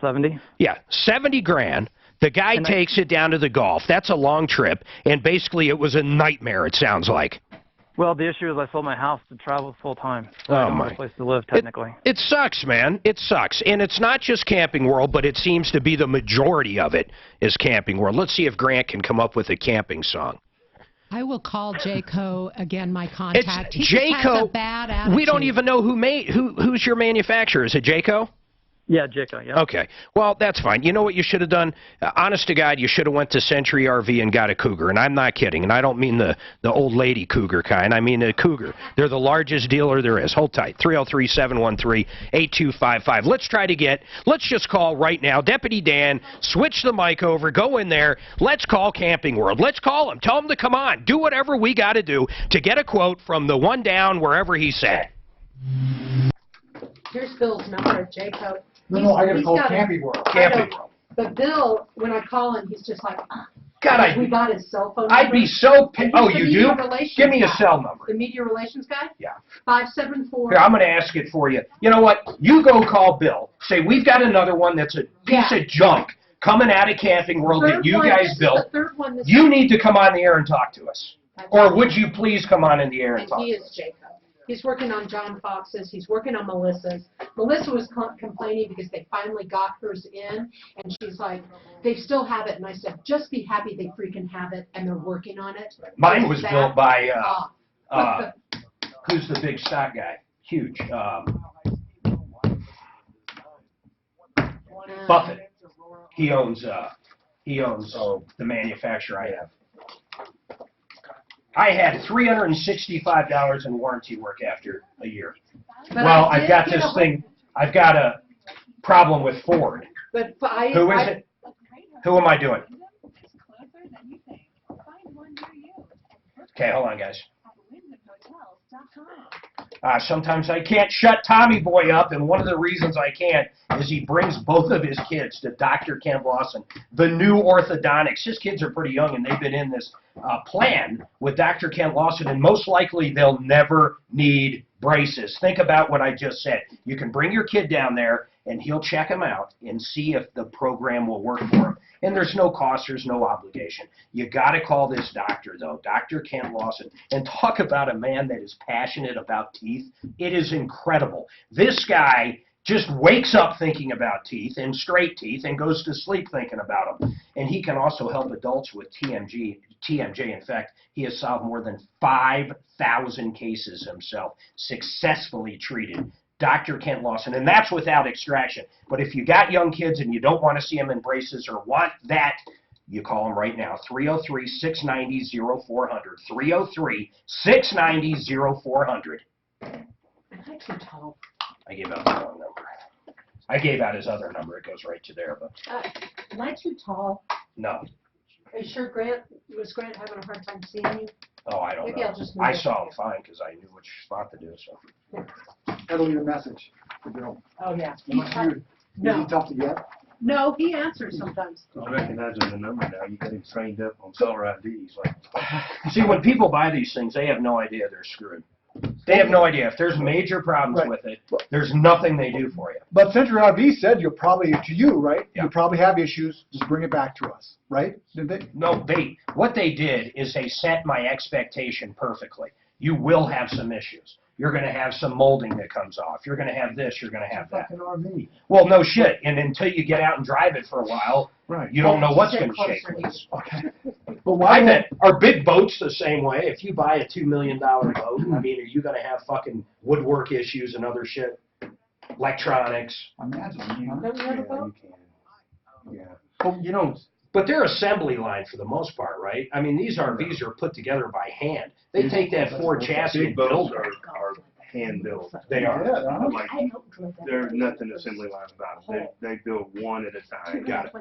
70. Yeah, 70 grand. The guy takes it down to the Gulf. That's a long trip, and basically it was a nightmare, it sounds like. Well, the issue is I sold my house to travel full time. So Oh, I don't my. have a place to live, technically. It sucks, man. It sucks. And it's not just Camping World, but it seems to be the majority of it is Camping World. Let's see if Grant can come up with a camping song. I will call Jayco again, my contact. It's He just has Jayco. a bad attitude. We don't even know who's your manufacturer. Is it Jayco? Yeah, Jayco, yeah. Okay. Well, that's fine. You know what you should have done? Honest to God, you should have went to Century RV and got a Cougar. And I'm not kidding. And I don't mean the old lady Cougar kind. I mean a Cougar. They're the largest dealer there is. Hold tight. 303-713-8255. Let's just call right now. Deputy Dan, switch the mic over. Go in there. Let's call Camping World. Let's call them. Tell them to come on. Do whatever we got to do to get a quote from the one down wherever he said. Here's Bill's number at Jayco. No, I gotta He's call got Camping World. Camping World. But Bill, when I call him, he's just like, God, we got his cell phone number. I'd be so And Oh, he's the you do? media relations Give me a guy. cell number. The media relations guy? Yeah. 574. Here, I'm going to ask it for you. You know what? You go call Bill. Say, we've got another one that's a piece of junk coming out of Camping World that you guys built. You need to come on the air and talk to us. Or would you please come on in the air and talk He to is us? Jayco. He's working on John Fox's. He's working on Melissa's. Melissa was complaining because they finally got hers in, and she's like, they still have it. And I said, just be happy they freaking have it, and they're working on it. Mine was built by, off. who's the big stock guy? Huge. Buffett. He owns the manufacturer I have. I had $365 in warranty work after a year. Well, I've got this thing. I've got a problem with Ford. But Who is it? Who am I doing? Okay, hold on, guys. Sometimes I can't shut Tommy Boy up, and one of the reasons I can't is he brings both of his kids to Dr. Kent Lawson, the new orthodontics. His kids are pretty young, and they've been in this plan with Dr. Kent Lawson, and most likely they'll never need braces. Think about what I just said. You can bring your kid down there, and he'll check them out and see if the program will work for him. And there's no cost, there's no obligation. You got to call this doctor, though, Dr. Kent Lawson, and talk about a man that is passionate about teeth. It is incredible. This guy just wakes up thinking about teeth and straight teeth and goes to sleep thinking about them. And he can also help adults with TMJ. In fact, he has solved more than 5,000 cases himself, successfully treated. Dr. Kent Lawson, and that's without extraction. But if you got young kids and you don't want to see them in braces or want that, you call them right now, 303-690-0400, 303-690-0400. Am I too tall? I gave out the wrong number. I gave out his other number. It goes right to there, but Am I too tall? no. Are you sure was Grant having a hard time seeing you? Oh, I don't Maybe know. I'll just move I it. saw him fine because I knew which spot to do, so. That'll be a message for Bill. Oh, yeah. Is he tough to get? No, he answers sometimes. I recognize the number now. You got him trained up on caller ID. He's like, See, when people buy these things, they have no idea they're screwed. They have no idea. If there's major problems with it, there's nothing they do for you. But Century RV said you'll probably, to you, right? You probably have issues, just bring it back to us, right? Did they? No, what they did is they set my expectation perfectly. You will have some issues. You're going to have some molding that comes off. You're going to have this. You're going to have that. RV. Well, no shit. And until you get out and drive it for a while, you don't know what's going to shake loose. Okay. But why? I bet, are big boats the same way? If you buy a $2 million boat, I mean, are you going to have fucking woodwork issues and other shit? Electronics? Imagine. But you know, but they're assembly line for the most part, right? I mean, these RVs are put together by hand. They take that Ford chassis and build it. Are hand built. They are. Like, there's nothing assembly line about them. They build one at a time. Got it.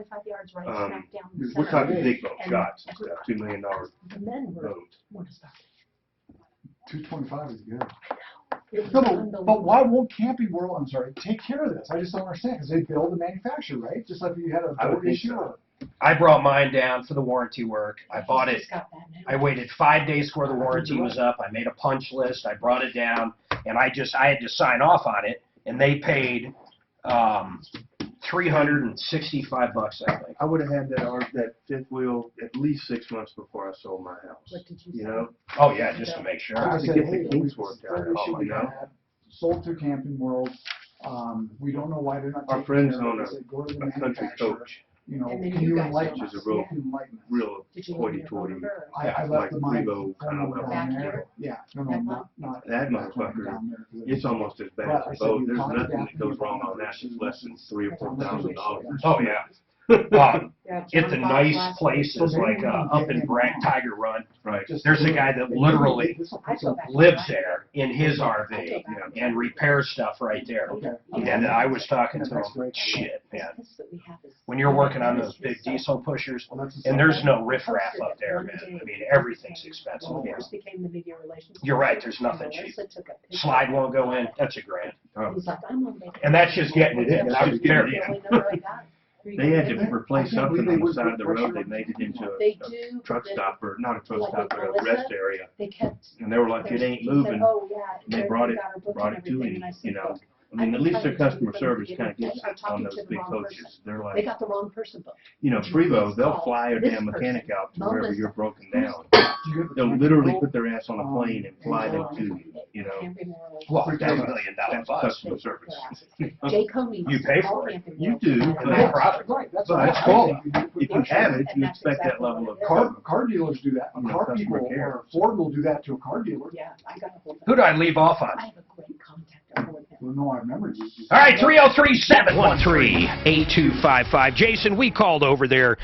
We're talking big boat shots and stuff. $2 million boats. 225 is good. No, but why won't Camping World, I'm sorry, take care of this? I just don't understand, because they build and manufacture, right? Just like if you had a boat issue. I brought mine down for the warranty work. I bought it. I waited 5 days before the warranty was up. I made a punch list. I brought it down, and I had to sign off on it, and they paid $365, I think. I would have had that fifth wheel at least 6 months before I sold my house. What did you You know? Oh yeah, just to make sure. I To said, get hey, the kinks worked out. You know? Sold to Camping World. We don't know why they're not Our taking friends care of own it. They said, go to the a country manufacturer. coach. You know, And then can you you guys enlighten Which is us? a real, Can you enlighten us? real Did you hoity-toity. I like left the mic Revo kind of level. down there. Yeah, no, not That not motherfucker, down there. it's almost as bad But I as said, a boat. you There's talk nothing about that goes the wrong on that that's less than $3,000 or $4,000. Oh yeah. It's a nice place. It's like up in Tiger Run. Right. There's a guy that literally lives there in his RV and repairs stuff right there. And I was talking to him, shit, man. When you're working on those big diesel pushers, and there's no riffraff up there, man. I mean, everything's expensive. You're right, there's nothing cheap. Slide won't go in, that's $1,000. And that's just getting it in. I was there, They had to replace something on the side of the road. They made it into a truck stop, or not a truck stop, but a rest area. And they were like, it ain't moving. And they brought it to him, you know. I mean, at least their customer service kind of gets on those big coaches. They're like, They got the wrong person booked. you know, Frevo, they'll fly a damn mechanic out to wherever you're broken down. They'll literally put their ass on a plane and fly them to you, you know. Well, that's $1 million bus. Customer service. Jay Comey. You pay for it. You do, And they profit. but that's cool. If you have it, you expect that level of Car dealers do that. Car people, or Ford will do that to a car dealer. Yeah, I got a hold of Who do I leave off on? I have a great contact with him. Well, no, I remember you. All right, 303-713-8255. Jason, we called over there.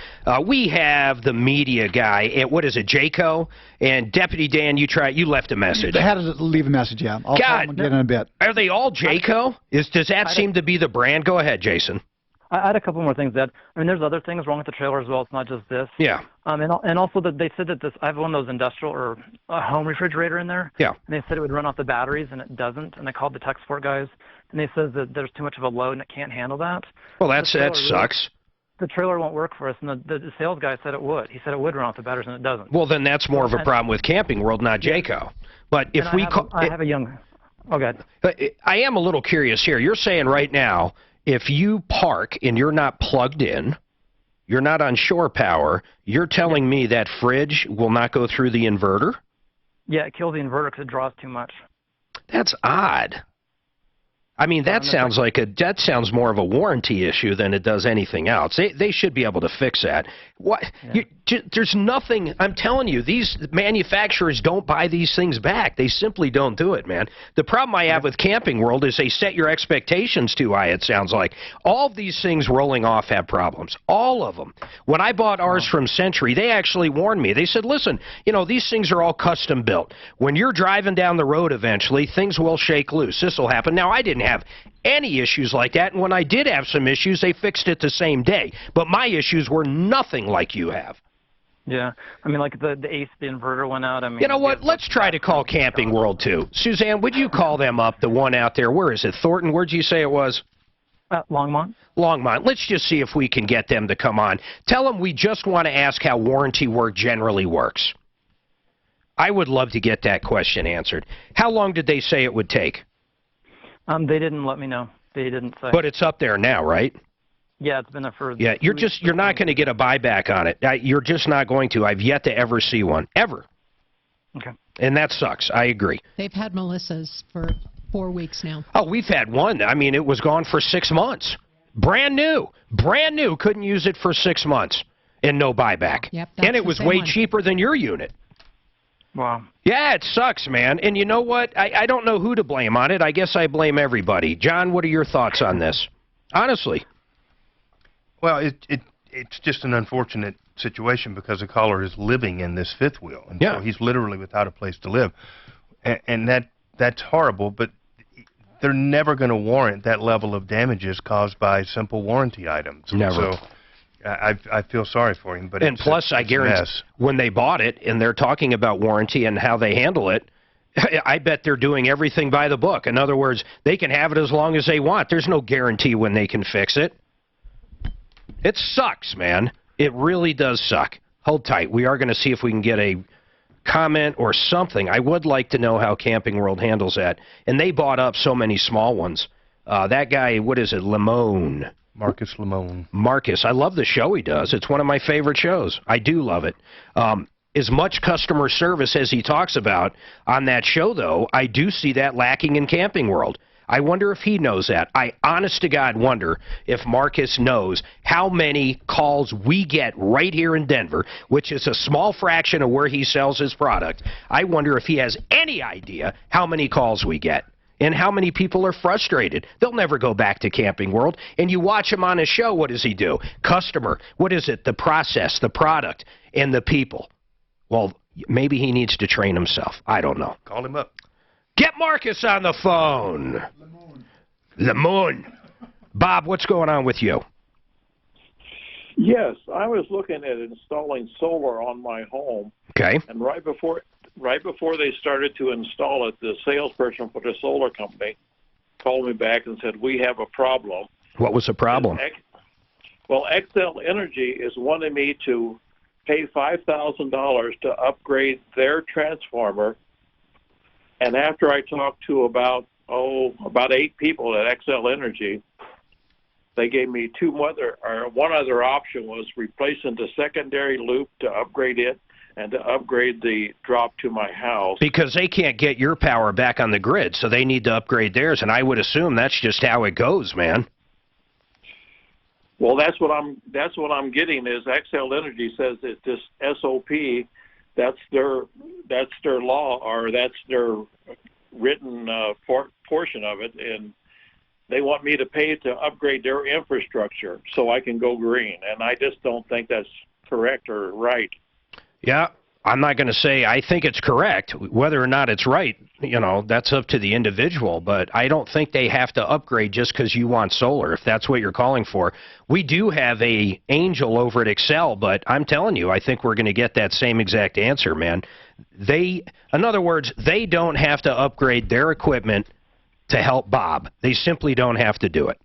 We have the media guy at, what is it, Jayco? And Deputy Dan, you left a message. I had to leave a message, yeah. I'll call him again in a bit. Are they all Jayco? Does that seem to be the brand? Go ahead, Jason. I had a couple more things, Ed. I mean, there's other things wrong with the trailer as well. It's not just this. Yeah. And also that they said that I have one of those industrial or a home refrigerator in there. Yeah. And they said it would run off the batteries, and it doesn't. And I called the tech support guys, and they said that there's too much of a load and it can't handle that. Well, that sucks. The trailer won't work for us, and the sales guy said it would. He said it would run off the batteries, and it doesn't. Well, then that's more of a problem with Camping World, not Jayco. But if we I have a young. Oh, God. I am a little curious here. You're saying right now, if you park and you're not plugged in, you're not on shore power, you're telling me that fridge will not go through the inverter? Yeah, it kills the inverter because it draws too much. That's odd. I mean, that sounds more of a warranty issue than it does anything else. They should be able to fix that. What? Yeah. There's nothing. I'm telling you, these manufacturers don't buy these things back. They simply don't do it, man. The problem I have with Camping World is they set your expectations too high, it sounds like. All of these things rolling off have problems. All of them. When I bought ours from Century, they actually warned me. They said, listen, you know, these things are all custom built. When you're driving down the road eventually, things will shake loose. This will happen. Now, I didn't have any issues like that, and when I did have some issues, they fixed it the same day. But my issues were nothing like you have. Yeah, I mean, like the ACE, the inverter went out. I mean, you know what? Let's try to call Camping World too. Suzanne, would you call them up? The one out there. Where is it? Thornton? Where'd you say it was? Longmont. Longmont. Let's just see if we can get them to come on. Tell them we just want to ask how warranty work generally works. I would love to get that question answered. How long did they say it would take? They didn't let me know. They didn't say. But it's up there now, right? Yeah, it's been there for... Yeah, you're not going to get a buyback on it. You're just not going to. I've yet to ever see one. Ever. Okay. And that sucks. I agree. They've had Melissa's for 4 weeks now. Oh, we've had one. I mean, it was gone for 6 months. Brand new. Brand new. Couldn't use it for 6 months. And no buyback. Yep, and it was way cheaper than your unit. Wow. Yeah, it sucks, man. And you know what? I don't know who to blame on it. I guess I blame everybody. John, what are your thoughts on this? Honestly. Well, it's just an unfortunate situation because the caller is living in this fifth wheel. And so he's literally without a place to live. And that's horrible, but they're never going to warrant that level of damages caused by simple warranty items. Never. So I feel sorry for him. But and plus, I guarantee when they bought it and they're talking about warranty and how they handle it, I bet they're doing everything by the book. In other words, they can have it as long as they want. There's no guarantee when they can fix it. It sucks, man. It really does suck. Hold tight. We are going to see if we can get a comment or something. I would like to know how Camping World handles that. And they bought up so many small ones. That guy, what is it, Limone? Marcus Limone. Marcus. I love the show he does. It's one of my favorite shows. I do love it. As much customer service as he talks about on that show, though, I do see that lacking in Camping World. I wonder if he knows that. I, honest to God, wonder if Marcus knows how many calls we get right here in Denver, which is a small fraction of where he sells his product. I wonder if he has any idea how many calls we get and how many people are frustrated. They'll never go back to Camping World. And you watch him on his show, what does he do? Customer, what is it? The process, the product, and the people. Well, maybe he needs to train himself. I don't know. Call him up. Get Marcus on the phone. Limone. Bob, what's going on with you? Yes, I was looking at installing solar on my home. Okay. And right before they started to install it, the salesperson for the solar company called me back and said, "We have a problem." What was the problem? Well, XL Energy is wanting me to pay $5,000 to upgrade their transformer. And after I talked to about 8 people at XL Energy, they gave me one other option was replacing the secondary loop to upgrade it and to upgrade the drop to my house. Because they can't get your power back on the grid, so they need to upgrade theirs, and I would assume that's just how it goes, man. Well, that's what I'm getting is XL Energy says that this SOP, that's their law, or that's their written portion of it, and they want me to pay to upgrade their infrastructure so I can go green, and I just don't think that's correct or right. Yeah, I'm not going to say I think it's correct. Whether or not it's right, that's up to the individual, but I don't think they have to upgrade just because you want solar, if that's what you're calling for. We do have a angel over at Excel, but I'm telling you, I think we're going to get that same exact answer, man. In other words, they don't have to upgrade their equipment to help Bob. They simply don't have to do it.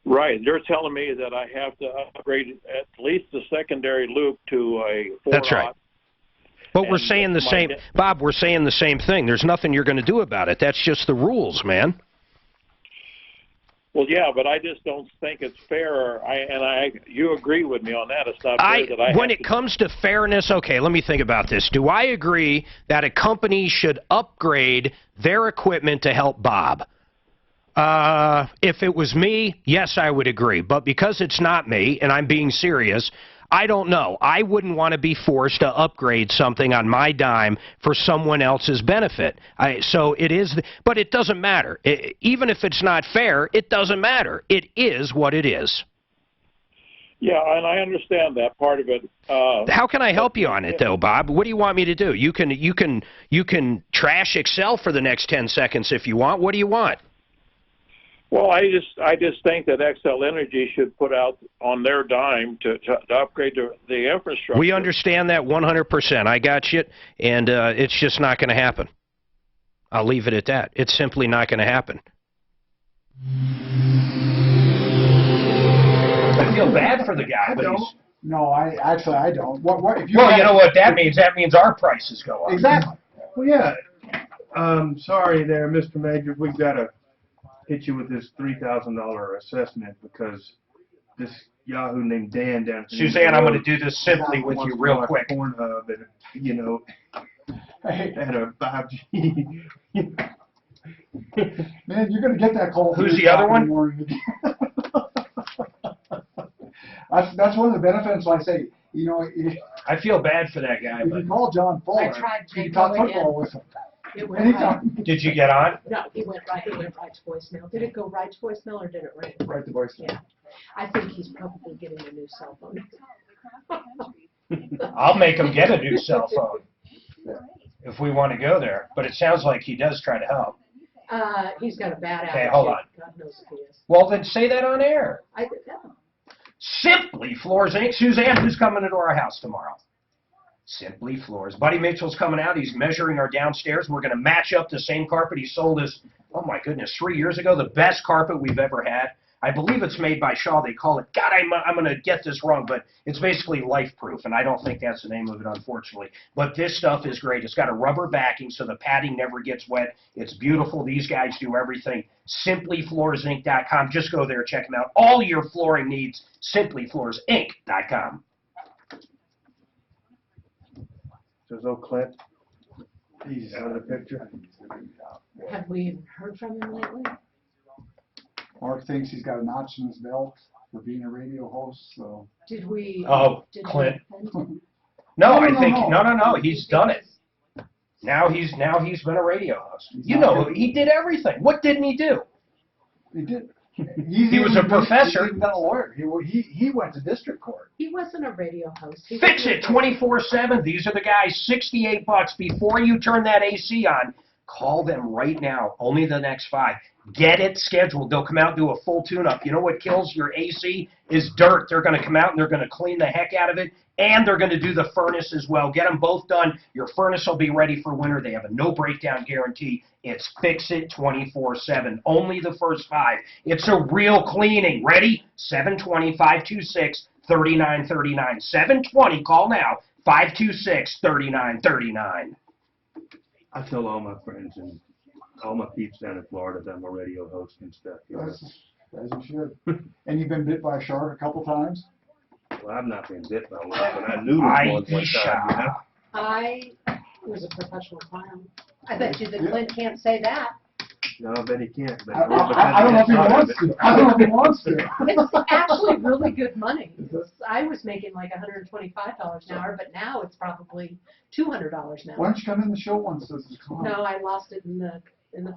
Right. They're telling me that I have to upgrade at least the secondary loop to a 4-aught. That's right. But we're saying the same, Bob, we're saying the same thing. There's nothing you're going to do about it. That's just the rules, man. Well, yeah, but I just don't think it's fair. You agree with me on that. It's not fair that I when it comes to fairness, okay, let me think about this. Do I agree that a company should upgrade their equipment to help Bob? If it was me, yes, I would agree. But because it's not me, and I'm being serious, I don't know. I wouldn't want to be forced to upgrade something on my dime for someone else's benefit. So it is, but it doesn't matter. Even if it's not fair, it doesn't matter. It is what it is. Yeah, and I understand that part of it. How can I help you on it, though, Bob? What do you want me to do? You can trash Excel for the next 10 seconds if you want. What do you want? Well, I just think that XL Energy should put out on their dime to upgrade the infrastructure. We understand that 100%. I got you, and it's just not going to happen. I'll leave it at that. It's simply not going to happen. I feel bad for the guy, but No, I don't. What if you? Well, you know what that means? That means our prices go up. Exactly. Well, yeah. Sorry there, Mr. Major. We've got to hit you with this $3,000 assessment because this Yahoo named Dan down at Suzanne, I'm going to do this simply with you real quick. Pornhub and, you know, at a 5G. Man, you're going to get that call. Who's the other one? That's one of the benefits. I say, you know, I feel bad for that guy. If you call John Fuller, I tried you to talk go football in. with him. It went Anytime. right. Did you get on? No, it went right to voicemail. Did it go right to voicemail or did it ring? Right to voicemail. Yeah. I think he's probably getting a new cell phone. I'll make him get a new cell phone if we want to go there. But it sounds like he does try to help. He's got a bad attitude. Okay, hold on. God knows if he is. Well, then say that on air. I did that. Simply Floors Inc. Suzanne, who's coming into our house tomorrow? Simply Floors. Buddy Mitchell's coming out. He's measuring our downstairs. We're going to match up the same carpet he sold us, oh my goodness, 3 years ago. The best carpet we've ever had. I believe it's made by Shaw. They call it, God, I'm going to get this wrong, but it's basically life-proof, and I don't think that's the name of it, unfortunately. But this stuff is great. It's got a rubber backing, so the padding never gets wet. It's beautiful. These guys do everything. SimplyFloorsInc.com. Just go there, check them out. All your flooring needs, SimplyFloorsInc.com. There's no Clint. He's out of the picture. Have we heard from him lately? Mark thinks he's got a notch in his belt for being a radio host. So. Did we? Oh, did Clint. We No, I think no. He's done it. Now he's been a radio host. You know, he did everything. What didn't he do? He did. He was a professor. He's not a lawyer. He went to district court. He wasn't a radio host. Fix it 24/7. These are the guys. $68 before you turn that AC on. Call them right now. Only the next 5. Get it scheduled. They'll come out and do a full tune-up. You know what kills your AC is dirt. They're going to come out and they're going to clean the heck out of it, and they're going to do the furnace as well. Get them both done. Your furnace will be ready for winter. They have a no breakdown guarantee. It's Fix It 24/7. Only the first 5. It's a real cleaning. Ready? 720-526-3939. 720. Call now. 526-3939. I tell all my friends and all my peeps down in Florida that I'm a radio host and stuff. You know? As you should. And you've been bit by a shark a couple times? Well, I've not been bit by one, but I noodled one time, you know? I was a professional clown. I bet you that Clint can't say that. No, I bet he can't. But I don't know if he wants to. I don't know if he wants to. It's actually really good money. I was making like $125 an hour, but now it's probably $200 an hour. Why don't you come in the show once as a clown? No, I lost it in the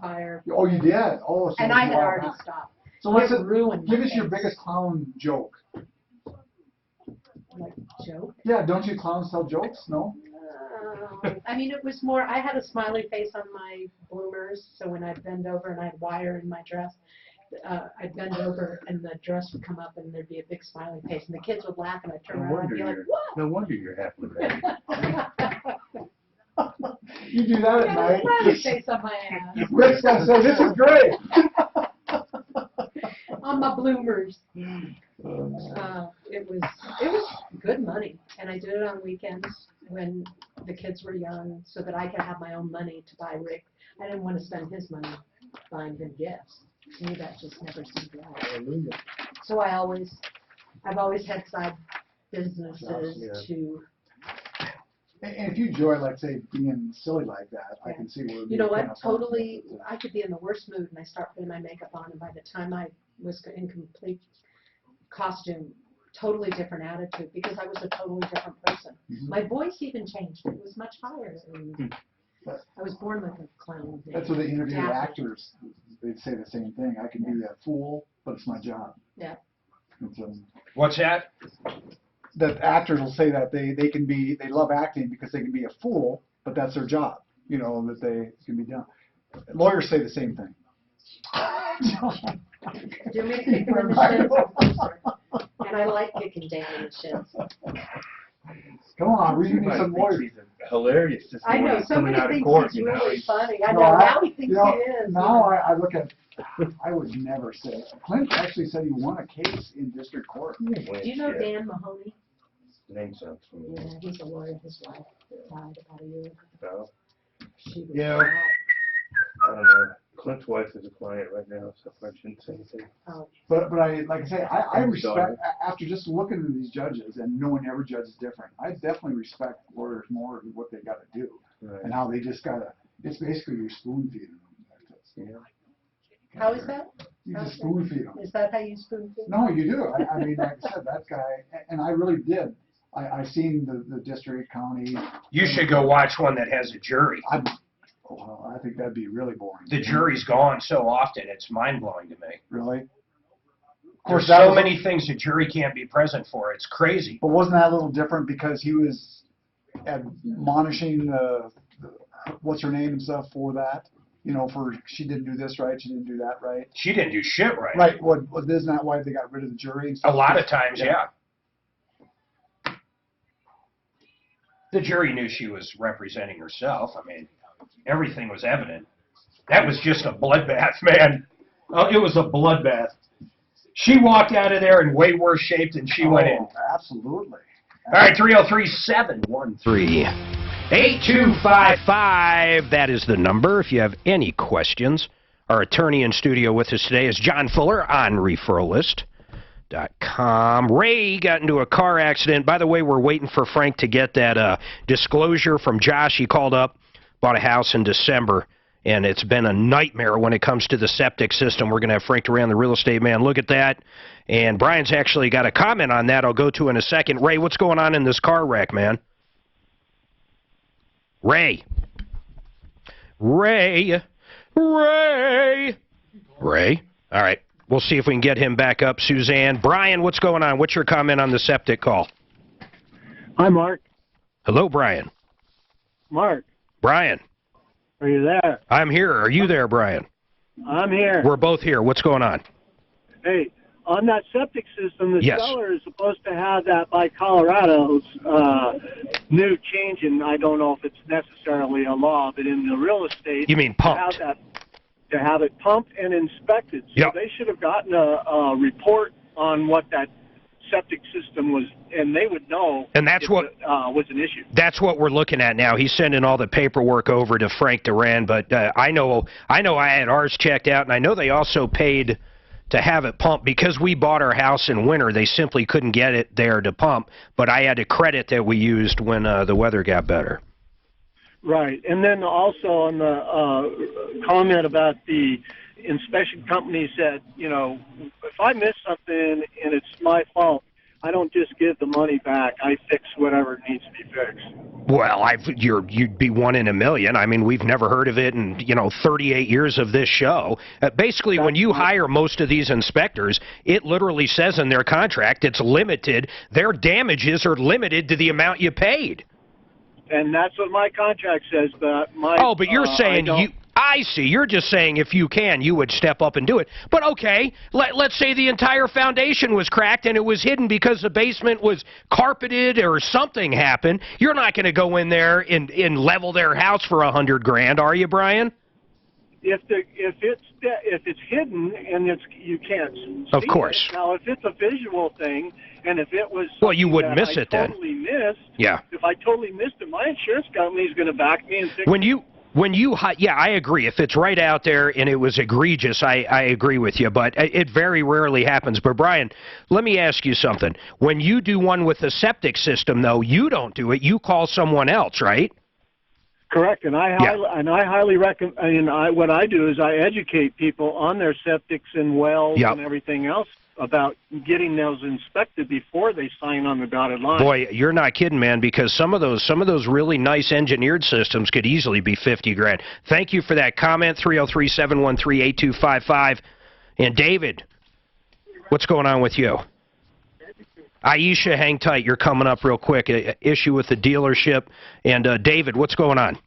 fire. Oh, you did? Oh, so And I had already stopped. So let's ruined. Give us your biggest clown joke. Like joke? Yeah, don't you clowns tell jokes? No? I mean, it was more, I had a smiley face on my bloomers, so when I'd bend over and I'd wire in my dress, I'd bend over and the dress would come up and there'd be a big smiley face, and the kids would laugh and I'd turn around and be like, what? No wonder you're happily married. You do that at night. Smiley face on my ass. Rick's gonna say, this is great. On my bloomers. It was good money, and I did it on weekends when the kids were young, so that I could have my own money to buy Rick. I didn't want to spend his money buying him gifts. To me, that just never seemed right. So I've always had side businesses to. And if you enjoy, like, say, being silly like that, I can see where. You know what? Totally, I could be in the worst mood and I start putting my makeup on, and by the time I was in complete costume, totally different attitude, because I was a totally different person. My voice even changed. It was much higher. And I was born with a clown. That's what they interview actors. They'd say the same thing. I can be a fool, but it's my job. Yeah. What's that? That actors will say that they love acting because they can be a fool, but that's their job. You know, that they can be done. Lawyers say the same thing. Do you want me to kick him in the shins? And I like kicking Dan in the shins. Come on, we need some lawyers. Hilarious. Just I know, somebody coming out of thinks court, he's you know, really funny. I No, know, now he thinks he is. Now I look at, I would never say. Clint actually said he won a case in district court. Do you know Dan Mahoney? Name sounds familiar. Yeah, he's a lawyer. His wife died about a year ago. No. She was Yeah. out. I don't know. Clint's wife is a client right now, so I shouldn't say anything. Oh. But I, like I say, I I'm respect, sorry. after just looking at these judges and knowing every judge is different, I definitely respect lawyers more than what they gotta do. Right. And how they just gotta, it's basically you're spoon feeding them. Yeah. How is that? You How's just spoon feed them. Is that how you spoon feed? No, you do. I mean, like I said, that guy, and I really did. I seen the district, county. You should go watch one that has a jury. Well, I think that'd be really boring. The jury's gone so often, it's mind-blowing to me. Really? Of There's course, that so was many things a jury can't be present for. It's crazy. But wasn't that a little different because he was admonishing what's her name and stuff for that? You know, for she didn't do this right, she didn't do that right. She didn't do shit right. Right. Isn't that why they got rid of the jury? And A stuff? lot of times, yeah. The jury knew she was representing herself. I mean, everything was evident. That was just a bloodbath, man. Oh, it was a bloodbath. She walked out of there in way worse shape than she went in. Absolutely. All right, 303-713. 8255, that is the number if you have any questions. Our attorney in studio with us today is John Fuller on referralist.com. Ray got into a car accident. By the way, we're waiting for Frank to get that disclosure from Josh. He called up, bought a house in December, and it's been a nightmare when it comes to the septic system. We're going to have Frank Duran, the real estate man, look at that. And Brian's actually got a comment on that I'll go to in a second. Ray, what's going on in this car wreck, man? Ray. Ray. Ray. Ray. All right. We'll see if we can get him back up. Suzanne. Brian, what's going on? What's your comment on the septic call? Hi, Mark. Hello, Brian. Mark, Brian. are you there? I'm here. Are you there, Brian? I'm here. We're both here. What's going on? Hey, on that septic system, the Yes. seller is supposed to have that by Colorado's new change, and I don't know if it's necessarily a law, but in the real estate, You mean pumped? To have it pumped and inspected. So Yep. they should have gotten a report on what that septic system was, and they would know. And that's if what it was an issue. That's what we're looking at now. He's sending all the paperwork over to Frank Duran, but I know I had ours checked out, and I know they also paid to have it pumped because we bought our house in winter. They simply couldn't get it there to pump, but I had a credit that we used when the weather got better. Right, and then also on the comment about the inspection company said, you know, if I miss something and it's my fault, I don't just give the money back. I fix whatever needs to be fixed. Well, you'd be one in a million. I mean, we've never heard of it in 38 years of this show. Basically, when you hire most of these inspectors, it literally says in their contract it's limited. Their damages are limited to the amount you paid. And that's what my contract says, but my... Oh, but you're saying I see. You're just saying if you can, you would step up and do it. But okay, let's say the entire foundation was cracked and it was hidden because the basement was carpeted or something happened. You're not going to go in there and level their house for $100,000, are you, Brian? If it's hidden and you can't see Of course. it. Now, if it's a visual thing, and if it was well, you wouldn't miss it then. Totally missed. Yeah. If I totally missed it, my insurance company is going to back me and fix it. Yeah, I agree. If it's right out there and it was egregious, I agree with you. But it very rarely happens. But, Brian, let me ask you something. When you do one with the septic system, though, you don't do it. You call someone else, right? Correct, and I highly recommend. I mean, what I do is I educate people on their septics and wells and everything else about getting those inspected before they sign on the dotted line. Boy, you're not kidding, man, because some of those really nice engineered systems could easily be $50,000. Thank you for that comment. 303-713-8255. And David, what's going on with you? Aisha, hang tight. You're coming up real quick. Issue with the dealership. And David, what's going on?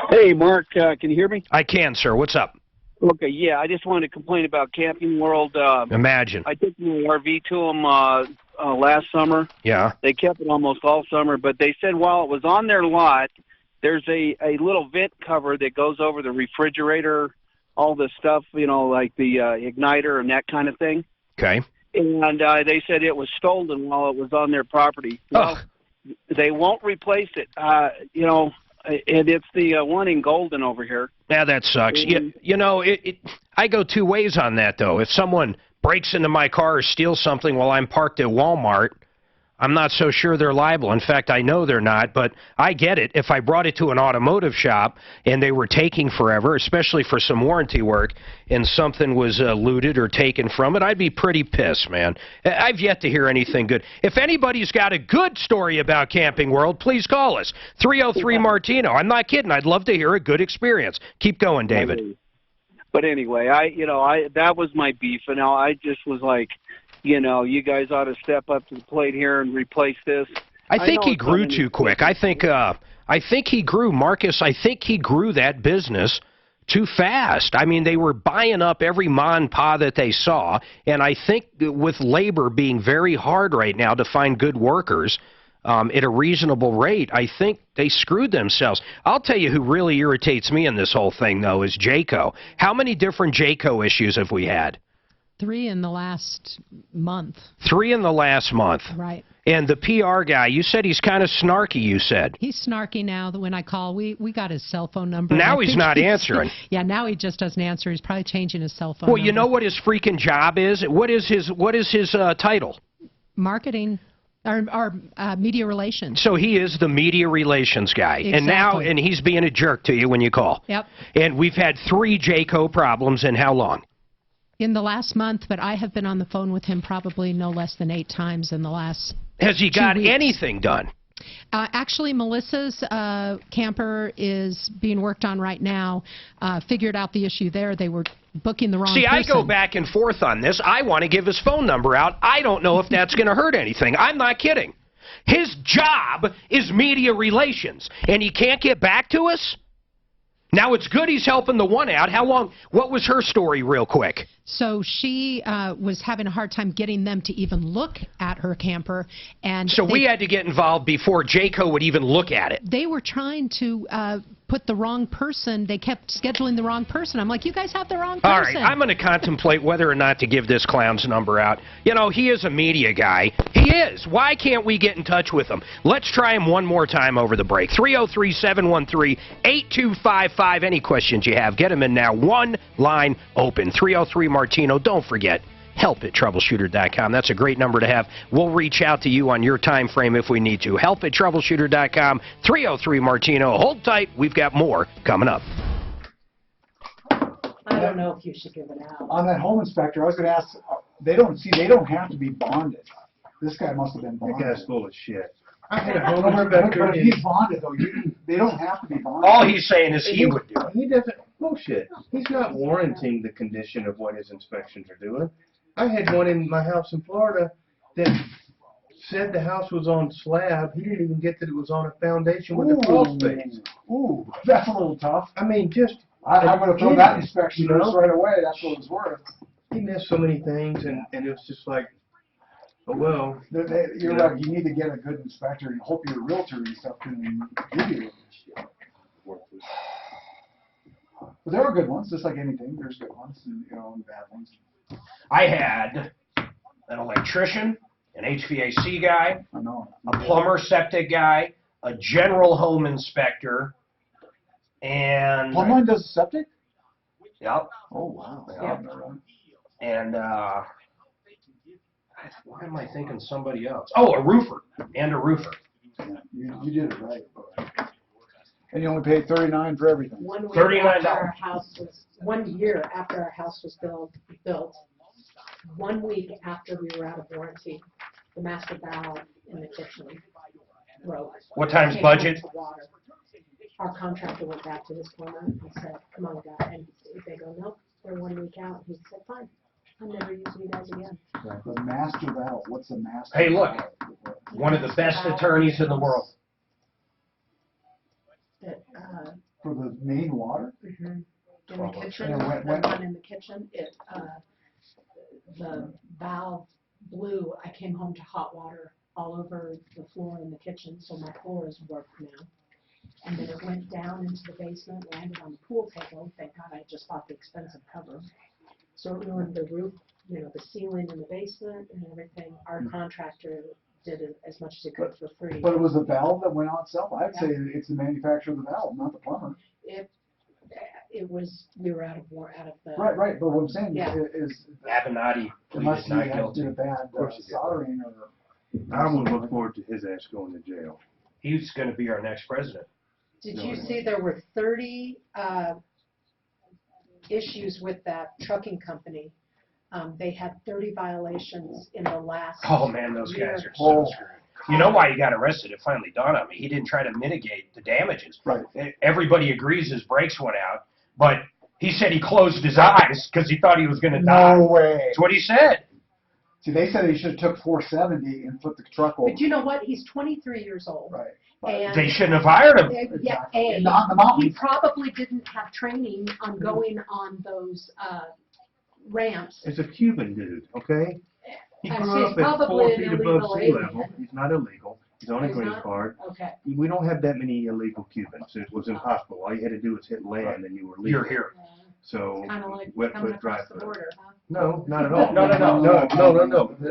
Hey, Mark, can you hear me? I can, sir. What's up? Okay, yeah, I just wanted to complain about Camping World. Imagine. I took my RV to them last summer. Yeah. They kept it almost all summer, but they said while it was on their lot, there's a little vent cover that goes over the refrigerator, all the stuff, like the igniter and that kind of thing. Okay. and they said it was stolen while it was on their property. Well, they won't replace it. You know, and it's the one in Golden over here. Yeah, that sucks. You know, I go two ways on that, though. If someone breaks into my car or steals something while I'm parked at Walmart, I'm not so sure they're liable. In fact, I know they're not, but I get it. If I brought it to an automotive shop and they were taking forever, especially for some warranty work, and something was looted or taken from it, I'd be pretty pissed, man. I've yet to hear anything good. If anybody's got a good story about Camping World, please call us. 303 Martino. I'm not kidding. I'd love to hear a good experience. Keep going, David. But anyway, that was my beef, and I just was like, you know, you guys ought to step up to the plate here and replace this. I think he grew too quick. I think he grew, Marcus. I think he grew that business too fast. I mean, they were buying up every ma and pa that they saw, and I think with labor being very hard right now to find good workers at a reasonable rate, I think they screwed themselves. I'll tell you who really irritates me in this whole thing, though, is Jayco. How many different Jayco issues have we had? 3 in the last month. 3 in the last month. Right. And the PR guy, you said he's kind of snarky, you said. He's snarky now. When I call, we got his cell phone number. Now he's not answering. Yeah, now he just doesn't answer. He's probably changing his cell phone Well, number. you know what his freaking job is? What is his title? Marketing. Or media relations. So he is the media relations guy. Exactly. And he's being a jerk to you when you call. Yep. And we've had 3 Jayco problems in how long? In the last month, but I have been on the phone with him probably no less than 8 times in the last Has he 2 got weeks. anything done? Actually, Melissa's camper is being worked on right now. Figured out the issue there. They were booking the wrong person. I go back and forth on this. I want to give his phone number out. I don't know if that's going to hurt anything. I'm not kidding. His job is media relations, and he can't get back to us? Now, it's good he's helping the one out. How long? What was her story real quick? So she was having a hard time getting them to even look at her camper. And so we had to get involved before Jayco would even look at it. They were trying to put the wrong person. They kept scheduling the wrong person. I'm like, you guys have the wrong person. All right, I'm going to contemplate whether or not to give this clown's number out. You know, he is a media guy. He is. Why can't we get in touch with him? Let's try him one more time over the break. 303-713-8255. Any questions you have, get them in now. One line open. 303 Martino. Don't forget, help@troubleshooter.com. That's a great number to have. We'll reach out to you on your time frame if we need to. Help@troubleshooter.com. 303 Martino. Hold tight. We've got more coming up. I don't know if you should give it out. On that home inspector, I was going to ask, they don't have to be bonded. This guy must have been bonded. That guy's full of shit. I had a home inspector. But if he's bonded, though, they don't have to be bonded. All he's saying is he would do it. He doesn't. Bullshit. He's not warranting the condition of what his inspections are doing. I had one in my house in Florida that said the house was on slab. He didn't even get that it was on a foundation with a crawl space. Ooh, that's a little tough. I mean, just... I would have thrown that inspection right away. That's what it's worth. He missed so many things, and it was just like, oh, well. You're right. You need to get a good inspector and hope your realtor and stuff can give you it. But there were good ones, just like anything. There's good ones and, and bad ones. I had an electrician, an HVAC guy, a plumber, septic guy, a general home inspector, and... Plumber does septic? Yep. Oh, wow. Yep. And, why am I thinking somebody else? Oh, a roofer. And a roofer. Yeah, you did it right. And you only paid $39 for everything. $39. 1 year after our house was built, 1 week after we were out of warranty, the master valve in the kitchen broke. What time's budget? Our contractor went back to his plumber and said, come on, guy. And they go, nope, we're 1 week out. He said, fine. I'm never using you guys again. Right. The master valve. What's the master Hey, look. valve? One of the best attorneys in the world. For the main water? In the kitchen, And the one in the kitchen, the valve blew. I came home to hot water all over the floor in the kitchen, so my floor is warped now. And then it went down into the basement, landed on the pool table. Thank God I just bought the expensive cover. So it ruined the roof, the ceiling in the basement and everything. Our contractor did as much as he could for free. But it was the valve that went on itself. I'd say it's the manufacturer of the valve, not the plumber. It was, we were out of the. Right, but what I'm saying is. Avenatti Unless pleaded he not guilty. did a bad soldering or. I would look forward to his ass going to jail. He's going to be our next president. Did you see there were 30 issues with that trucking company? They had 30 violations in the last Oh man, those year. guys are so screwed. You know why he got arrested? It finally dawned on me. He didn't try to mitigate the damages. Right. Everybody agrees his brakes went out, but he said he closed his eyes because he thought he was going to die. No way. That's what he said. See, they said he should have took 470 and flipped the truck over. But you know what? He's 23 years old. Right. And They shouldn't have hired him. Yeah, Not in the mountains. he probably didn't have training on going on those ramps. It's a Cuban dude, okay? He And grew he's up at 4 probably feet an above illegal sea alien. level. He's not illegal. He's on a He's green not? card. Okay. We don't have that many illegal Cubans. It was impossible. All you had to do was hit land and you were legal. You're here. So, Kind of like wet coming foot, dry across the foot. border, huh? No, not at all. No.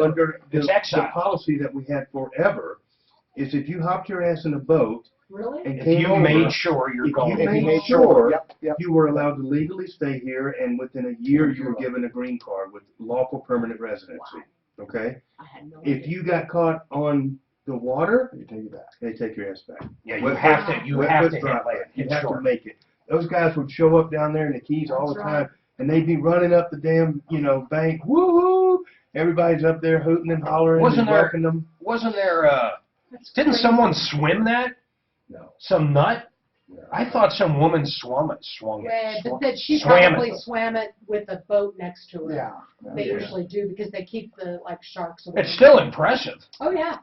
Under It's the exile. policy that we had forever is if you hopped your ass in a boat Really? and If came you over, made sure you're if going. you If you made made sure, sure, yep. you were allowed to legally stay here, and within a year you were given a green card with lawful permanent residency. Okay? I had no If you got caught on the water, They take you back. they take your ass back. Yeah, you Wet have foot- to. You wet have foot, to hit dry land. foot. You Hit have shore. to make it. Those guys would show up down there in the Keys all the That's time, right. and they'd be running up the damn, bank. Woo-hoo! Everybody's up there hooting and hollering Wasn't and there- welcoming them. Wasn't there? That's Didn't crazy. someone swim that? No. Some nut? No. I thought some woman swung it. Yeah, but that she swam probably it. swam it with a boat next to her. Yeah. They Yeah. usually do because they keep the sharks away. It's still impressive. Oh yeah.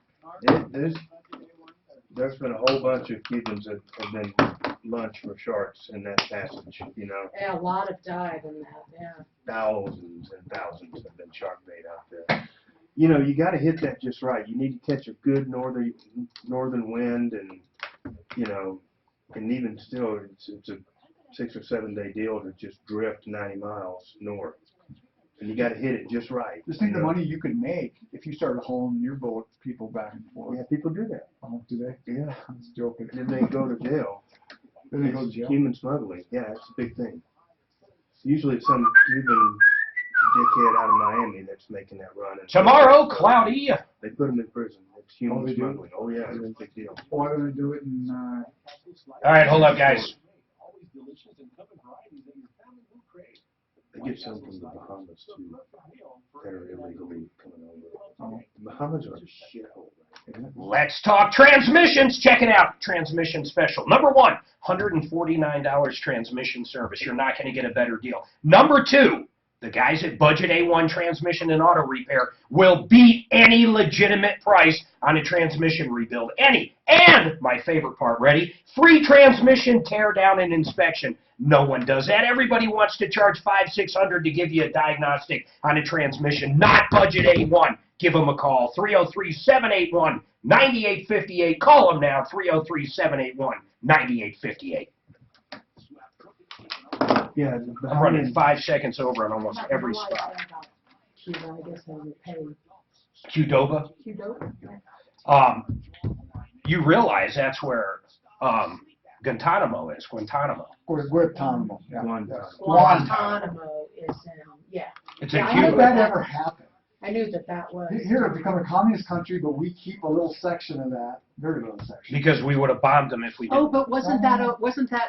There's been a whole bunch of Cubans that have been lunched for sharks in that passage. Yeah, a lot have died in that. Yeah. Thousands and thousands have been shark bait out there. You got to hit that just right. You need to catch a good northern wind, and and even still, it's a 6 or 7 day deal to just drift 90 miles north, and you got to hit it just right. Just think the money you could make if you started hauling your boat people back and forth. Yeah, people do that. Oh, do they? Yeah, I'm just joking. then they go to jail. Then they go to jail. Human smuggling. Yeah, it's a big thing. Usually it's some Cuban dickhead out of Miami that's making that run. And Tomorrow, cloudy. They put him in prison. It's human Oh, they do? smuggling. Oh yeah, it's a big deal. Why don't they do it in? All right, hold up, guys. They get some from the Bahamas too that are illegally coming over. The Bahamas are a shithole, isn't it? Let's talk transmissions. Check it out. Transmission special. Number one, $149 transmission service. You're not going to get a better deal. Number two, the guys at Budget A1 Transmission and Auto Repair will beat any legitimate price on a transmission rebuild. Any. And, my favorite part, ready? Free transmission tear down and inspection. No one does that. Everybody wants to charge $500-$600 to give you a diagnostic on a transmission. Not Budget A1. Give them a call. 303-781-9858. Call them now. 303-781-9858. Yeah, I'm running 5 seconds over on almost every spot. Cuba, I guess they would pay. Qdoba. Qdoba? You realize that's where Guantanamo is. Guantanamo. Guantanamo. Yeah. Guantanamo is in, yeah. It's in Yeah, I How knew did that that ever happen? I knew that was. Here, it's become a communist country, but we keep a little section of that, very little section. Because we would have bombed them if we did. Oh, but wasn't that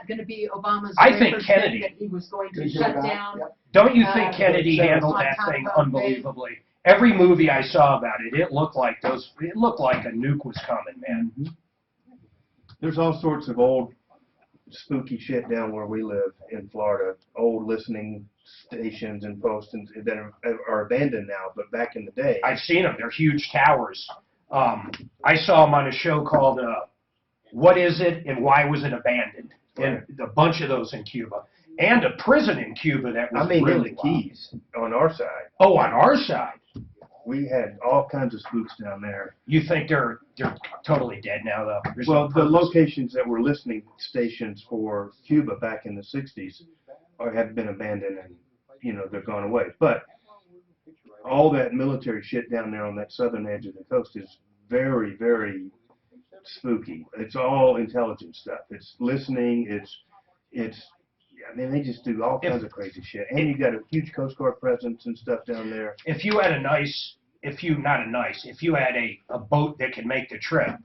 going to be Obama's? I think very first thing Kennedy- that he was going to Did you shut hear that? down. Yep. Don't you think Kennedy the handled that thing Guantanamo unbelievably? Every movie I saw about it, it looked like a nuke was coming, man. There's all sorts of old spooky shit down where we live in Florida. Old listening stations and posts that are abandoned now, but back in the day. I've seen them. They're huge towers. I saw them on a show called What Is It and Why Was It Abandoned? And a bunch of those in Cuba. And a prison in Cuba that was in really the Keys on our side. Oh, on our side. We had all kinds of spooks down there. You think they're totally dead now, though? There's Well, no the purpose. locations that were listening stations for Cuba back in the 60s have been abandoned you know, they're gone away. But all that military shit down there on that southern edge of the coast is very, very spooky. It's all intelligence stuff. It's listening. It's. I mean, they just do all kinds of crazy shit. And you got a huge Coast Guard presence and stuff down there. If you had if you had a boat that can make the trip,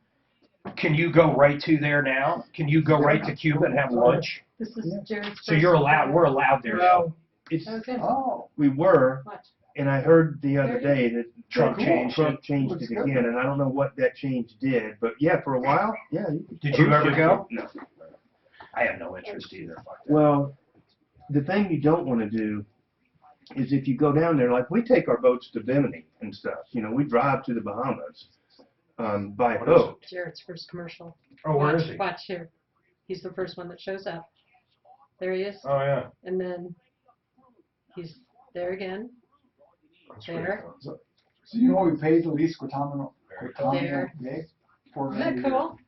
can you go right to there now? Can you go right to Cuba and have lunch? This is Jared's. So we're allowed there now. It's, Oh. we were, What? and I heard the other day that Trump changed it again, and I don't know what that change did, but yeah, for a while, yeah. Did you ever go? No. I have no interest either. Well, the thing you don't want to do is if you go down there, like we take our boats to Bimini and stuff, you know, we drive to the Bahamas by boat. Jared's first commercial. Oh, where is he? Watch here. He's the first one that shows up. There he is. Oh, yeah. And then he's there again. There. So you know we paid the lease Guantanamo There. Bay? Isn't that cool?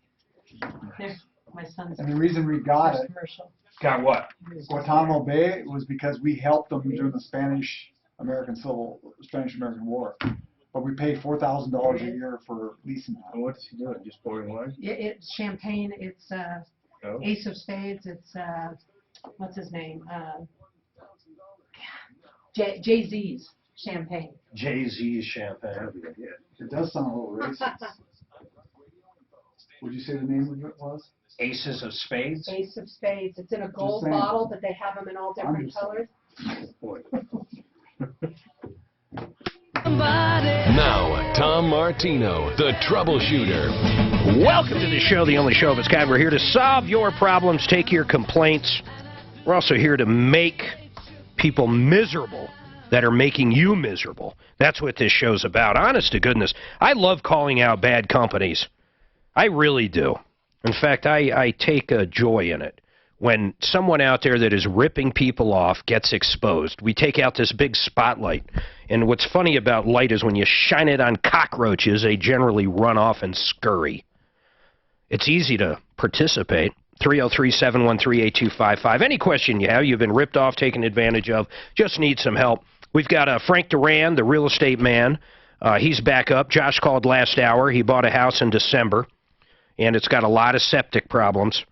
There's my son's. And the reason we got first it, commercial. Got what? Guantanamo Bay, was because we helped them during the Spanish-American War. But we paid $4,000 a year for leasing that. And what's he doing? Just pouring wine? It's champagne. It's Oh. Ace of Spades. It's what's his name? Jay-Z's champagne. Jay-Z's champagne. It does sound a little racist. Would you say the name of it was? Aces of Spades? Ace of Spades. It's in a gold saying. bottle, but they have them in all different colors. Now, Tom Martino, the Troubleshooter. Welcome to the show, the only show of its kind. We're here to solve your problems, take your complaints. We're also here to make people miserable that are making you miserable. That's what this show's about. Honest to goodness, I love calling out bad companies. I really do. In fact, I take a joy in it. When someone out there that is ripping people off gets exposed, we take out this big spotlight. And what's funny about light is when you shine it on cockroaches, they generally run off and scurry. It's easy to participate. 303-713-8255. Any question you have, you've been ripped off, taken advantage of, just need some help. We've got Frank Duran, the real estate man. He's back up. Josh called last hour. He bought a house in December, and it's got a lot of septic problems.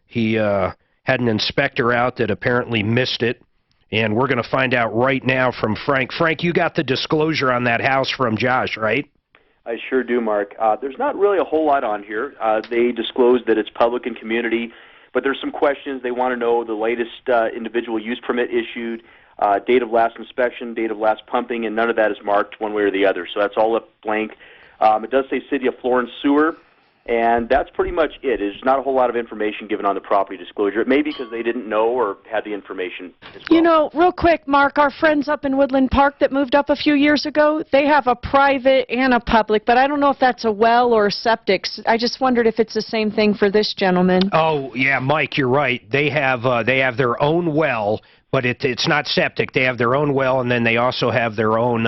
He had an inspector out that apparently missed it, and we're going to find out right now from Frank. Frank, you got the disclosure on that house from Josh, right? I sure do, Mark. There's not really a whole lot on here. They disclosed that it's public and community, but there's some questions. They want to know the latest individual use permit issued, date of last inspection, date of last pumping, and none of that is marked one way or the other, so that's all left blank. It does say City of Florence Sewer, and that's pretty much it. There's not a whole lot of information given on the property disclosure. It may be because they didn't know or had the information as well. You know, real quick, Mark, our friends up in Woodland Park that moved up a few years ago, they have a private and a public, but I don't know if that's a well or a septic. I just wondered if it's the same thing for this gentleman. Oh, yeah, Mike, you're right. They have their own well, but it's not septic. They have their own well, and then they also have their own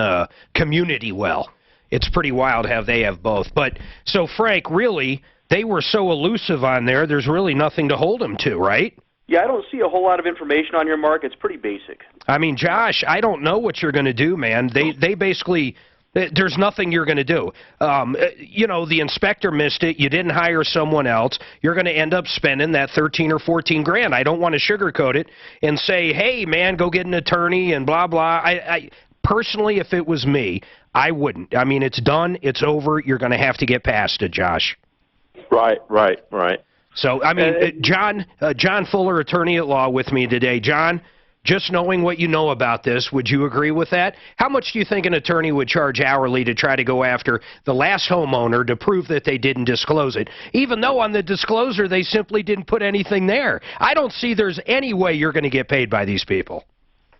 community well. It's pretty wild how they have both. But, so Frank, really, they were so elusive on there, there's really nothing to hold them to, right? Yeah, I don't see a whole lot of information on here, Mark. It's pretty basic. I mean, Josh, I don't know what you're going to do, man. They basically, there's nothing you're going to do. You know, the inspector missed it. You didn't hire someone else. You're going to end up spending that 13 or 14 grand. I don't want to sugarcoat it and say, hey, man, go get an attorney and blah, blah. I personally, if it was me, I wouldn't. I mean, it's done. It's over. You're going to have to get past it, Josh. Right. So, I mean, John Fuller, attorney at law, with me today. John, just knowing what you know about this, would you agree with that? How much do you think an attorney would charge hourly to try to go after the last homeowner to prove that they didn't disclose it, even though on the disclosure they simply didn't put anything there? I don't see there's any way you're going to get paid by these people.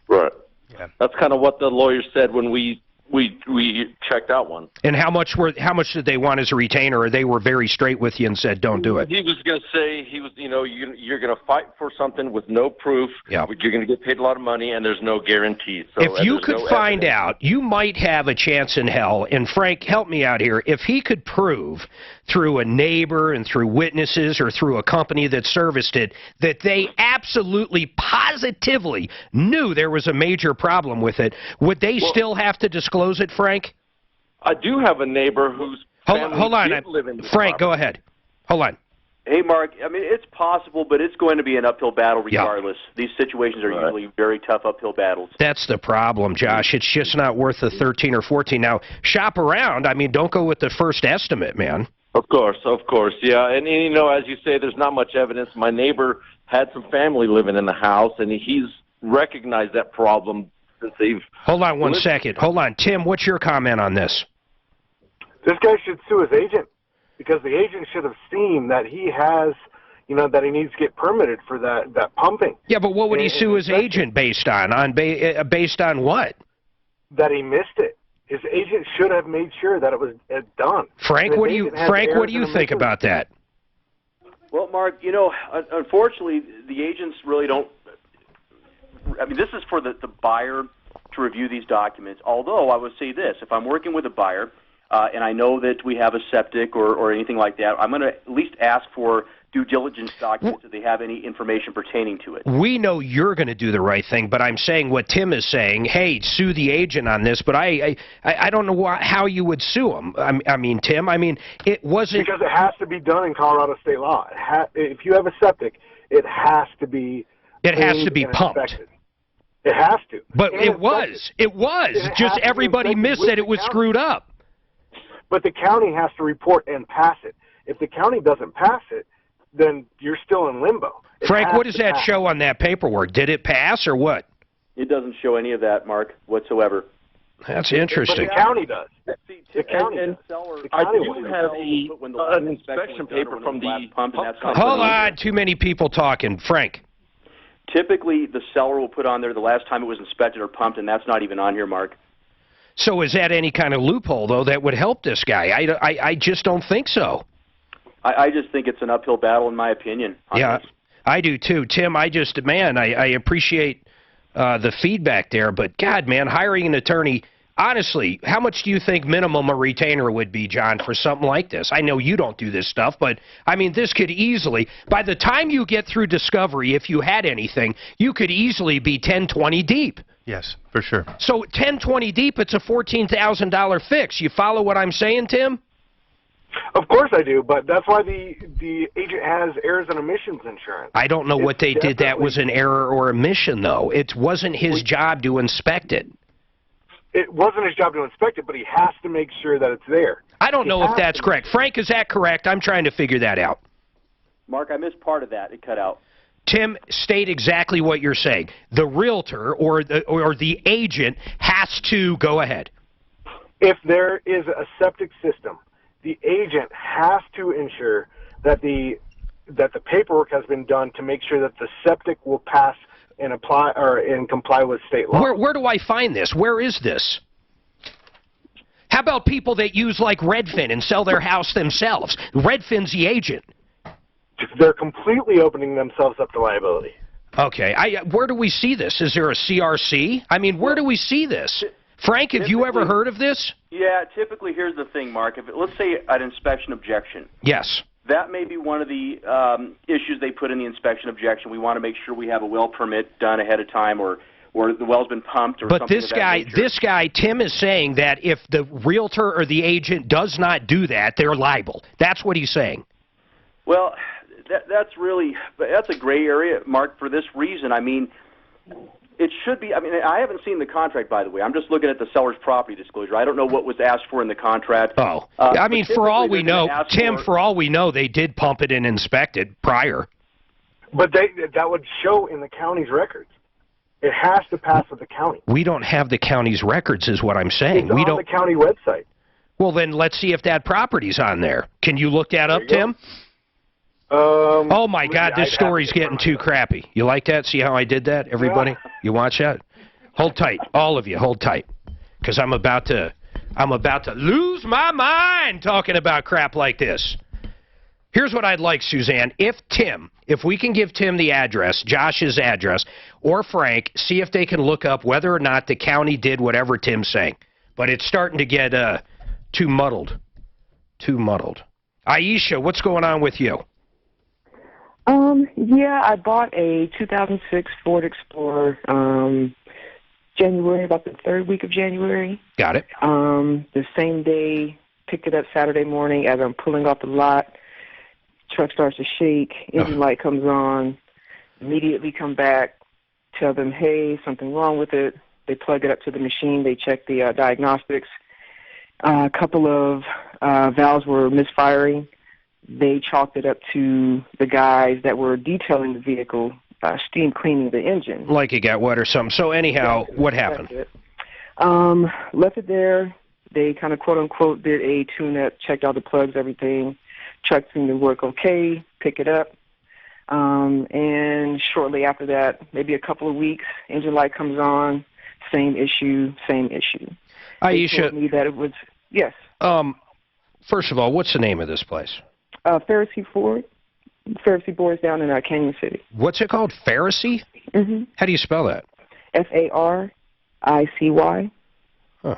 Right. Yeah. That's kind of what the lawyer said when we checked out one. And how much did they want as a retainer, or they were very straight with you and said, don't do it? He was going to say, you're going to fight for something with no proof. Yeah. You're going to get paid a lot of money, and there's no guarantee. So if you could find out, you might have a chance in hell. And Frank, help me out here. If he could prove through a neighbor and through witnesses or through a company that serviced it, that they absolutely, positively knew there was a major problem with it, would they still have to disclose it, Frank? I do have a neighbor whose family hold on, did live in the Frank, property. go ahead. Hold on. Hey, Mark, I mean, it's possible, but it's going to be an uphill battle regardless. These situations are usually very tough uphill battles. That's the problem, Josh. It's just not worth the 13 or 14. Now, shop around. I mean, don't go with the first estimate, man. Of course, yeah. And, you know, as you say, there's not much evidence. My neighbor had some family living in the house, and he's recognized that problem since they've... Hold on one second. Hold on. Tim, what's your comment on this? This guy should sue his agent, because the agent should have seen that he has, you know, that he needs to get permitted for that pumping. Yeah, but what would he sue his agent based on? Based on what? That he missed it. His agent should have made sure that it was done. Frank, what do you think about that? Well, Mark, you know, unfortunately, the agents really don't. I mean, this is for the buyer to review these documents. Although I would say this: if I'm working with a buyer, and I know that we have a septic or anything like that, I'm going to at least ask for due diligence documents if they have any information pertaining to it. We know you're going to do the right thing, but I'm saying what Tim is saying, hey, sue the agent on this, but I don't know how you would sue him. I mean, Tim, it wasn't... Because it has to be done in Colorado state law. If you have a septic, it has to be... It has to be pumped. Inspected. It has to. But it was. Just everybody missed that it was screwed up. But the county has to report and pass it. If the county doesn't pass it, then you're still in limbo. Frank, what does that show on that paperwork? Did it pass or what? It doesn't show any of that, Mark, whatsoever. That's interesting. But the county does. The county does. I do have an inspection paper from the pump. Hold on, too many people talking. Frank. Typically, the seller will put on there the last time it was inspected or pumped, and that's not even on here, Mark. So is that any kind of loophole, though, that would help this guy? I just don't think so. I just think it's an uphill battle, in my opinion. Yeah, I do, too. Tim, I appreciate the feedback there, but, God, man, hiring an attorney, honestly, how much do you think minimum a retainer would be, John, for something like this? I know you don't do this stuff, but, I mean, this could easily, by the time you get through discovery, if you had anything, you could easily be 10, 20 deep. Yes, for sure. So 10, 20 deep, it's a $14,000 fix. You follow what I'm saying, Tim? Of course I do, but that's why the agent has errors and omissions insurance. I don't know what they did that was an error or omission, though. It wasn't his job to inspect it. It wasn't his job to inspect it, but he has to make sure that it's there. I don't know if that's correct. Frank, is that correct? I'm trying to figure that out. Mark, I missed part of that. It cut out. Tim, state exactly what you're saying. The realtor or the agent has to go ahead. If there is a septic system, the agent has to ensure that the paperwork has been done to make sure that the septic will pass and apply and comply with state law. Where do I find this? Where is this? How about people that use like Redfin and sell their house themselves? Redfin's the agent. They're completely opening themselves up to liability. Okay. Where do we see this? Is there a CRC? I mean, where do we see this? Frank, have you ever heard of this? Yeah, typically, here's the thing, Mark. Let's say an inspection objection. Yes. That may be one of the issues they put in the inspection objection. We want to make sure we have a well permit done ahead of time or the well's been pumped or something of that nature. This guy, Tim, is saying that if the realtor or the agent does not do that, they're liable. That's what he's saying. Well, that's a gray area, Mark, for this reason. I mean, it should be. I mean, I haven't seen the contract, by the way. I'm just looking at the seller's property disclosure. I don't know what was asked for in the contract. Oh, I mean, for all we know, Tim, for all we know, they did pump it and inspect it prior. But that would show in the county's records. It has to pass with the county. We don't have the county's records, is what I'm saying. It's on the county website. Well, then let's see if that property's on there. Can you look that up, Tim? Oh, my God, this story's getting too crappy. You like that? See how I did that, everybody? Yeah. You watch that? Hold tight. All of you, hold tight. Because I'm about to lose my mind talking about crap like this. Here's what I'd like, Suzanne. If we can give Tim the address, Josh's address, or Frank, see if they can look up whether or not the county did whatever Tim's saying. But it's starting to get too muddled. Too muddled. Aisha, what's going on with you? Yeah, I bought a 2006 Ford Explorer, January, about the third week of January. Got it. The same day, picked it up Saturday morning as I'm pulling off the lot. Truck starts to shake, engine light comes on, immediately come back, tell them, hey, something wrong with it. They plug it up to the machine, they check the diagnostics. A couple of valves were misfiring. They chalked it up to the guys that were detailing the vehicle, steam cleaning the engine. Like it got wet or something. So anyhow, what happened? Left it there. They kind of quote-unquote did a tune-up, checked all the plugs, everything. Truck seemed to work okay, pick it up. And shortly after that, maybe a couple of weeks, engine light comes on, same issue. Aisha, they told me that it was, yes. First of all, what's the name of this place? Pharisee Ford. Pharisee Boys down in Canyon City. What's it called? Pharisee? Mm-hmm. How do you spell that? Faricy. Huh.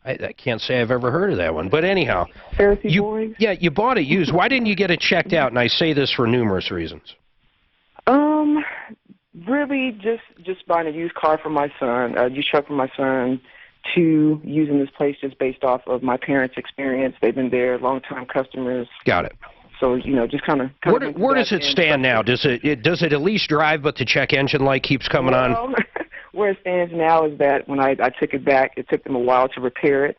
I can't say I've ever heard of that one. But anyhow, Pharisee Boys. Yeah, you bought it used. Why didn't you get it checked out? And I say this for numerous reasons. Really, just buying a used car for my son, a used truck for my son. 2, using this place just based off of my parents' experience. They've been there, long-time customers. Got it. So, just kind of... Where does it stand now? Does it at least drive, but the check engine light keeps coming on? Where it stands now is that when I took it back, it took them a while to repair it.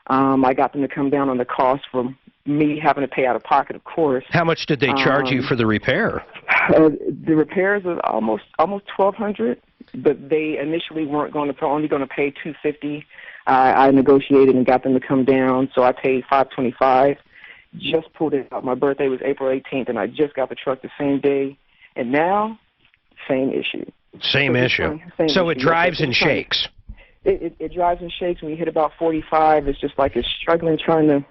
I got them to come down on the cost for me having to pay out of pocket, of course. How much did they charge you for the repair? The repairs was almost $1,200, but they initially weren't only going to pay $250. I negotiated and got them to come down, so I paid $525. Just pulled it out. My birthday was April 18th, and I just got the truck the same day. And now, same issue. Same issue. So it drives and shakes. It drives and shakes. When you hit about 45, it's just like it's struggling, trying to.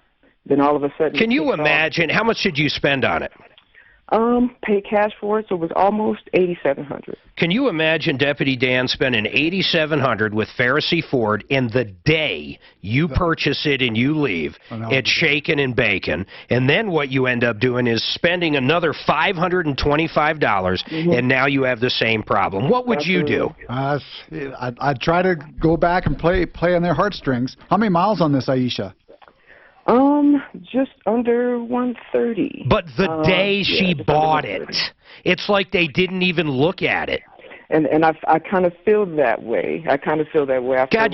Then all of a sudden. Can you imagine how much did you spend on it? Paid cash for it, so it was almost $8,700. Can you imagine Deputy Dan spending $8,700 with Pharisee Ford in the day you purchase it and you leave? It's shaking and baking, and then what you end up doing is spending another $525, and now you have the same problem. What would you do? I'd try to go back and play on their heartstrings. How many miles on this, Aisha? Just under 130. But the day she bought it, it's like they didn't even look at it. And I kind of feel that way. I kind of feel that way. God,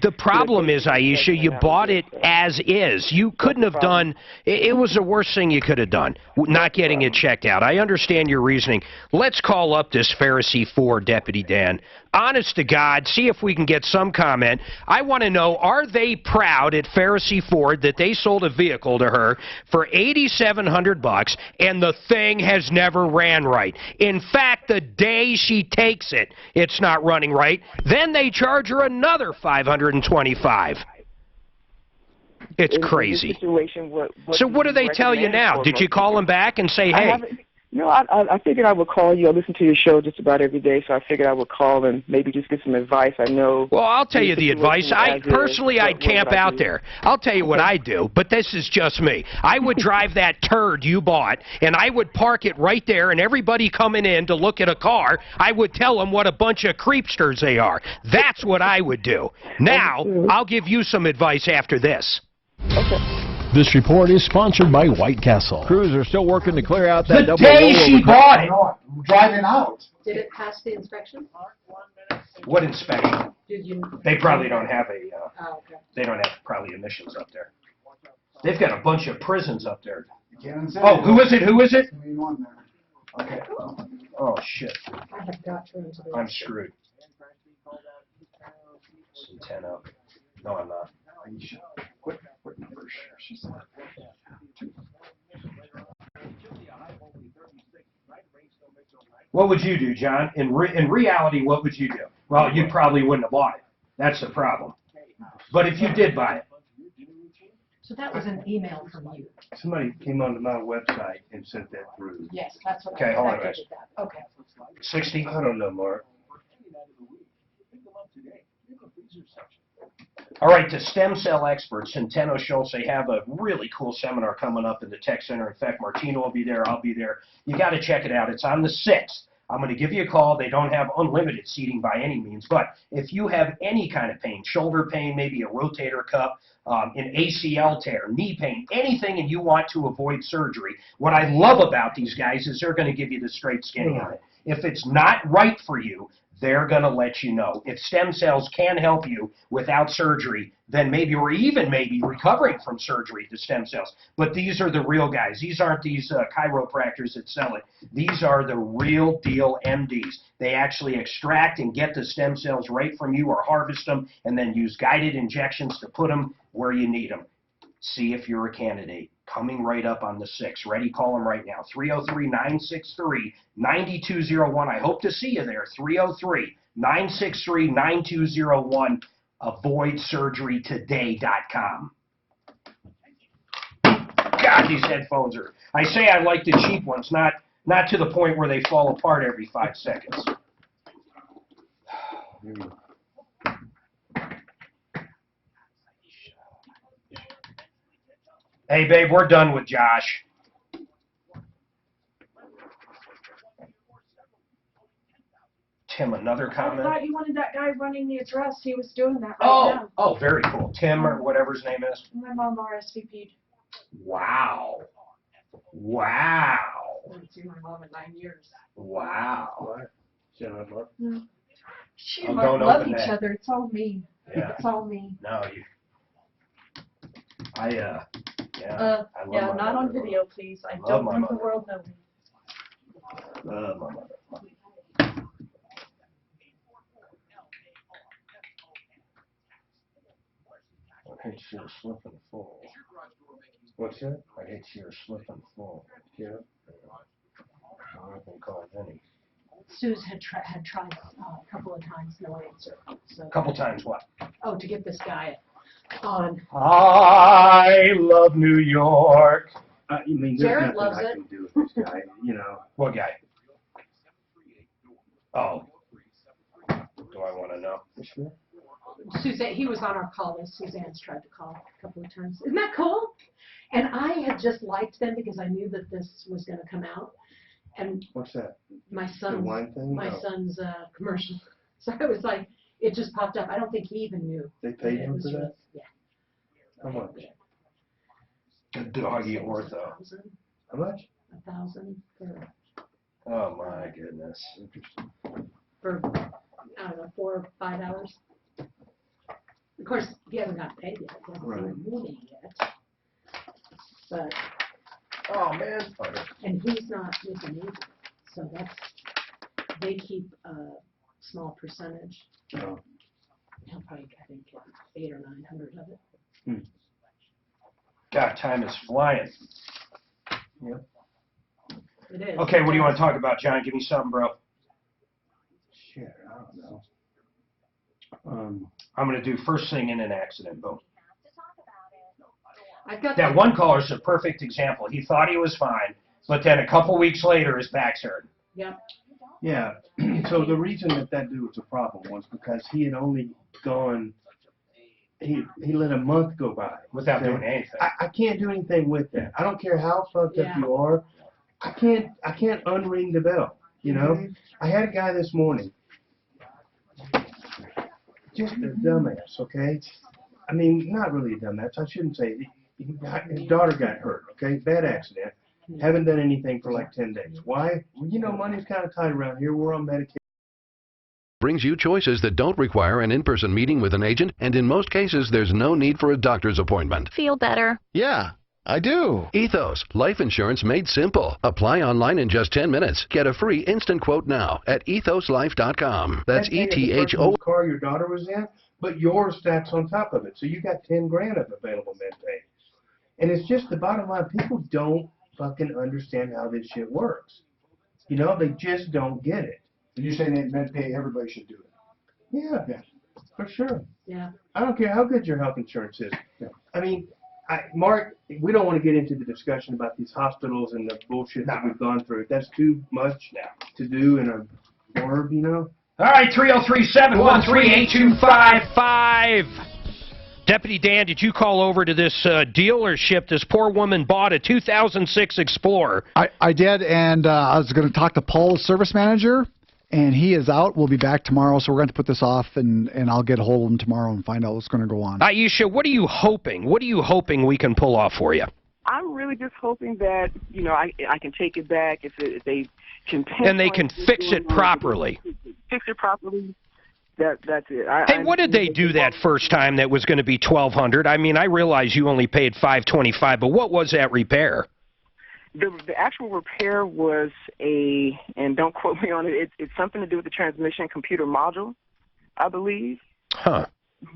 the problem is, Aisha, you bought it as is. You couldn't have done, it was the worst thing you could have done, not getting it checked out. I understand your reasoning. Let's call up this Pharisee Ford, Deputy Dan. Honest to God, see if we can get some comment. I want to know, are they proud at Pharisee Ford that they sold a vehicle to her for $8,700 and the thing has never ran right? In fact, the day she takes it, it's not running right. Then they charge her another $525. It's crazy. So what do they tell you now? Did you call them back and say, hey? No, I figured I would call you. I listen to your show just about every day, so I figured I would call and maybe just get some advice. I know. Well, I'll tell you the advice. I'd camp out there. I'll tell you what I do, but this is just me. I would drive that turd you bought, and I would park it right there, and everybody coming in to look at a car, I would tell them what a bunch of creepsters they are. That's what I would do. Now, I'll give you some advice after this. Okay. This report is sponsored by White Castle. Crews are still working to clear out that the day she bought it. Driving out. Did it pass the inspection? What inspection? Did you? They probably don't have a. Okay. They don't have probably emissions up there. They've got a bunch of prisons up there. Oh, who is it? Who is it? Okay. Oh shit. I have got to into the. I'm screwed. Some 10 up. No, I'm not. What number? She's not. What would you do, John? In reality, what would you do? Well, you probably wouldn't have bought it. That's the problem. But if you did buy it. So that was an email from you. Somebody came onto my website and sent that through. Yes, that's what Okay, hold on a minute. Okay. 60? I don't know, Mark. All right, the stem cell experts, Centeno Schultz, they have a really cool seminar coming up in the Tech Center. In fact, Martino will be there. I'll be there. You got to check it out. It's on the 6th. I'm going to give you a call. They don't have unlimited seating by any means, but if you have any kind of pain, shoulder pain, maybe a rotator cuff, an ACL tear, knee pain, anything, and you want to avoid surgery, what I love about these guys is they're going to give you the straight skinny on it. If it's not right for you, they're going to let you know. If stem cells can help you without surgery, then maybe, or even maybe recovering from surgery to stem cells. But these are the real guys. These aren't these chiropractors that sell it. These are the real deal MDs. They actually extract and get the stem cells right from you or harvest them and then use guided injections to put them where you need them. See if you're a candidate. Coming right up on the 6th. Ready? Call them right now. 303-963-9201. I hope to see you there. 303-963-9201. AvoidSurgeryToday.com. God, these headphones are... I say I like the cheap ones, not to the point where they fall apart every 5 seconds. Hey, babe, we're done with Josh. Tim, another comment? I thought you wanted that guy running the address. He was doing that right now. Oh, very cool. Tim, or whatever his name is. My mom RSVP'd. Wow. Wow. I haven't seen my mom in 9 years. Wow. What? Jennifer? No. She Oh, and don't Mark love open each that. other. It's all me. Yeah. It's all me. No, you... yeah, I love Yeah, my not on mother. video, please. I Love don't my want the mother. world knowing. Love my mother. I hate you're slipping full. What's that? I hate you're slipping full. Yeah. I've been called any. Sue's had tried a couple of times, no answer. So, A couple times what? oh, to get this guy on. I love New York. You mean, Jared there's loves nothing I it. can do with this guy, you know. What guy? Oh. Do I want to know? Sure. Suzanne, he was on our call list. Suzanne's tried to call a couple of times. Isn't that cool? And I had just liked them because I knew that this was going to come out. And What's that? my The son's wine thing? No. son's commercial. So I was like, it just popped up. I don't think he even knew. They paid it him was for that? really- Yeah. How much? The doggy ortho. 1,000. How much? 1,000 Oh my goodness. for I don't know 4 or 5 hours. Of course, he hasn't got paid yet. He hasn't Right. seen money yet. But Oh man. and he's not with an agent, so they keep a small percentage. No. He'll probably I think get 800 or 900 of it. God, time is flying. Yep. It is. Okay, what do you want to talk about, John? Give me something, bro. Shit, I don't know. I'm going to do first thing in an accident. Boom. I've got That one caller's a perfect example. He thought he was fine, but then a couple weeks later, his back's hurting. Yeah. Yeah. So the reason that dude was a problem was because he had only gone. He let a month go by Without doing anything. I can't do anything with that. I don't care how fucked up Yeah. you are. I can't unring the bell. You know. I had a guy this morning. Just a dumbass, okay? I mean, not really a dumbass. I shouldn't say. His daughter got hurt, okay? Bad accident. Haven't done anything for like 10 days. Why? Well, you know, money's kind of tight around here. We're on medication. Brings you choices that don't require an in-person meeting with an agent, and in most cases, there's no need for a doctor's appointment. Feel better. Yeah, I do. Ethos, life insurance made simple. Apply online in just 10 minutes. Get a free instant quote now at ethoslife.com. That's The ETHO. car your daughter was in, but yours stacks on top of it. So you got 10 grand of available med pay. And it's just the bottom line. People don't fucking understand how this shit works. You know, they just don't get it. You're saying that med pay, everybody should do it. Yeah, for sure. Yeah. I don't care how good your health insurance is. Yeah. I mean, Mark, we don't want to get into the discussion about these hospitals and the bullshit that we've gone through. That's too much to do in a blurb, you know? All right, 303-713-8255. Deputy Dan, did you call over to this dealership? This poor woman bought a 2006 Explorer. I did, and I was going to talk to Paul, the service manager, and he is out. We'll be back tomorrow, so we're going to put this off, and I'll get a hold of him tomorrow and find out what's going to go on. Aisha, what are you hoping? What are you hoping we can pull off for you? I'm really just hoping that, you know, I can take it back if they can and they can fix it properly. Fix it properly. That's it. Hey, what did they do that first time that was going to be $1,200? I mean, I realize you only paid $525, but what was that repair? The actual repair was and don't quote me on it, it's something to do with the transmission computer module, I believe. Huh.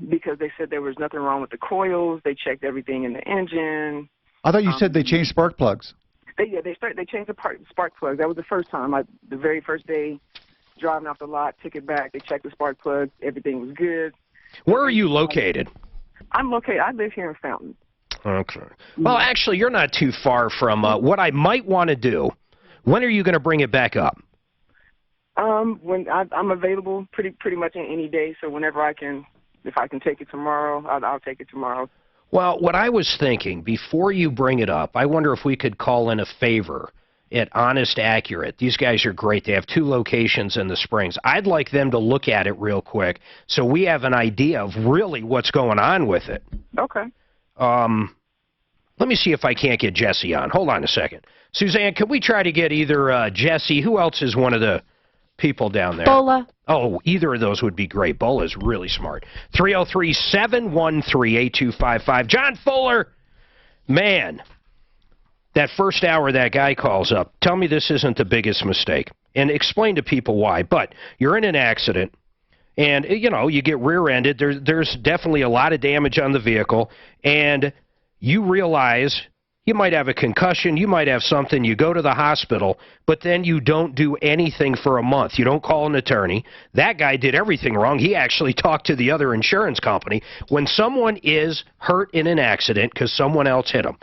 Because they said there was nothing wrong with the coils. They checked everything in the engine. I thought you said they changed spark plugs. They changed the spark plugs. That was the first time. The very first day, driving off the lot, took it back. They checked the spark plugs. Everything was good. Where are you located? I live here in Fountain. Okay. Well, actually, you're not too far from what I might want to do. When are you going to bring it back up? When I'm available pretty much any day. So whenever if I can take it tomorrow, I'll take it tomorrow. Well, what I was thinking, before you bring it up, I wonder if we could call in a favor at Honest Accurate. These guys are great. They have 2 locations in the Springs. I'd like them to look at it real quick so we have an idea of really what's going on with it. Okay. Let me see if I can't get Jesse on. Hold on a second. Suzanne, could we try to get either Jesse, who else is one of the people down there? Bola. Oh, either of those would be great. Bola's really smart. 303-713-8255. John Fuller! Man, that first hour that guy calls up. Tell me this isn't the biggest mistake. And explain to people why. But you're in an accident, and, you know, you get rear-ended. There's definitely a lot of damage on the vehicle, and you realize you might have a concussion, you might have something, you go to the hospital, but then you don't do anything for a month. You don't call an attorney. That guy did everything wrong. He actually talked to the other insurance company. When someone is hurt in an accident because someone else hit them,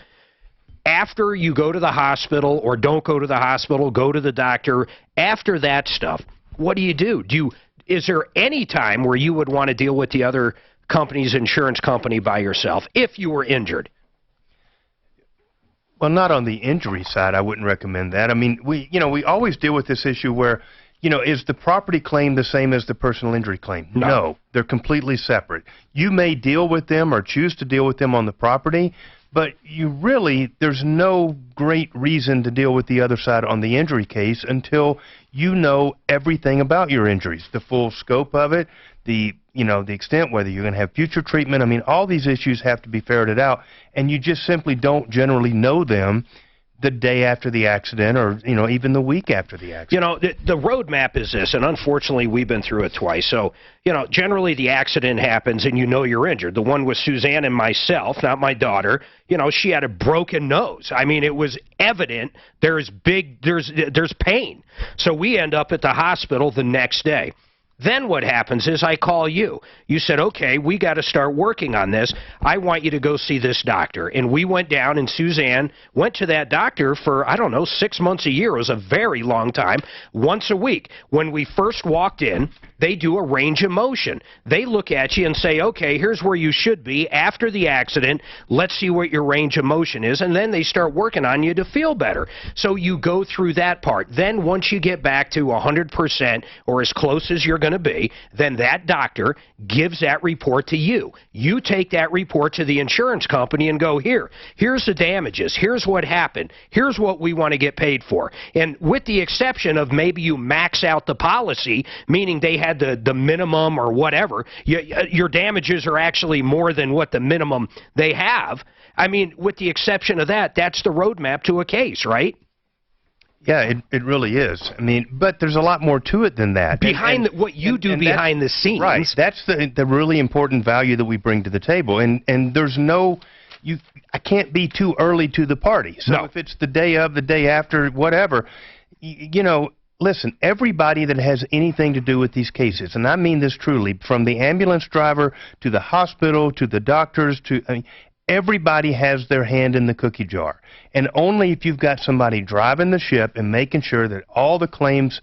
after you go to the hospital or don't go to the hospital, go to the doctor, after that stuff, what do? Is there any time where you would want to deal with the other company's insurance company by yourself if you were injured? Well, not on the injury side. I wouldn't recommend that. I mean, we always deal with this issue where, is the property claim the same as the personal injury claim? No, they're completely separate. You may deal with them or choose to deal with them on the property, but there's no great reason to deal with the other side on the injury case until you know everything about your injuries, the full scope of it, the extent, whether you're going to have future treatment. I mean, all these issues have to be ferreted out, and you just simply don't generally know them the day after the accident or, even the week after the accident. The roadmap is this, and unfortunately we've been through it twice. So, generally the accident happens and you're injured. The one with Suzanne and myself, not my daughter, she had a broken nose. I mean, it was evident there's pain. So we end up at the hospital the next day. Then what happens is I call you. You said, okay, we got to start working on this. I want you to go see this doctor. And we went down, and Suzanne went to that doctor for, 6 months a year. It was a very long time, once a week. When we first walked in, they do a range of motion. They look at you and say, okay, here's where you should be after the accident. Let's see what your range of motion is. And then they start working on you to feel better. So you go through that part. Then once you get back to 100% or as close as you're going to be, then that doctor gives that report to you. You take that report to the insurance company and go, here's the damages, here's what happened, here's what we want to get paid for. And with the exception of maybe you max out the policy, meaning they had the minimum or whatever, your damages are actually more than what the minimum they have. I mean, with the exception of that, that's the roadmap to a case, right? Yeah, it really is. I mean, but there's a lot more to it than that. What you do behind the scenes. Right. That's the really important value that we bring to the table. And there's I can't be too early to the party. So if it's the day of, the day after, whatever, listen, everybody that has anything to do with these cases, and I mean this truly, from the ambulance driver to the hospital to the doctors everybody has their hand in the cookie jar. And only if you've got somebody driving the ship and making sure that all the claims,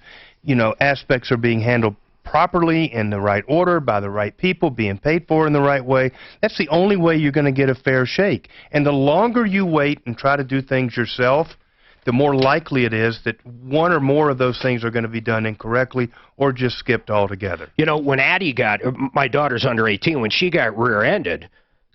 aspects are being handled properly, in the right order, by the right people, being paid for in the right way, that's the only way you're going to get a fair shake. And the longer you wait and try to do things yourself, the more likely it is that one or more of those things are going to be done incorrectly or just skipped altogether. You know, when Addie my daughter's under 18, when she got rear-ended,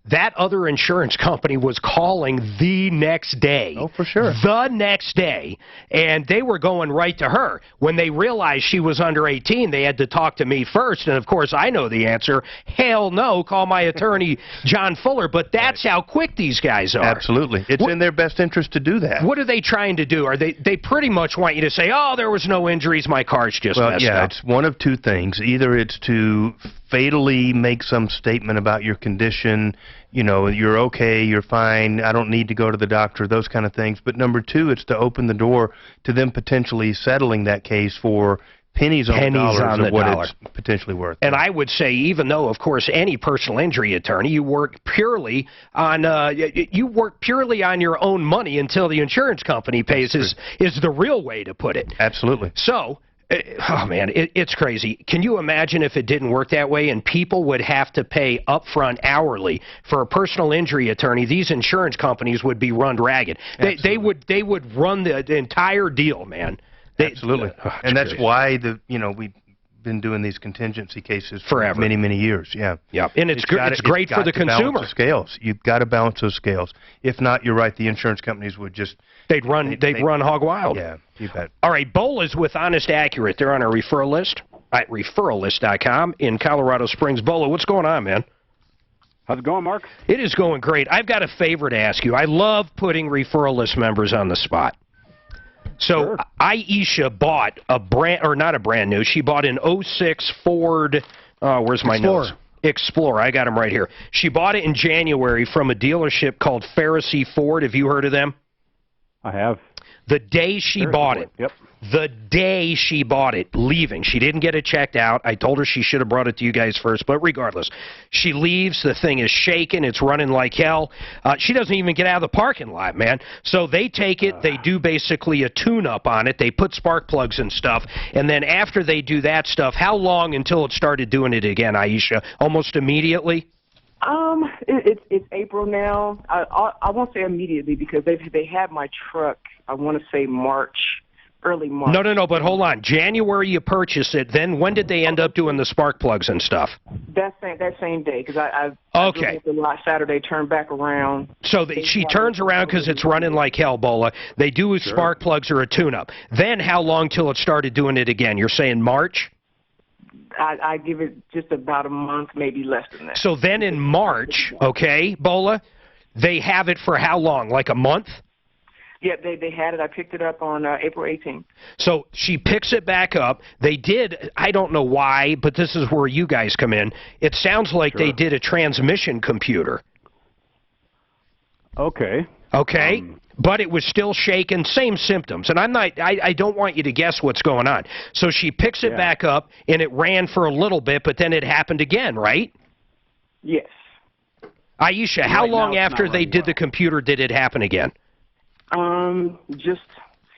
that other insurance company was calling the next day. Oh, for sure. The next day. And they were going right to her. When they realized she was under 18, they had to talk to me first. And, of course, I know the answer. Hell no, call my attorney, John Fuller. But that's how quick these guys are. Absolutely. It's in their best interest to do that. What are they trying to do? Are they pretty much want you to say, oh, there was no injuries, my car's just messed up. It's one of two things. Either it's to fatally make some statement about your condition, you know, you're okay, you're fine, I don't need to go to the doctor, those kind of things. But number two, it's to open the door to them potentially settling that case for pennies on the dollar. It's potentially worth. And I would say, even though, of course, any personal injury attorney, you work purely on your own money until the insurance company pays is the real way to put it. Absolutely. So, oh man, it's crazy. Can you imagine if it didn't work that way and people would have to pay upfront hourly for a personal injury attorney? These insurance companies would be run ragged. They would run the entire deal, man. Absolutely. And that's why we've been doing these contingency cases for forever, many years. Yeah. Yeah. And it's great for the consumer. The scales. You've got to balance those scales. If not, you're right. The insurance companies would just they'd run hog wild. Yeah. You bet. All right. Bola's with Honest Accurate. They're on our referral list at referrallist.com in Colorado Springs. Bola, what's going on, man? How's it going, Mark? It is going great. I've got a favor to ask you. I love putting referral list members on the spot. So Aisha bought she bought an 06 Ford, where's my notes? Explorer. I got them right here. She bought it in January from a dealership called Pharisee Ford. Have you heard of them? I have. The day she bought it. Yep. The day she bought it, leaving. She didn't get it checked out. I told her she should have brought it to you guys first, but regardless. She leaves. The thing is shaking. It's running like hell. She doesn't even get out of the parking lot, man. So they take it. They do basically a tune-up on it. They put spark plugs and stuff. And then after they do that stuff, how long until it started doing it again, Aisha? Almost immediately? It's April now. I won't say immediately because they had my truck, I want to say early March. No, but hold on. January you purchased it. Then when did they end up doing the spark plugs and stuff? That same day because I okay. drove it Saturday, turned back around. So she turns around because it's running like hell, Bola. They do spark plugs or a tune-up. Then how long till it started doing it again? You're saying March? I give it just about a month, maybe less than that. So then in March, okay, Bola, they have it for how long? Like a month? Yeah, they had it. I picked it up on April 18th. So she picks it back up. They did, I don't know why, but this is where you guys come in. It sounds like they did a transmission computer. Okay. Okay. But it was still shaking, same symptoms. And I don't want you to guess what's going on. So she picks it back up, and it ran for a little bit, but then it happened again, right? Yes. Aisha, how long after they did the computer did it happen again?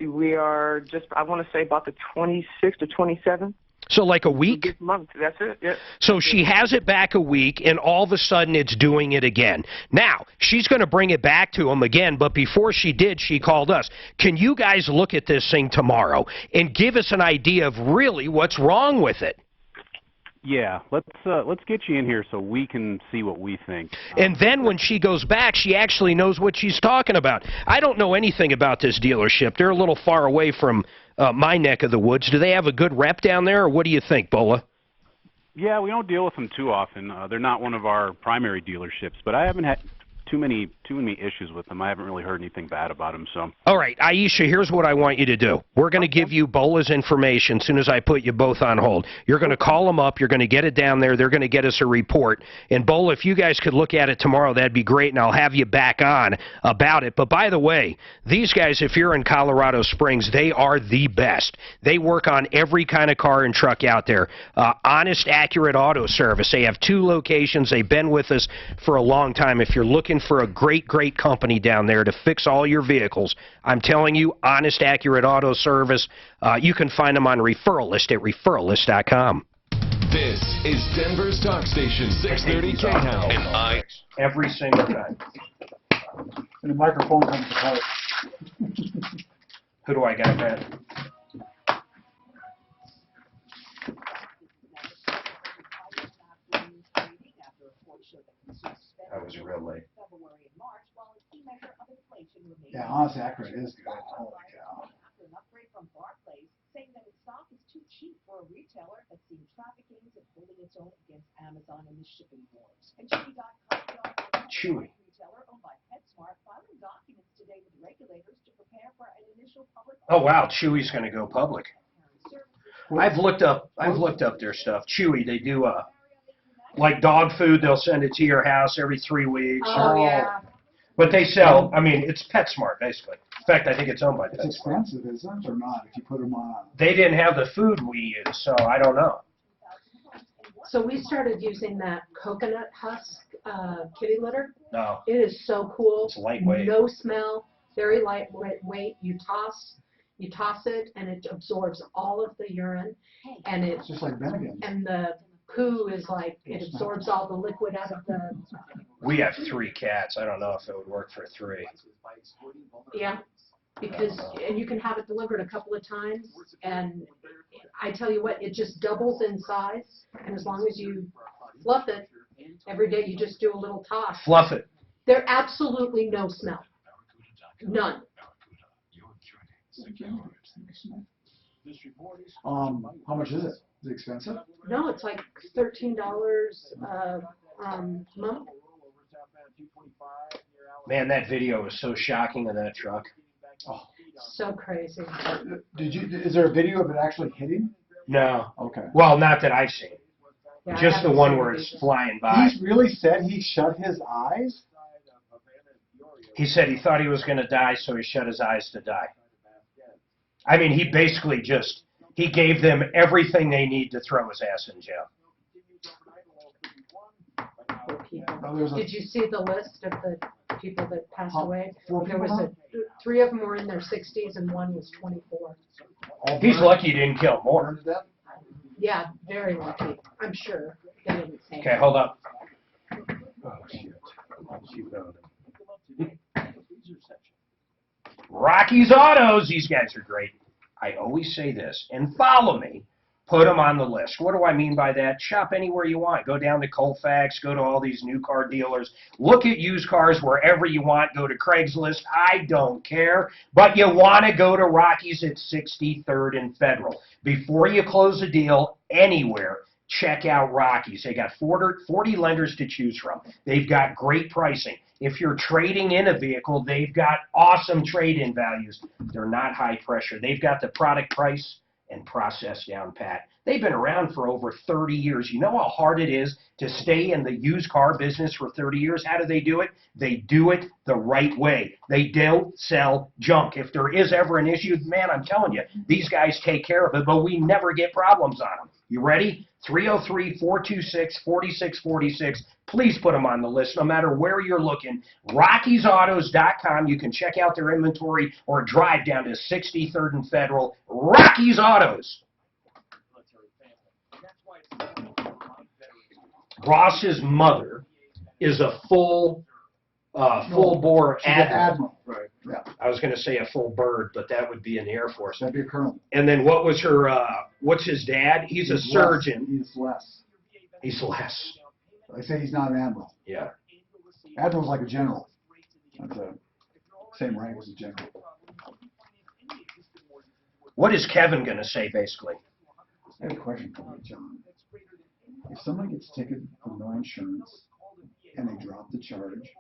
We are I want to say about the 26th or 27th. So like a week? This month, that's it, yeah. So she has it back a week, and all of a sudden it's doing it again. Now, she's going to bring it back to him again, but before she did, she called us. Can you guys look at this thing tomorrow and give us an idea of really what's wrong with it? Yeah, let's get you in here so we can see what we think. And then when she goes back, she actually knows what she's talking about. I don't know anything about this dealership. They're a little far away from my neck of the woods. Do they have a good rep down there, or what do you think, Bola? Yeah, we don't deal with them too often. They're not one of our primary dealerships, but I haven't had too many issues with them. I haven't really heard anything bad about them. So. All right, Aisha, here's what I want you to do. We're going to give you Bola's information as soon as I put you both on hold. You're going to call them up. You're going to get it down there. They're going to get us a report. And Bola, if you guys could look at it tomorrow, that'd be great, and I'll have you back on about it. But by the way, these guys, if you're in Colorado Springs, they are the best. They work on every kind of car and truck out there. Honest, Accurate Auto Service. They have 2 locations. They've been with us for a long time. If you're looking for a great company down there to fix all your vehicles, I'm telling you, Honest, Accurate Auto Service. You can find them on Referral List at referrallist.com. This is Denver's Talk Station, 630 KHOW. Every single time. And the microphone comes apart. Who do I got, Matt? That was real late. Yeah, honestly, accurate is good. Holy cow. Saying that its stock is too cheap for a retailer that's seen traffic gains and holding its own against Amazon in the shipping wars. And Chewy. retailer owned by PetSmart filing documents today with regulators to prepare for an initial public. Oh wow, Chewy's going to go public. I've looked up their stuff. Chewy, they do like dog food. They'll send it to your house every 3 weeks. Oh yeah. But they sell. I mean, it's PetSmart basically. In fact, I think it's owned by PetSmart. It's expensive, isn't it, or not? If you put them on. They didn't have the food we use, so I don't know. So we started using that coconut husk kitty litter. No. It is so cool. It's lightweight. No smell, very lightweight. You toss it, and it absorbs all of the urine, and it's just like Bennigan. And the poo is like it absorbs all the liquid out of the. We have 3 cats. I don't know if it would work for 3. Yeah, because and you can have it delivered a couple of times, and I tell you what, it just doubles in size, and as long as you fluff it every day, you just do a little toss. Fluff it. There's absolutely no smell, none. How much is it? Is it expensive? No, it's like $13 a month. Man, that video was so shocking of that truck. Oh. So crazy. Is there a video of it actually hitting? No. Okay. Well, not that I've seen. Yeah, Just the one where it's flying by. He really said he shut his eyes? He said he thought he was going to die, so he shut his eyes to die. I mean, he basically he gave them everything they need to throw his ass in jail. Did you see the list of the people that passed away? 4 There was people? 3 of them were in their 60s and one was 24. He's lucky he didn't kill more. Yeah, very lucky. I'm sure they didn't say. Okay, hold up. Oh, shit. She found him. Rocky's Autos, these guys are great. I always say this, and follow me. Put them on the list. What do I mean by that? Shop anywhere you want. Go down to Colfax. Go to all these new car dealers. Look at used cars wherever you want. Go to Craigslist. I don't care. But you want to go to Rocky's at 63rd and Federal. Before you close a deal anywhere, check out Rocky's. They got 40 lenders to choose from. They've got great pricing. If you're trading in a vehicle, they've got awesome trade-in values. They're not high pressure. They've got the product price and process down pat. They've been around for over 30 years. You know how hard it is to stay in the used car business for 30 years? How do they do it? They do it the right way. They don't sell junk. If there is ever an issue, man, I'm telling you, these guys take care of it, but we never get problems on them. You ready? 303-426-4646. Please put them on the list no matter where you're looking. Rocky'sAutos.com. You can check out their inventory or drive down to 63rd and Federal. Rocky's Autos. Ross's mother is a full-bore admiral. Right. Yeah. I was going to say a full bird, but that would be in the Air Force. That'd be a colonel. And then what was her, what's his dad? He's a surgeon. He's less. He's less. I say he's not an admiral. Yeah. Admiral's like a general. That's the same rank as a general. What is Kevin going to say, basically? I have a question for you, John. If someone gets ticketed for no insurance and they drop the charge,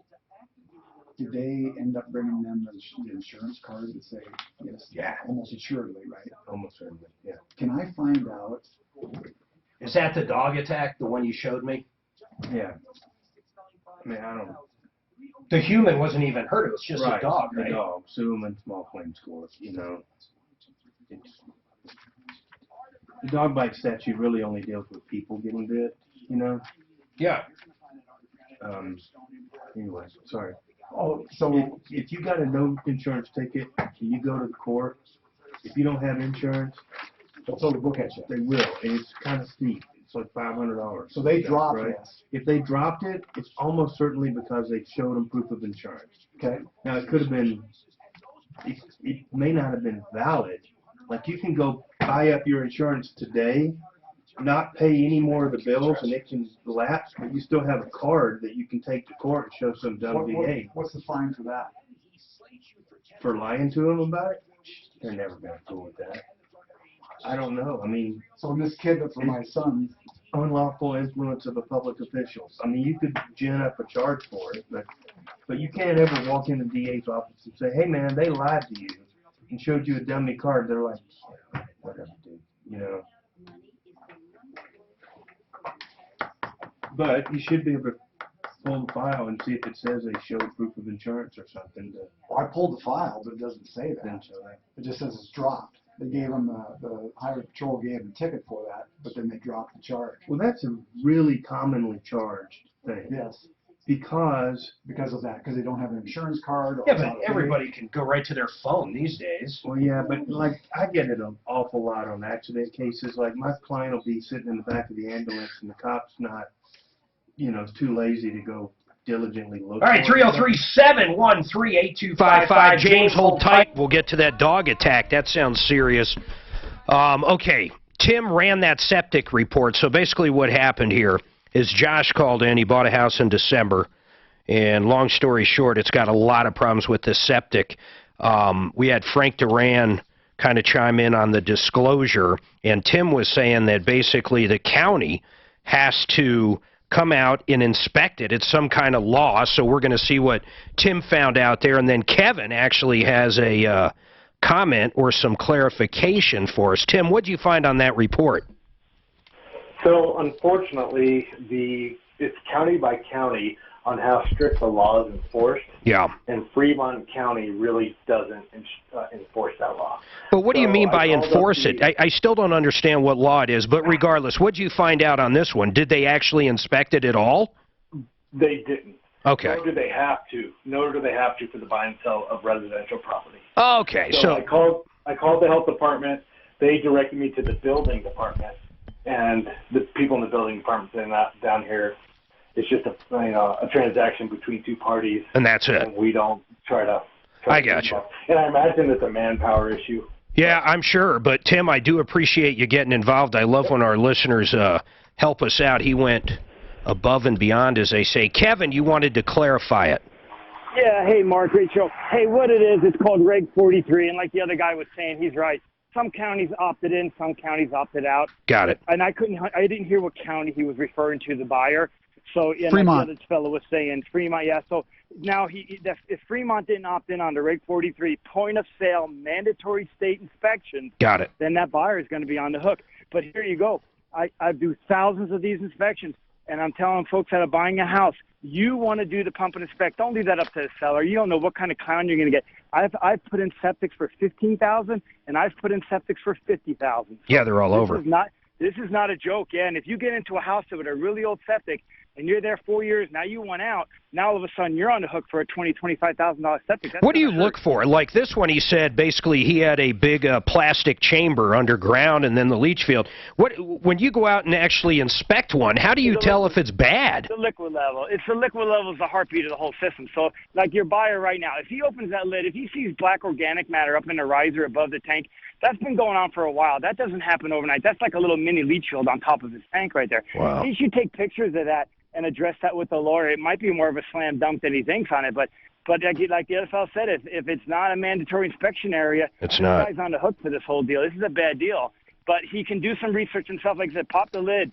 do they end up bringing them the insurance card to say, yes, yeah, almost assuredly, right? Almost certainly, yeah. Can I find out? Is that the dog attack, the one you showed me? Yeah. I mean, I don't know. The human wasn't even hurt. It was just a dog, right? The dog. Zoom and small claim scores, you know. The dog bite statute really only deals with people getting bit, you know? Yeah. Anyway, sorry. Oh, so if you got a no insurance ticket, can you go to the court? If you don't have insurance, they'll throw the book at you. They will, and it's kind of steep. It's like $500. So they dropped right? this. If they dropped it, it's almost certainly because they showed them proof of insurance. Okay. Now, it could have been, it may not have been valid. Like, you can go buy up your insurance today, not pay any more of the bills, and it can lapse, but you still have a card that you can take to court and show some dumb VA. What's the fine for that? For lying to them about it? They're never going to fool with that. I don't know. I mean, so in this kid that's for my son, unlawful influence of a public official. I mean, you could gin up a charge for it, but you can't ever walk in the DA's office and say, "Hey, man, they lied to you and showed you a dummy card." They're like, yeah, "Whatever, dude," you know. But you should be able to pull the file and see if it says they showed proof of insurance or something. Well, I pulled the file, but it doesn't say that. It just says it's dropped. They gave him, the highway patrol gave him a ticket for that, but then they dropped the charge. Well, that's a really commonly charged thing. Yes. Because of that, because they don't have an insurance card. Or Yeah, but everybody can go right to their phone these days. Well, yeah, but like I get it an awful lot on accident cases. Like my client will be sitting in the back of the ambulance and the cop's not, too lazy to go diligently look. All right, 303-713-8255. James, hold tight. We'll get to that dog attack. That sounds serious. Okay, Tim ran that septic report. So basically what happened here is Josh called in. He bought a house in December. And long story short, it's got a lot of problems with the septic. We had Frank Duran kind of chime in on the disclosure. And Tim was saying that basically the county has to come out and inspect it. It's some kind of law, so we're going to see what Tim found out there. And then Kevin actually has a comment or some clarification for us. Tim, what did you find on that report? So, unfortunately, it's county by county on how strict the law is enforced. Yeah. And Fremont County really doesn't enforce that law. But what do you mean by enforce it? I still don't understand what law it is, but regardless, what did you find out on this one? Did they actually inspect it at all? They didn't. Okay. Nor do they have to. Nor do they have to for the buy and sell of residential property. Okay. So I called the health department. They directed me to the building department, and the people in the building department saying that down here, it's just a transaction between two parties. And that's it. And we don't try to. I got you. And I imagine it's a manpower issue. Yeah, I'm sure. But, Tim, I do appreciate you getting involved. I love when our listeners help us out. He went above and beyond, as they say. Kevin, you wanted to clarify it. Yeah, hey, Mark, great show. Hey, what it is, it's called Reg 43, and like the other guy was saying, he's right. Some counties opted in, some counties opted out. Got it. And I didn't hear what county he was referring to, the buyer. So, and Fremont. like the other fellow was saying, Fremont, yeah. So now if Fremont didn't opt in on the Reg 43 point of sale mandatory state inspection, got it. Then that buyer is going to be on the hook. But here you go. I do thousands of these inspections, and I'm telling folks that are buying a house, you want to do the pump and inspect. Don't leave that up to the seller. You don't know what kind of clown you're going to get. I've put in septics for $15,000, and I've put in septics for $50,000. So yeah, they're all over. This is not a joke, yeah. And if you get into a house with a really old septic and you're there 4 years, now you want out, now all of a sudden you're on the hook for a $20,000-$25,000 septic. What do you look for? Like this one, he said basically he had a big plastic chamber underground and then the leach field. When you go out and actually inspect one, how do you tell if it's bad? The liquid level. The liquid level is the heartbeat of the whole system. So like your buyer right now, if he opens that lid, if he sees black organic matter up in the riser above the tank, that's been going on for a while. That doesn't happen overnight. That's like a little mini leach field on top of his tank right there. Wow. He should take pictures of that and address that with the lawyer. It might be more of a slam dunk than he thinks on it, but like the other fellow said, if it's not a mandatory inspection area, it's not. This guy's on the hook for this whole deal. This is a bad deal. But he can do some research and stuff, like I said, pop the lid,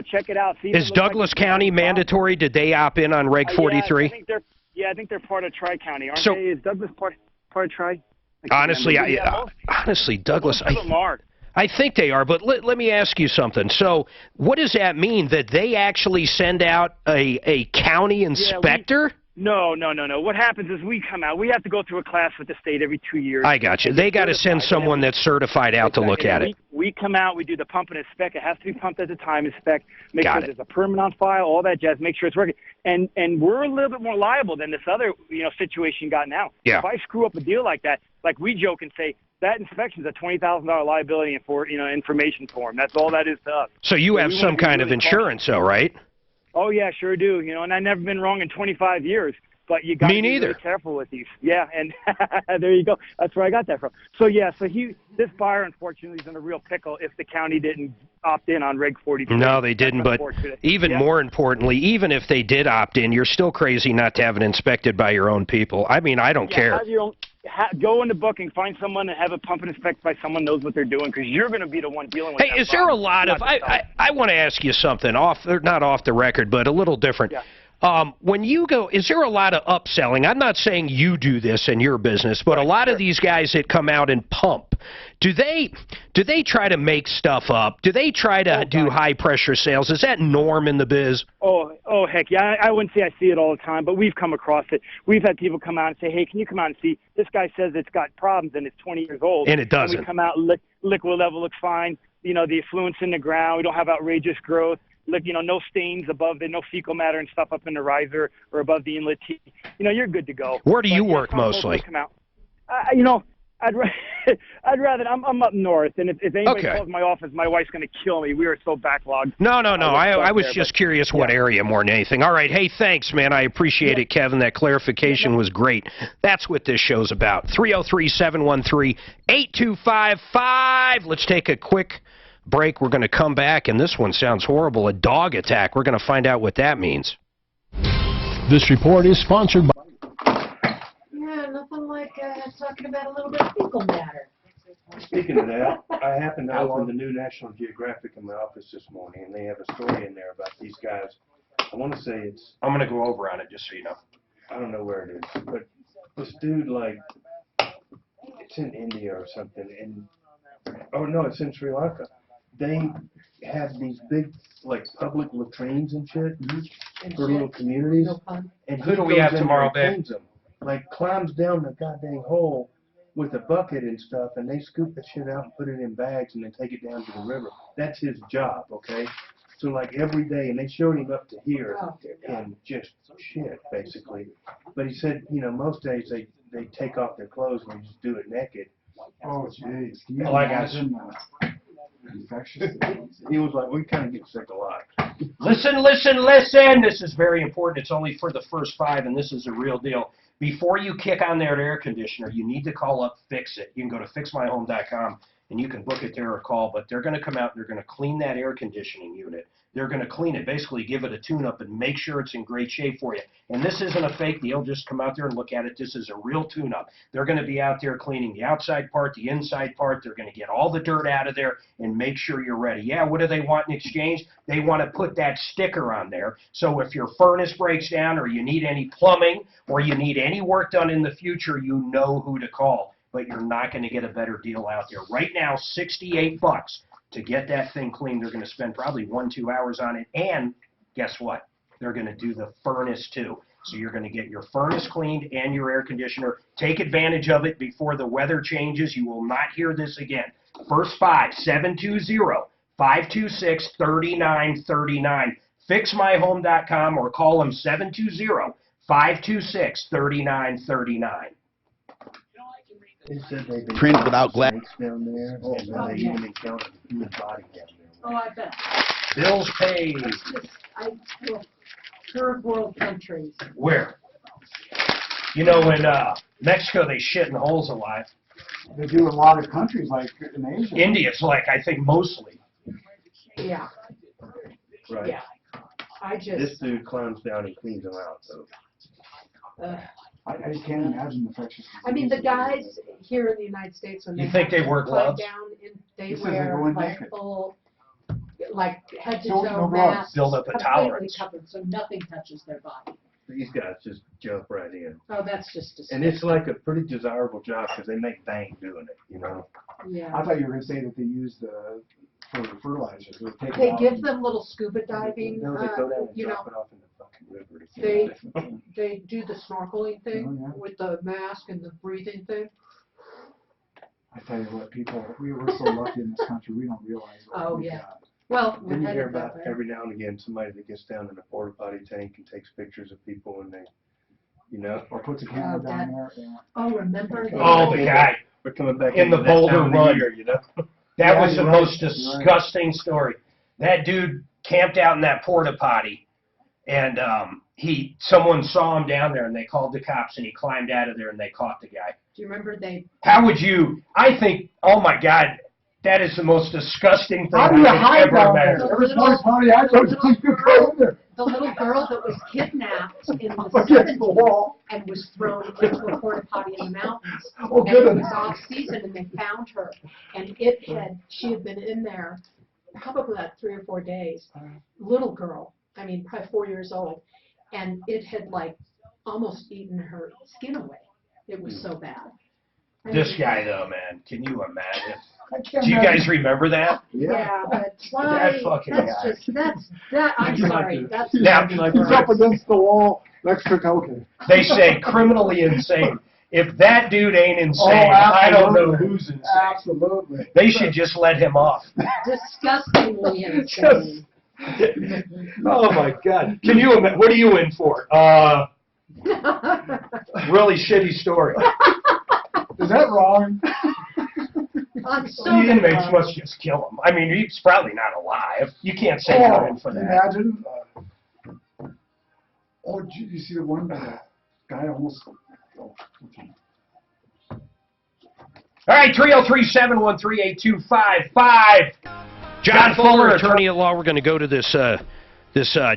check it out. See Is Douglas County mandatory? Did they opt in on Reg 43? I think they're part of Tri-County, aren't So, they? Is Douglas part of Tri? Honestly, Douglas, I think they are, but let me ask you something. So what does that mean, that they actually send out a county inspector? No. What happens is we come out. We have to go through a class with the state every 2 years. I got you. They got to send someone that's certified out to look at it. We come out, we do the pump and inspect. It has to be pumped at the time, inspect, make Got sure it. there's a permit on file, all that jazz, make sure it's working. And we're a little bit more liable than this other, situation you got now. Yeah. If I screw up a deal like that, like we joke and say, that inspection's a $20,000 liability for, information form. That's all that is to us. So you have we some wanna be kind of really insurance, though, right? Oh, yeah, sure do. And I've never been wrong in 25 years. But you got to be really careful with these. Yeah, and there you go. That's where I got that from. So, yeah, this buyer, unfortunately, is in a real pickle if the county didn't opt in on Reg 43. No, they didn't. But even more importantly, even if they did opt in, you're still crazy not to have it inspected by your own people. I mean, I don't care. Have your own, go into booking, find someone and have it pump and inspect by someone knows what they're doing, because you're going to be the one dealing with Hey, is there a lot of – I want to ask you something, not off the record, but a little different. Yeah. When you go, is there a lot of upselling? I'm not saying you do this in your business, but a lot of these guys that come out and pump, do they try to make stuff up? Do they try to do high pressure sales? Is that norm in the biz? Oh, heck yeah. I wouldn't say I see it all the time, but we've come across it. We've had people come out and say, hey, can you come out and see? This guy says it's got problems and it's 20 years old. And it doesn't. And we come out, liquid level looks fine. The effluent's in the ground. We don't have outrageous growth. No stains above no fecal matter and stuff up in the riser or above the inlet tee. You're good to go. Where do you work mostly? Come out. I'd rather. I'm up north, and if anybody calls my office, my wife's going to kill me. We are so backlogged. No. I was just curious what area more than anything. All right. Hey, thanks, man. I appreciate it, Kevin. That clarification was great. That's what this show's about. 303-713-8255. Let's take a quick break. We're going to come back, and this one sounds horrible. A dog attack. We're going to find out what that means. This report is sponsored by... Yeah, nothing like talking about a little bit of fecal matter. Speaking of that, I happened to open the new National Geographic in my office this morning, and they have a story in there about these guys. I want to say it's... I'm going to go over on it just so you know. I don't know where it is, but this dude, it's in India or something, and... Oh, no, it's in Sri Lanka. They have these big, public latrines and shit for little communities. And who do we have tomorrow, Ben? Climbs down the goddamn hole with a bucket and stuff, and they scoop the shit out and put it in bags and then take it down to the river. That's his job, okay? So, every day, and they showed him up to here and just shit, basically. But he said, most days they take off their clothes and they just do it naked. Oh, jeez. Can you imagine infectious disease? He was like, we kind of get sick a lot. Listen. This is very important. It's only for the first 5, and this is a real deal. Before you kick on their air conditioner, you need to call up Fix It. You can go to fixmyhome.com, and you can book it there or call, but they're going to come out and they're going to clean that air conditioning unit. They're going to clean it, basically give it a tune-up and make sure it's in great shape for you. And this isn't a fake deal. Just come out there and look at it. This is a real tune-up. They're going to be out there cleaning the outside part, the inside part. They're going to get all the dirt out of there and make sure you're ready. Yeah, what do they want in exchange? They want to put that sticker on there. So if your furnace breaks down or you need any plumbing or you need any work done in the future, you know who to call. But you're not going to get a better deal out there. Right now, $68. To get that thing clean, they're going to spend probably 1-2 hours on it. And guess what? They're going to do the furnace too. So you're going to get your furnace cleaned and your air conditioner. Take advantage of it before the weather changes. You will not hear this again. First 5, 720-526-3939. Fixmyhome.com or call them 720-526-3939. Print without glass. Down there, and they even encountered a human body down there. Oh, I bet. Bills paid. Third world countries. Where? In Mexico, they shit in holes a lot. They do a lot of countries, like in Asia. India's I think, mostly. Yeah. Right. Yeah. This dude climbs down and cleans them out, though. I just can't imagine the infectious disease. I mean, the guys here in the United States, when you think they wear gloves? They wear full, head to No toe gloves. masks, Build up a tolerance. covered, so nothing touches their body. These guys just jump right in. Oh, that's just disgusting. And it's a pretty desirable job because they make bank doing it, Yeah. I thought you were going to say that they use for fertilizer. They give them little scuba diving, No, they go down and drop it off in the fucking river. They do the snorkeling thing with the mask and the breathing thing. I tell you what, we're so lucky in this country, we don't realize what we got. Well, Then you hear headed about that way. every now and again somebody that gets down in a porta potty tank and takes pictures of people and they, Or puts a camera down there. Yeah. Oh, remember? Oh, the guy We're coming back in the into that Boulder time of Run. year, That was the most disgusting story. That dude camped out in that porta potty, and someone saw him down there, and they called the cops, and he climbed out of there, and they caught the guy. Do you remember How would you? I think. Oh my God, that is the most disgusting thing How do you I hide could ever down there? imagine. Every porta potty I go to, you go in there. the little girl that was kidnapped in the Against the 70s wall. and was thrown into a porta potty in the mountains. Oh, and it goodness. was off season, and they found her, and she had been in there probably like 3 or 4 days. Little girl, I mean, probably 4 years old, and it had like almost eaten her skin away. It was so bad. This guy, though, man, can you imagine? Do you guys remember that? Yeah, but why? That fucking that's guy. that. I'm sorry. That's Now, He's up against the wall next to Coke. They say criminally insane. If that dude ain't insane, I don't know who's insane. Absolutely. They should just let him off. disgustingly insane. Oh my God! Can you imagine? What are you in for? Really shitty story. Is that wrong? The inmates must just kill him. I mean, he's probably not alive. You can't say you're in for that. Imagine. Did you see the one where the guy almost? Oh, okay. All right, 303-713-8255. John Fuller, attorney at law. We're going to go to this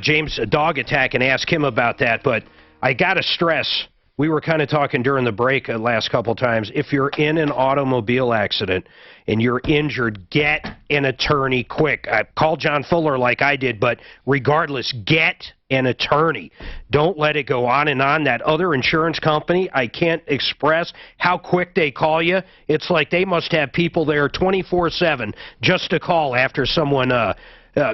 James dog attack and ask him about that. But I got to stress, we were kind of talking during the break last couple times. If you're in an automobile accident and you're injured, get an attorney quick. I called John Fuller like I did, but regardless, get an attorney. Don't let it go on and on. That other insurance company, I can't express how quick they call you. It's like they must have people there 24/7 just to call after someone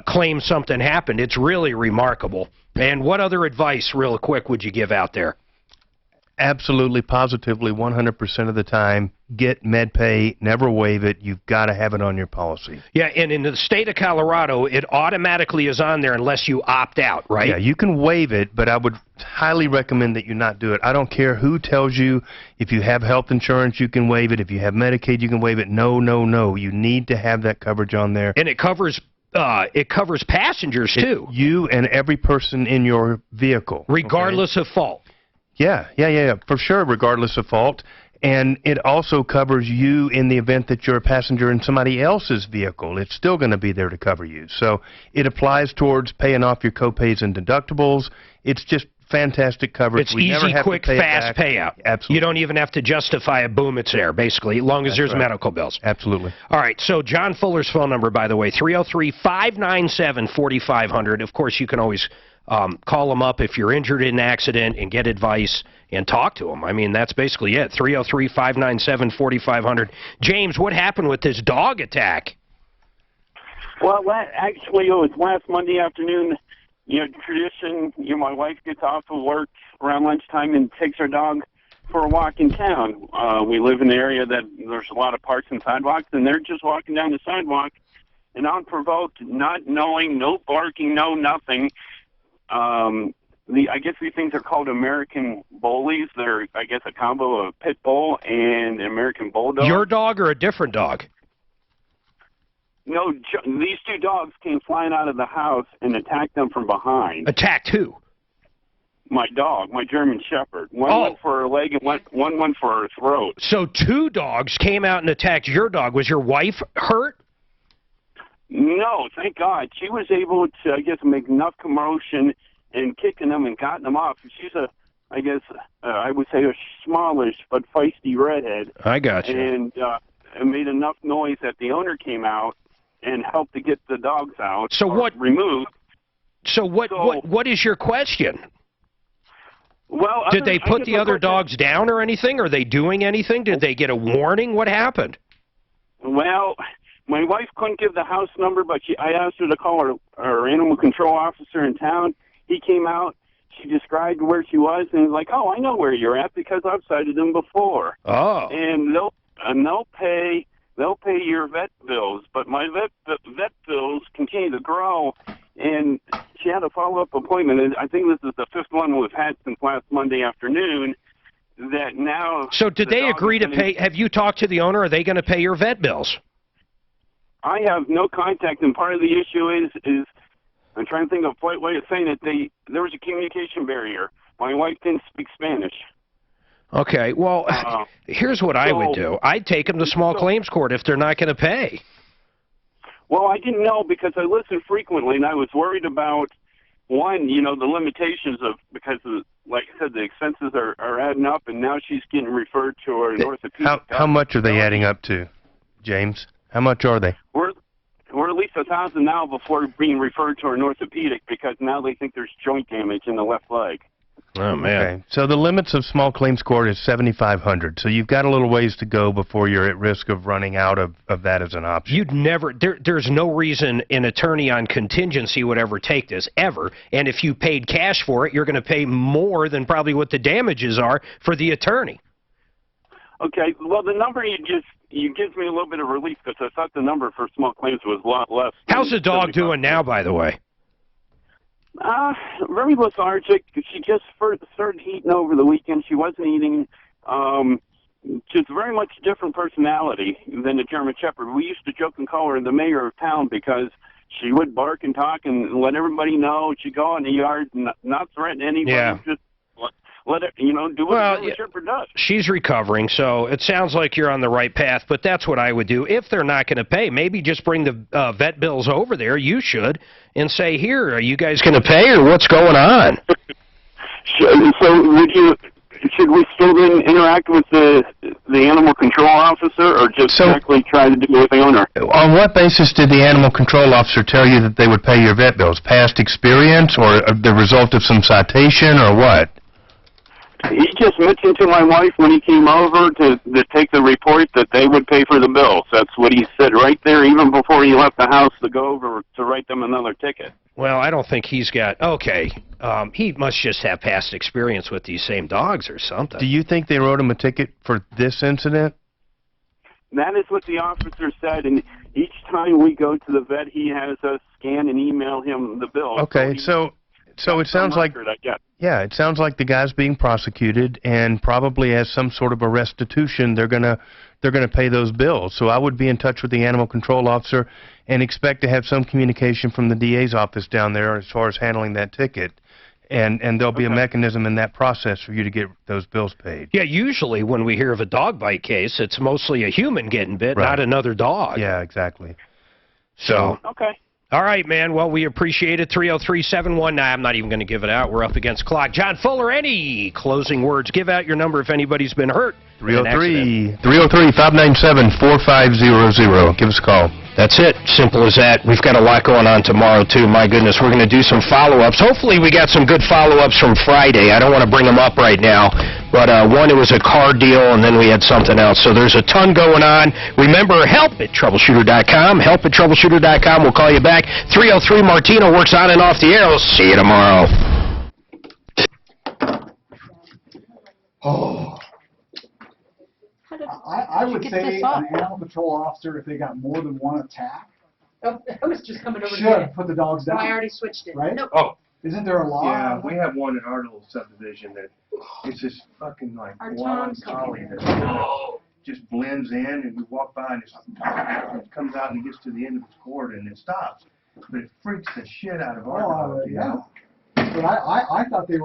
claims something happened. It's really remarkable. And what other advice, real quick, would you give out there? Absolutely, positively, 100% of the time, get MedPay, never waive it. You've got to have it on your policy. Yeah, and in the state of Colorado, it automatically is on there unless you opt out, right? Yeah, you can waive it, but I would highly recommend that you not do it. I don't care who tells you if you have health insurance, you can waive it. If you have Medicaid, you can waive it. No, no, no. You need to have that coverage on there. And it covers passengers, too. You and every person in your vehicle. Regardless of fault. Yeah, for sure, regardless of fault. And it also covers you in the event that you're a passenger in somebody else's vehicle. It's still going to be there to cover you. So it applies towards paying off your co-pays and deductibles. It's just fantastic coverage. It's easy, quick, fast payout. Absolutely. You don't even have to justify a boom, it's there, basically, as long as there's medical bills. Absolutely. All right, so John Fuller's phone number, by the way, 303-597-4500. Of course, you can always call him up if you're injured in an accident and get advice and talk to him. I mean, that's basically it. 303-597-4500. James, what happened with this dog attack? Well, actually, it was last Monday afternoon. Tradition, my wife gets off of work around lunchtime and takes her dog for a walk in town. We live in an area that there's a lot of parks and sidewalks, and they're just walking down the sidewalk, and unprovoked, not knowing, no barking, no nothing. I guess these things are called American Bullies. They're, I guess, a combo of pit bull and American bulldog. Your dog or a different dog? No, these two dogs came flying out of the house and attacked them from behind. Attacked who? My dog, my German Shepherd. One went for her leg and one went for her throat. So two dogs came out and attacked your dog. Was your wife hurt? No, thank God. She was able to, I guess, make enough commotion and kicking them and gotten them off. She's I would say a smallish but feisty redhead. I got you. And made enough noise that the owner came out and helped to get the dogs out. So what? Removed. So what is your question? Well, did they put the other dogs down or anything? Are they doing anything? Did they get a warning? What happened? Well, my wife couldn't give the house number, but I asked her to call her animal control officer in town. He came out. She described where she was, and he's like, "Oh, I know where you're at because I've sighted them before." Oh. And and they'll pay your vet bills, but my vet bills continue to grow, and she had a follow-up appointment, and I think this is the 5th one we've had since last Monday afternoon, that now... So did they agree to pay? Have you talked to the owner? Are they going to pay your vet bills? I have no contact, and part of the issue is I'm trying to think of a polite way of saying it. There was a communication barrier. My wife didn't speak Spanish. Okay, well, here's what I would do. I'd take them to small claims court if they're not going to pay. Well, I didn't know because I listen frequently, and I was worried about, one, the limitations of, because, like I said, the expenses are adding up, and now she's getting referred to an orthopedic. How much are they adding up to, James? How much are they? We're at least $1,000 now before being referred to an orthopedic because now they think there's joint damage in the left leg. Oh, man. Okay. So the limits of small claims court is $7,500. So you've got a little ways to go before you're at risk of running out of that as an option. You'd never, there's no reason an attorney on contingency would ever take this, ever. And if you paid cash for it, you're going to pay more than probably what the damages are for the attorney. Okay. Well, the number you gives me a little bit of relief because I thought the number for small claims was a lot less. How's the dog doing now, by the way? Very lethargic. She just started eating over the weekend. She wasn't eating. Just very much different personality than the German Shepherd. We used to joke and call her the mayor of town because she would bark and talk and let everybody know. She'd go in the yard, not threaten anybody. Yeah. Just let it, do what a German Shepherd does. She's recovering, so it sounds like you're on the right path, but that's what I would do. If they're not going to pay, maybe just bring the vet bills over there, you should, and say, here, are you guys going to pay, or what's going on? So should we still then interact with the animal control officer, or just directly try to do it with the owner? On what basis did the animal control officer tell you that they would pay your vet bills? Past experience, or the result of some citation, or what? He just mentioned to my wife when he came over to take the report that they would pay for the bills. That's what he said right there, even before he left the house to go over to write them another ticket. Well, I don't think he's got... Okay, he must just have past experience with these same dogs or something. Do you think they wrote him a ticket for this incident? That is what the officer said, and each time we go to the vet, he has us scan and email him the bill. Okay, so it sounds like... Yeah, it sounds like the guy's being prosecuted, and probably as some sort of a restitution, they're gonna pay those bills. So I would be in touch with the animal control officer and expect to have some communication from the DA's office down there as far as handling that ticket, and there'll be a mechanism in that process for you to get those bills paid. Yeah, usually when we hear of a dog bite case, it's mostly a human getting bit, not another dog. Yeah, exactly. So. Okay. All right, man. Well, we appreciate it. 303-719. Nah, I'm not even going to give it out. We're up against clock. John Fuller, any closing words? Give out your number if anybody's been hurt. 303-597-4500. Give us a call. That's it. Simple as that. We've got a lot going on tomorrow, too. My goodness, we're going to do some follow-ups. Hopefully we got some good follow-ups from Friday. I don't want to bring them up right now. But one, it was a car deal, and then we had something else. So there's a ton going on. Remember, help@troubleshooter.com. Help@troubleshooter.com. We'll call you back. 303 Martino works on and off the air. We'll see you tomorrow. Oh. I would say an animal control officer, if they got more than one attack, Oh, I was just coming over should put the dogs down. Oh, I already switched it. Right? Nope. Oh. Isn't there a law? Yeah, we have one in our little subdivision that it's this fucking like blonde collie that just blends in, and we walk by and it comes out and gets to the end of its cord and it stops. But it freaks the shit out of our dog. Yeah. But I thought they were